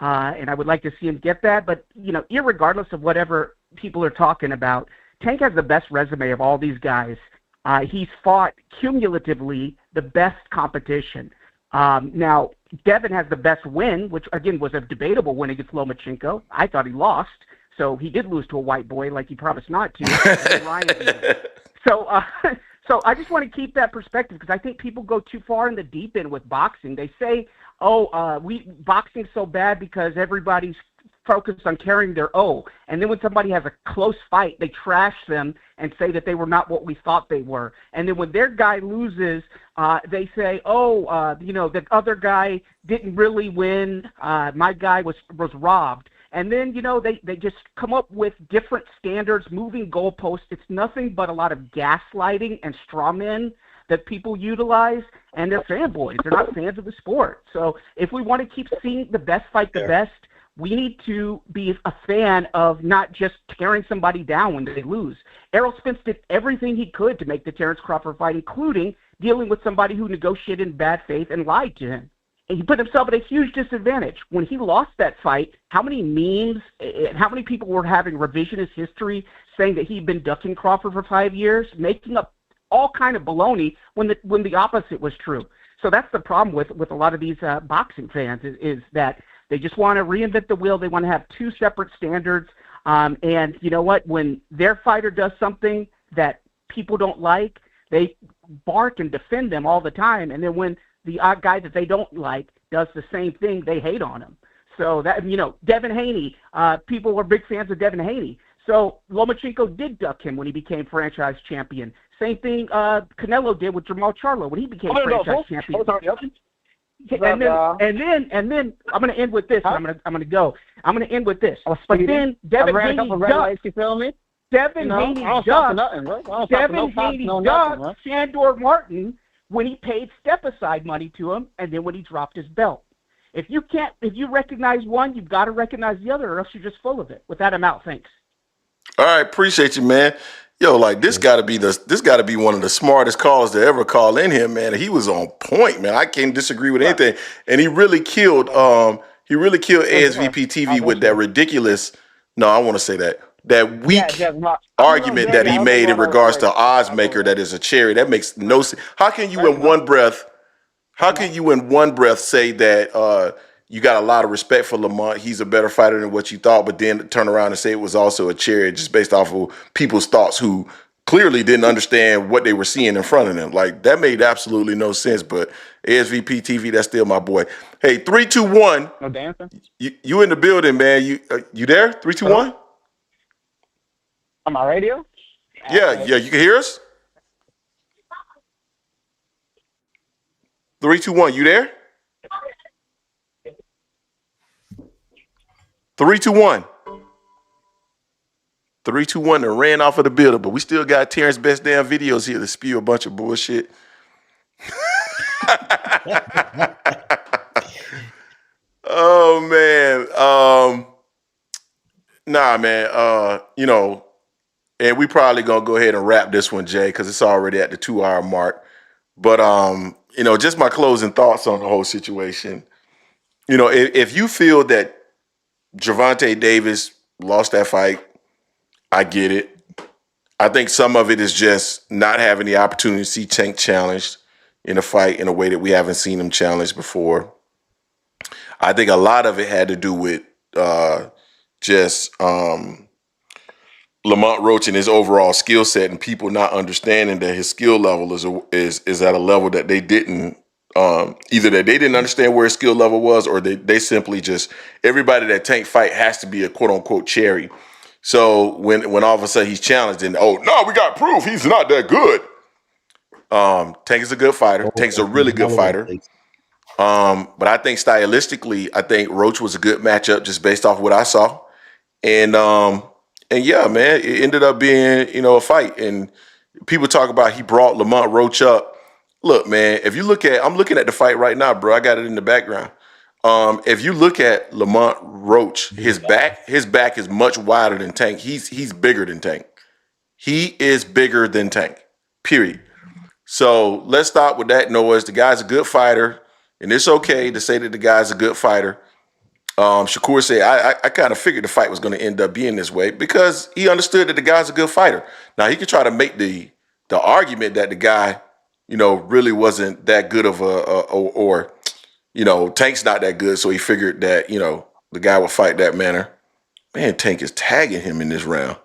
And I would like to see him get that. But, irregardless of whatever people are talking about, Tank has the best resume of all these guys. He's fought cumulatively the best competition. Now, Devin has the best win, which, again, was a debatable win against Lomachenko. I thought he lost, so he did lose to a white boy like he promised not to. Ryan did. So I just want to keep that perspective, because I think people go too far in the deep end with boxing. They say, boxing's so bad because everybody's focused on carrying their O. And then when somebody has a close fight, they trash them and say that they were not what we thought they were. And then when their guy loses, they say, the other guy didn't really win. My guy was robbed. And then, they just come up with different standards, moving goalposts. It's nothing but a lot of gaslighting and straw men that people utilize, and they're fanboys. They're not fans of the sport. So if we want to keep seeing the best fight the best, we need to be a fan of not just tearing somebody down when they lose. Errol Spence did everything he could to make the Terrence Crawford fight, including dealing with somebody who negotiated in bad faith and lied to him. And he put himself at a huge disadvantage. When he lost that fight, how many memes and how many people were having revisionist history saying that he'd been ducking Crawford for 5 years, making up all kind of baloney when the opposite was true. So that's the problem with a lot of these boxing fans is that they just want to reinvent the wheel. They want to have two separate standards. And you know what? When their fighter does something that people don't like, they bark and defend them all the time. And then when the guy that they don't like does the same thing, they hate on him. So that, Devin Haney, people were big fans of Devin Haney. So Lomachenko did duck him when he became franchise champion. Same thing Canelo did with Jamal Charlo when he became franchise champion. And then I'm going to end with this. I'm going to go. I'm going to end with this. But then Devin Haney ducked. You feel me? Devin Haney ducked Sandor Martin when he paid step-aside money to him, and then when he dropped his belt. If you recognize one, you've got to recognize the other, or else you're just full of it. With that, I'm out. Thanks. All right, appreciate you, man. This got to be one of the smartest callers to ever call in here, man. He was on point, man. I can't disagree with anything, and he really killed ASVP TV with that ridiculous. No, I want to say that weak argument that he made in regards to Oddsmaker that is a cherry. That makes no sense. How can you in one breath say that you got a lot of respect for Lamont, he's a better fighter than what you thought, but then turn around and say it was also a cherry just based off of people's thoughts who clearly didn't understand what they were seeing in front of them? Like, that made absolutely no sense. But ASVP TV, that's still my boy. Hey, 3, 2, 1. No dancing. You in the building, man? You there? 3, 2, 1. On my radio? Yeah. You can hear us. 3, 2, 1. You there? 3, 2, 1. 3, 2, 1 and ran off of the building. But we still got Terrence Best damn videos here to spew a bunch of bullshit. Oh man. Nah, man. And we probably gonna go ahead and wrap this one, Jay, because it's already at the 2-hour mark. But just my closing thoughts on the whole situation. If you feel that Gervonta Davis lost that fight, I get it. I think some of it is just not having the opportunity to see Tank challenged in a fight in a way that we haven't seen him challenged before. I think a lot of it had to do with just Lamont Roach and his overall skill set, and people not understanding that his skill level is at a level that they didn't either that they didn't understand where his skill level was, or they simply just, everybody that Tank fight has to be a quote unquote cherry. So when all of a sudden he's challenged and we got proof he's not that good. Tank is a good fighter. Tank's a really good fighter. But I think stylistically, I think Roach was a good matchup just based off what I saw. And yeah, man, it ended up being, a fight. And people talk about he brought Lamont Roach up. Look, man, if you look at, I'm looking at the fight right now, bro. I got it in the background. If you look at Lamont Roach, his back is much wider than Tank. He's bigger than Tank. He is bigger than Tank, period. So let's start with that noise. The guy's a good fighter, and it's okay to say that the guy's a good fighter. Shakur said, I kind of figured the fight was going to end up being this way because he understood that the guy's a good fighter. Now, he could try to make the argument that the guy, really wasn't that good of or Tank's not that good, so he figured that, the guy would fight that manner. Man, Tank is tagging him in this round.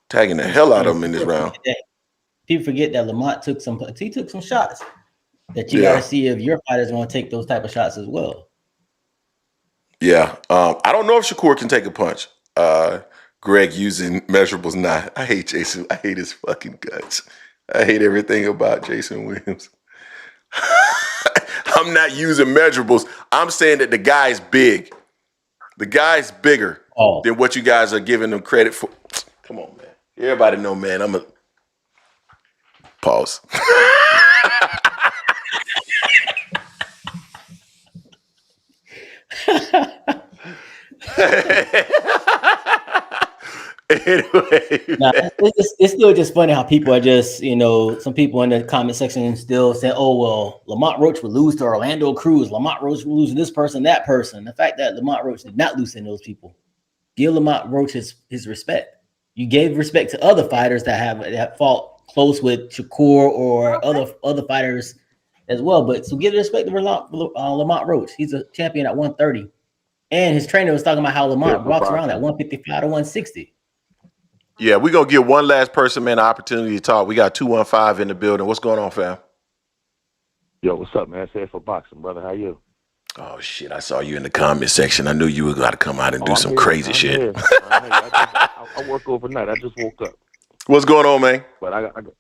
Tagging the hell out of him in this round. People forget that Lamont took some shots that you got to see if your fighter's going to take those type of shots as well. Yeah. I don't know if Shakur can take a punch. Greg using measurables. Nah, I hate Jason. I hate his fucking guts. I hate everything about Jason Williams. I'm not using measurables. I'm saying that the guy's big. The guy's bigger than what you guys are giving him credit for. Come on, man. Everybody know, man. I'm a pause. Anyway, it's still just funny how people are just, some people in the comment section still say, oh, well, Lamont Roach would lose to Orlando Cruz. Lamont Roach would lose to this person, that person. The fact that Lamont Roach did not lose to those people. Give Lamont Roach his respect. You gave respect to other fighters that have fought close with Shakur or other fighters as well. But so give respect to Lamont Roach. He's a champion at 130. And his trainer was talking about how Lamont walks around at 155 to 160. Yeah, we're going to give one last person, man, an opportunity to talk. We got 215 in the building. What's going on, fam? Yo, what's up, man? Say it for boxing, brother. How you? Oh, shit. I saw you in the comment section. I knew you were going to come out and do some crazy shit. I work overnight. I just woke up. What's going on, man? But I got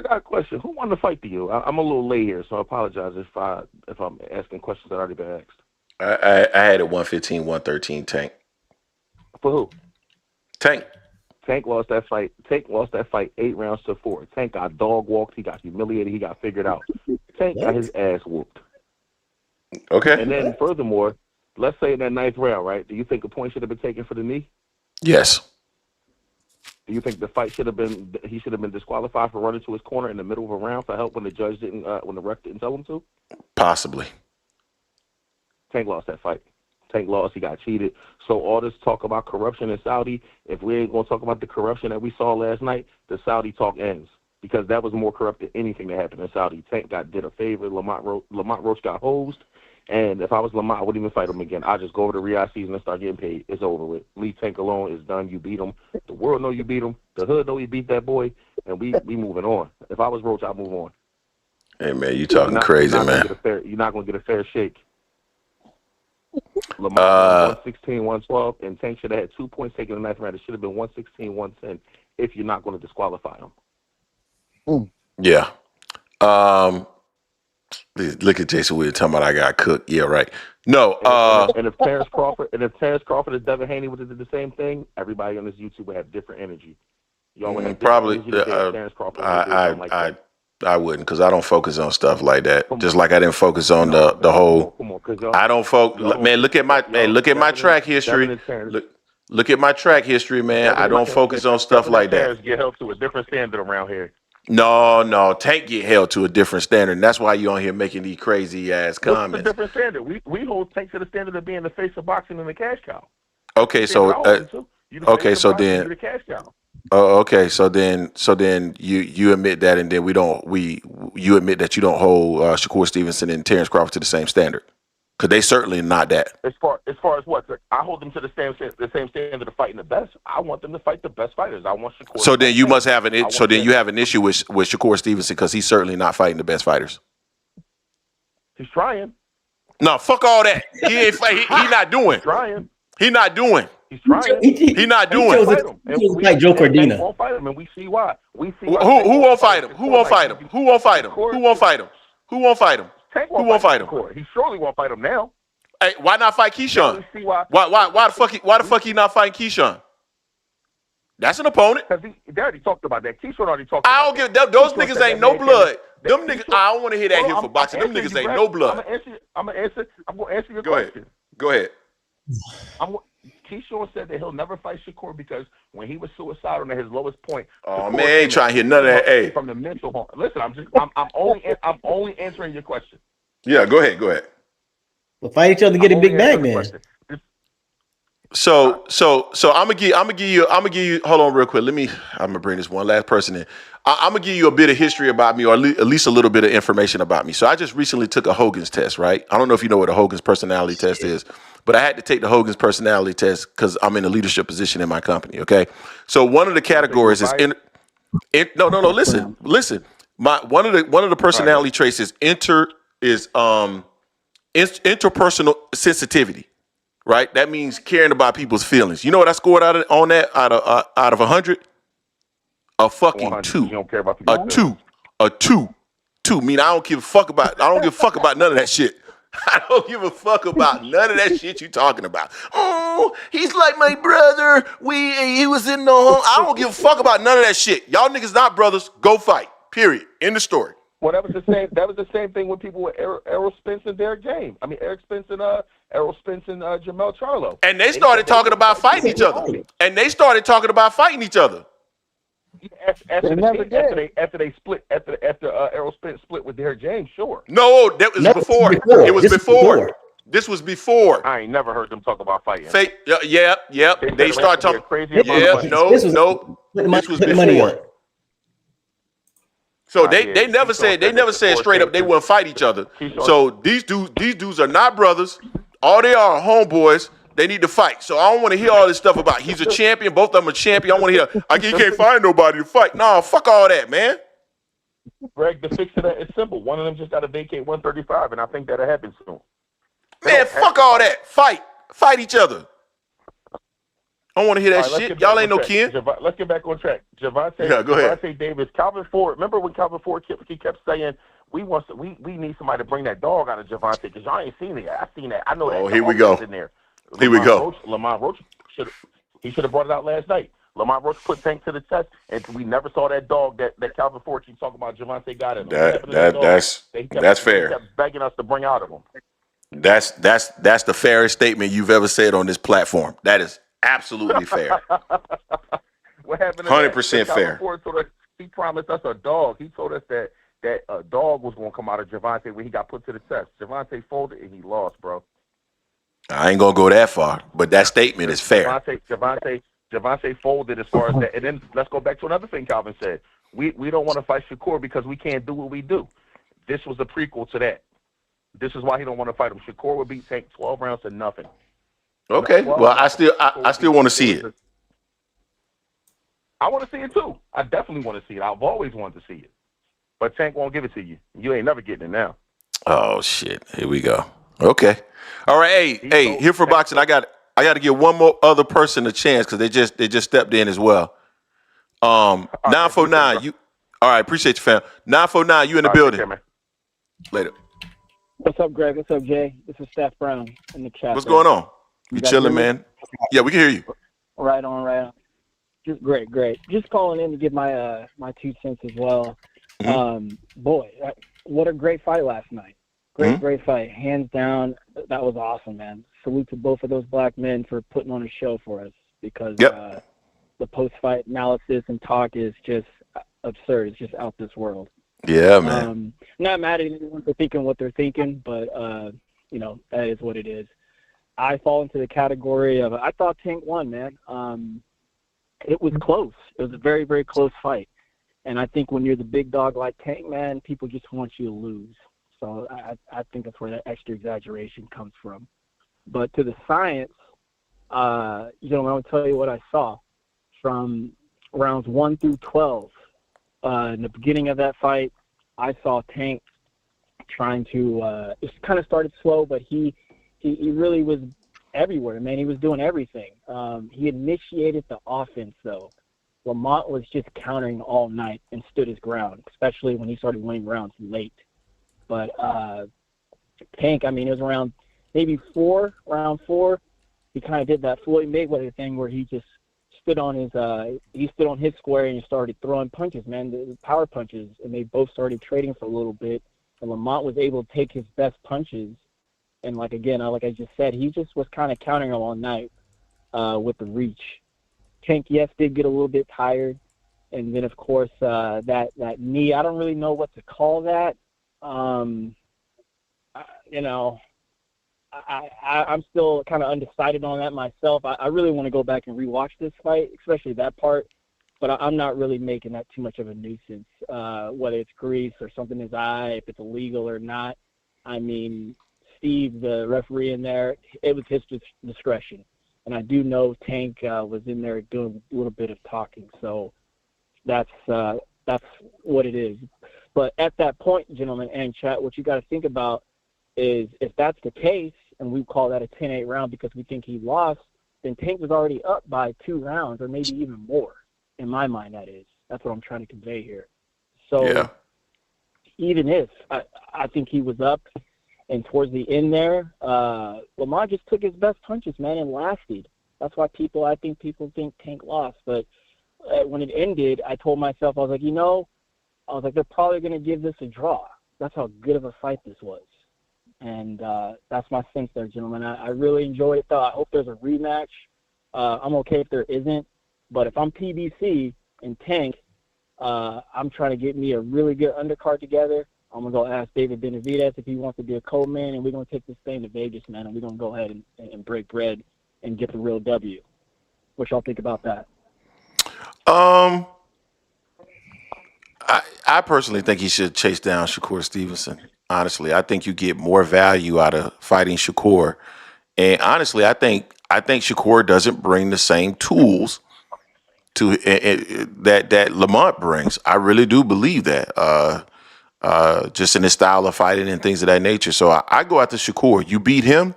a question. Who won the fight to you? I'm a little late here, so I apologize if I'm asking questions that already been asked. I had a 115, 113 Tank. For who? Tank. Tank lost that fight. Tank lost that fight 8 rounds to 4. Tank got dog walked. He got humiliated. He got figured out. Tank got his ass whooped. Okay. And then furthermore, let's say in that 9th round, right? Do you think a point should have been taken for the knee? Yes. Do you think the fight should have been disqualified for running to his corner in the middle of a round for help when the judge didn't, when the ref didn't tell him to? Possibly. Tank lost that fight. Tank lost. He got cheated. So all this talk about corruption in Saudi, if we ain't going to talk about the corruption that we saw last night, the Saudi talk ends. Because that was more corrupt than anything that happened in Saudi. Tank did a favor. Lamont Roach got hosed. And if I was Lamont, I wouldn't even fight him again. I'll just go over to Riyadh season and start getting paid. It's over with. Leave Tank alone. It's done. You beat him. The world know you beat him. The hood know you beat that boy. And we moving on. If I was Roach, I'd move on. Hey, man, you talking crazy, man. You're not going to get a fair shake. Lamont 116, 112, and Tank should have had 2 points taken in the 9th round. It should have been 116, 110 if you're not going to disqualify him. Yeah. Look at Jason Williams talking about I got cooked. Yeah, right. No. And if Terrence Crawford and Devin Haney would have did the same thing, everybody on this YouTube would have different energy. Y'all would have probably. energy to Terrence Crawford would do something like that. I wouldn't, because I don't focus on stuff like that. Just like I didn't focus on the whole. I don't focus. Man, look at my track history. Look at my track history, man. I don't focus on stuff like that. Get held to a different standard around here. No, Tank get held to a different standard, and that's why you on here making these crazy ass comments. What's the different standard? We hold Tank to the standard of being the face of boxing and the cash cow. Okay, so then. Okay, so then you admit that, and then you admit that you don't hold Shakur Stevenson and Terrence Crawford to the same standard, because they certainly not that. As far as what, I hold them to the same standard of fighting the best. I want them to fight the best fighters. I want Shakur. So then you must have an you have an issue with Shakur Stevenson, because he's certainly not fighting the best fighters. He's trying. No, fuck all that. He ain't he not doing. He's trying. He not doing. He's trying. He not doing. Like Joe Cordina. Won't fight him, and we see why. Who won't fight him? Who won't fight him? Who won't fight him? Who won't fight him? Who won't fight him? Who won't fight him? He surely won't fight him now. Hey, why not fight Keyshawn? Why the fuck he not fighting Keyshawn? That's an opponent. Because they already talked about that. Keyshawn already talked. I don't give those niggas ain't no blood. Them niggas. I don't want to hear that here for boxing. Them niggas ain't no blood. I'm gonna answer your Go question. Go ahead. Keyshawn said that he'll never fight Shakur because when he was suicidal at his lowest point. Oh man, ain't trying to hear none of that. Hey, from the mental harm. Listen, I'm only answering your question. Yeah, go ahead. We'll fight each other to get a big bag, man. So I'm gonna give you. Hold on, real quick. I'm gonna bring this one last person in. I'm gonna give you a bit of history about me, or at least a little bit of information about me. So I just recently took a Hogan's test, right? I don't know if you know what a Hogan's personality test is, but I had to take the Hogan's personality test because I'm in a leadership position in my company. Okay, so one of the categories is no. Listen. One of the personality traits is interpersonal sensitivity. Right, that means caring about people's feelings. You know what I scored out of 100? A fucking 2. You don't care about A 2. Mean I don't give a fuck about none of that shit. I don't give a fuck about none of that shit you talking about. Oh, he's like my brother. He was in the home. I don't give a fuck about none of that shit. Y'all niggas not brothers. Go fight. Period. End of story. Well, that was the same thing with people with Errol Spence and Derek James. I mean, Errol Spence and Jamel Charlo. And they started talking about fighting each other. After they split, after Errol Spence split with Derek James, sure. No, that was before. It was before. This was before. I ain't never heard them talk about fighting. Fake. Yeah. They started talking crazy. No. This was before. So they never said straight up they wouldn't fight each other. So these dudes are not brothers. All they are homeboys. They need to fight. So I don't want to hear all this stuff about he's a champion. Both of them are champion. I want to hear he can't find nobody to fight. No, fuck all that, man. Greg, the fix to that is simple. One of them just got to vacate 135, and I think that'll happen soon. Man, fuck all that. Fight each other. I don't want to hear that shit. Y'all ain't no kin. Let's get back on track. Gervonta, go ahead. Gervonta Davis, Calvin Ford. Remember when Calvin Ford kept saying we need somebody to bring that dog out of Gervonta because y'all ain't seen it. I seen that. I know that. Oh, here we go. In there. Here we go. Lamont Roach should have brought it out last night. Lamont Roach put Tank to the test, and we never saw that dog that Calvin Ford keeps talking about. Gervonta got it. That's fair. They kept begging us to bring out of him. That's the fairest statement you've ever said on this platform. That is absolutely fair. What happened? 100% fair. He promised us a dog. He told us that a dog was going to come out of Gervonta when he got put to the test. Gervonta folded and he lost, bro. I ain't gonna go that far, but that statement is fair. Gervonta folded as far as that. And then let's go back to another thing Calvin said. We don't want to fight Shakur because we can't do what we do. This was a prequel to that. This is why he don't want to fight him. Shakur would beat Tank 12 rounds to nothing. Okay. Well, I still want to see it. I want to see it too. I definitely want to see it. I've always wanted to see it. But Tank won't give it to you. You ain't never getting it now. Oh shit. Here we go. Okay. All right. Hey, here for boxing. I got to give one more other person a chance because they just stepped in as well. 949. You all right, appreciate you, fam. 949, you in the building. Care, man. Later. What's up, Greg? What's up, Jay? This is Steph Brown in the chat. What's going on? You We guys chilling, hear me? man. Yeah, we can hear you. Right on. Just great. Just calling in to give my my 2 cents as well. Boy, what a great fight last night. Great fight. Hands down, that was awesome, man. Salute to both of those black men for putting on a show for us because the post-fight analysis and talk is just absurd. It's just out this world. Yeah, man. Not mad at anyone for thinking what they're thinking, but, that is what it is. I fall into the category of I thought Tank won, man. It was close. It was a very, very close fight. And I think when you're the big dog like Tank, man, people just want you to lose. So I think that's where that extra exaggeration comes from. But to the science, I'll tell you what I saw from rounds 1 through 12. In the beginning of that fight, I saw Tank trying to it kind of started slow, but he really was everywhere, man. He was doing everything. He initiated the offense, though. Lamont was just countering all night and stood his ground, especially when he started winning rounds late. But Tank, it was around maybe round 4, he kind of did that Floyd Mayweather thing where he just stood on his square and he started throwing punches, man, the power punches, and they both started trading for a little bit. And Lamont was able to take his best punches. And like I just said, he just was kind of countering them all night with the reach. Tank, yes, did get a little bit tired. And then, of course, that knee, I don't really know what to call that. I'm still kind of undecided on that myself. I really want to go back and rewatch this fight, especially that part. But I'm not really making that too much of a nuisance, whether it's grease or something in his eye, if it's illegal or not. Steve, the referee in there, it was his discretion. And I do know Tank was in there doing a little bit of talking. So that's what it is. But at that point, gentlemen and chat, what you got to think about is if that's the case, and we call that a 10-8 round because we think he lost, then Tank was already up by 2 rounds or maybe even more. In my mind, that is. That's what I'm trying to convey here. So even if I think he was up, and towards the end there, Lamont just took his best punches, man, and lasted. That's why I think people think Tank lost. But when it ended, I told myself, I was like, they're probably going to give this a draw. That's how good of a fight this was. And that's my sense there, gentlemen. I really enjoyed it, though. I hope there's a rematch. I'm okay if there isn't. But if I'm PBC and Tank, I'm trying to get me a really good undercard together. I'm going to go ask David Benavidez if he wants to be a co-man, and we're going to take this thing to Vegas, man, and we're going to go ahead and break bread and get the real W. What y'all think about that? I personally think he should chase down Shakur Stevenson. Honestly, I think you get more value out of fighting Shakur. And honestly, I think Shakur doesn't bring the same tools to that Lamont brings. I really do believe that. Just in his style of fighting and things of that nature. So I go after Shakur. You beat him,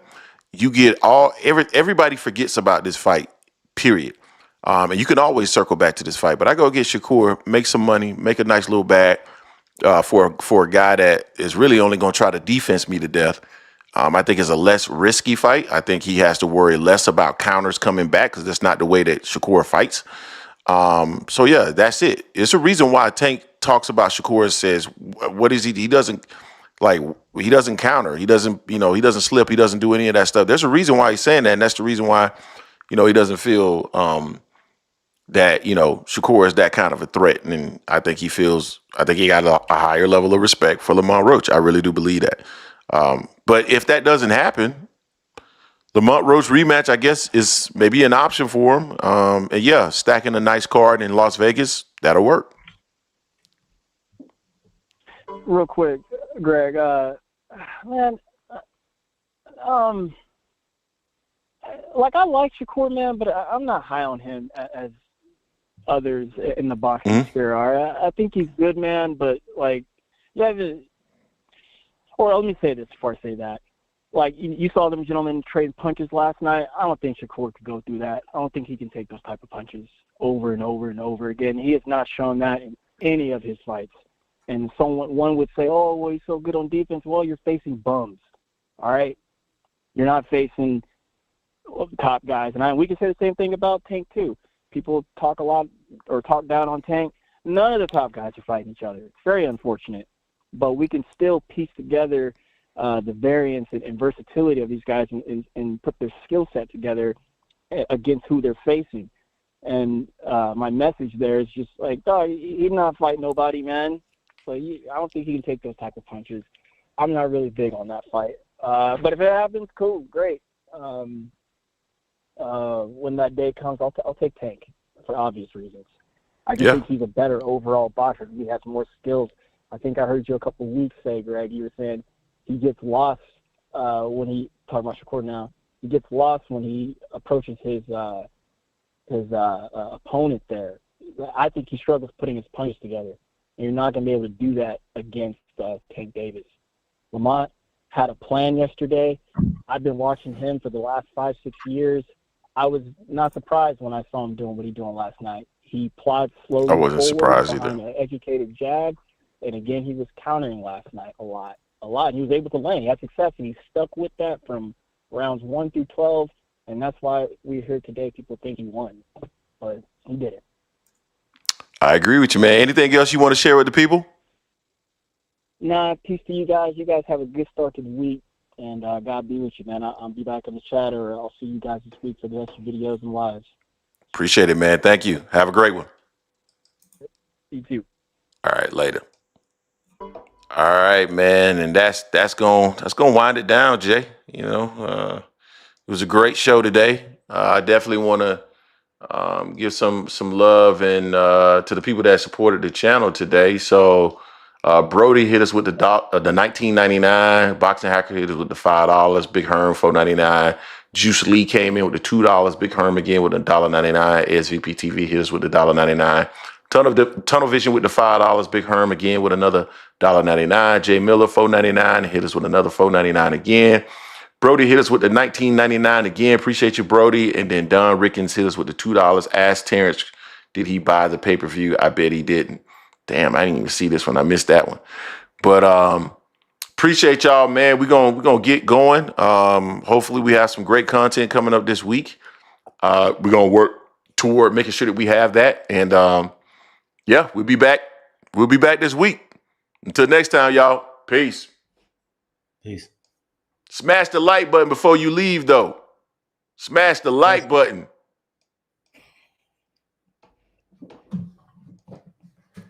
you get everybody forgets about this fight, period. And you can always circle back to this fight. But I go get Shakur, make some money, make a nice little bag for a guy that is really only going to try to defense me to death. I think it's a less risky fight. I think he has to worry less about counters coming back because that's not the way that Shakur fights. So yeah, that's it. It's a reason why Tank talks about Shakur and says, what is he? He doesn't counter. He doesn't slip. He doesn't do any of that stuff. There's a reason why he's saying that. And that's the reason why, he doesn't feel, that, Shakur is that kind of a threat. And I think he got a higher level of respect for Lamont Roach. I really do believe that. But if that doesn't happen, Lamont Roach rematch, I guess, is maybe an option for him. And yeah, stacking a nice card in Las Vegas, that'll work. Real quick, Greg, man, I like Shakur, man, but I'm not high on him as others in the boxing sphere are. I think he's good, man, but or let me say this before I say that. You saw them gentlemen trade punches last night. I don't think Shakur could go through that. I don't think he can take those type of punches over and over and over again. He has not shown that in any of his fights. And one would say, oh, well, he's so good on defense. Well, you're facing bums, all right? You're not facing top guys. And we can say the same thing about Tank, too. People talk a lot or talk down on Tank. None of the top guys are fighting each other. It's very unfortunate. But we can still piece together the variance and versatility of these guys and put their skill set together against who they're facing. And my message there is just like, dog, he's not fighting nobody, man. So I don't think he can take those type of punches. I'm not really big on that fight. But if it happens, cool, great. When that day comes, I'll take Tank for obvious reasons. I just think he's a better overall boxer. He has more skills. I think I heard you a couple weeks say, Greg, you were saying he gets lost when he talking about Shakur now. He gets lost when he approaches his opponent there. I think he struggles putting his punches together. And you're not going to be able to do that against Tank Davis. Lamont had a plan yesterday. I've been watching him for the last 5-6 years. I was not surprised when I saw him doing what he doing last night. He plowed slowly I wasn't surprised behind either. an educated jab. And again, he was countering last night a lot. And he was able to land. He had success, and he stuck with that from rounds 1 through 12. And that's why we're here today. People think he won, but he did it. I agree with you, man. Anything else you want to share with the people? Nah, peace to you guys. You guys have a good start to the week, and God be with you, man. I'll be back in the chat, or I'll see you guys this week for the extra videos and lives. Appreciate it, man. Thank you. Have a great one. You too. All right, later. All right, man, and that's gonna wind it down, Jay. You know, it was a great show today. I definitely want to give some love and to the people that supported the channel today. So Brody hit us with the $19.99. Boxing Hacker hit us with the $5. Big Herm $4.99. Juice Lee came in with the $2. Big Herm again with the $1.99. SVP TV hit us with the $1.99. Tunnel Vision with the $5. Big Herm again with another $1.99. Jay Miller $4.99 hit us with another $4.99 again. Brody hit us with the $19.99 again. Appreciate you, Brody. And then Don Rickens hit us with the $2. Ask Terrence, did he buy the pay-per-view? I bet he didn't. Damn, I didn't even see this one. I missed that one. But appreciate y'all, man. We're gonna get going. Hopefully we have some great content coming up this week. We're gonna work toward making sure that we have that. And yeah, we'll be back. We'll be back this week. Until next time, y'all. Peace. Peace. Smash the like button before you leave, though. Smash the like button.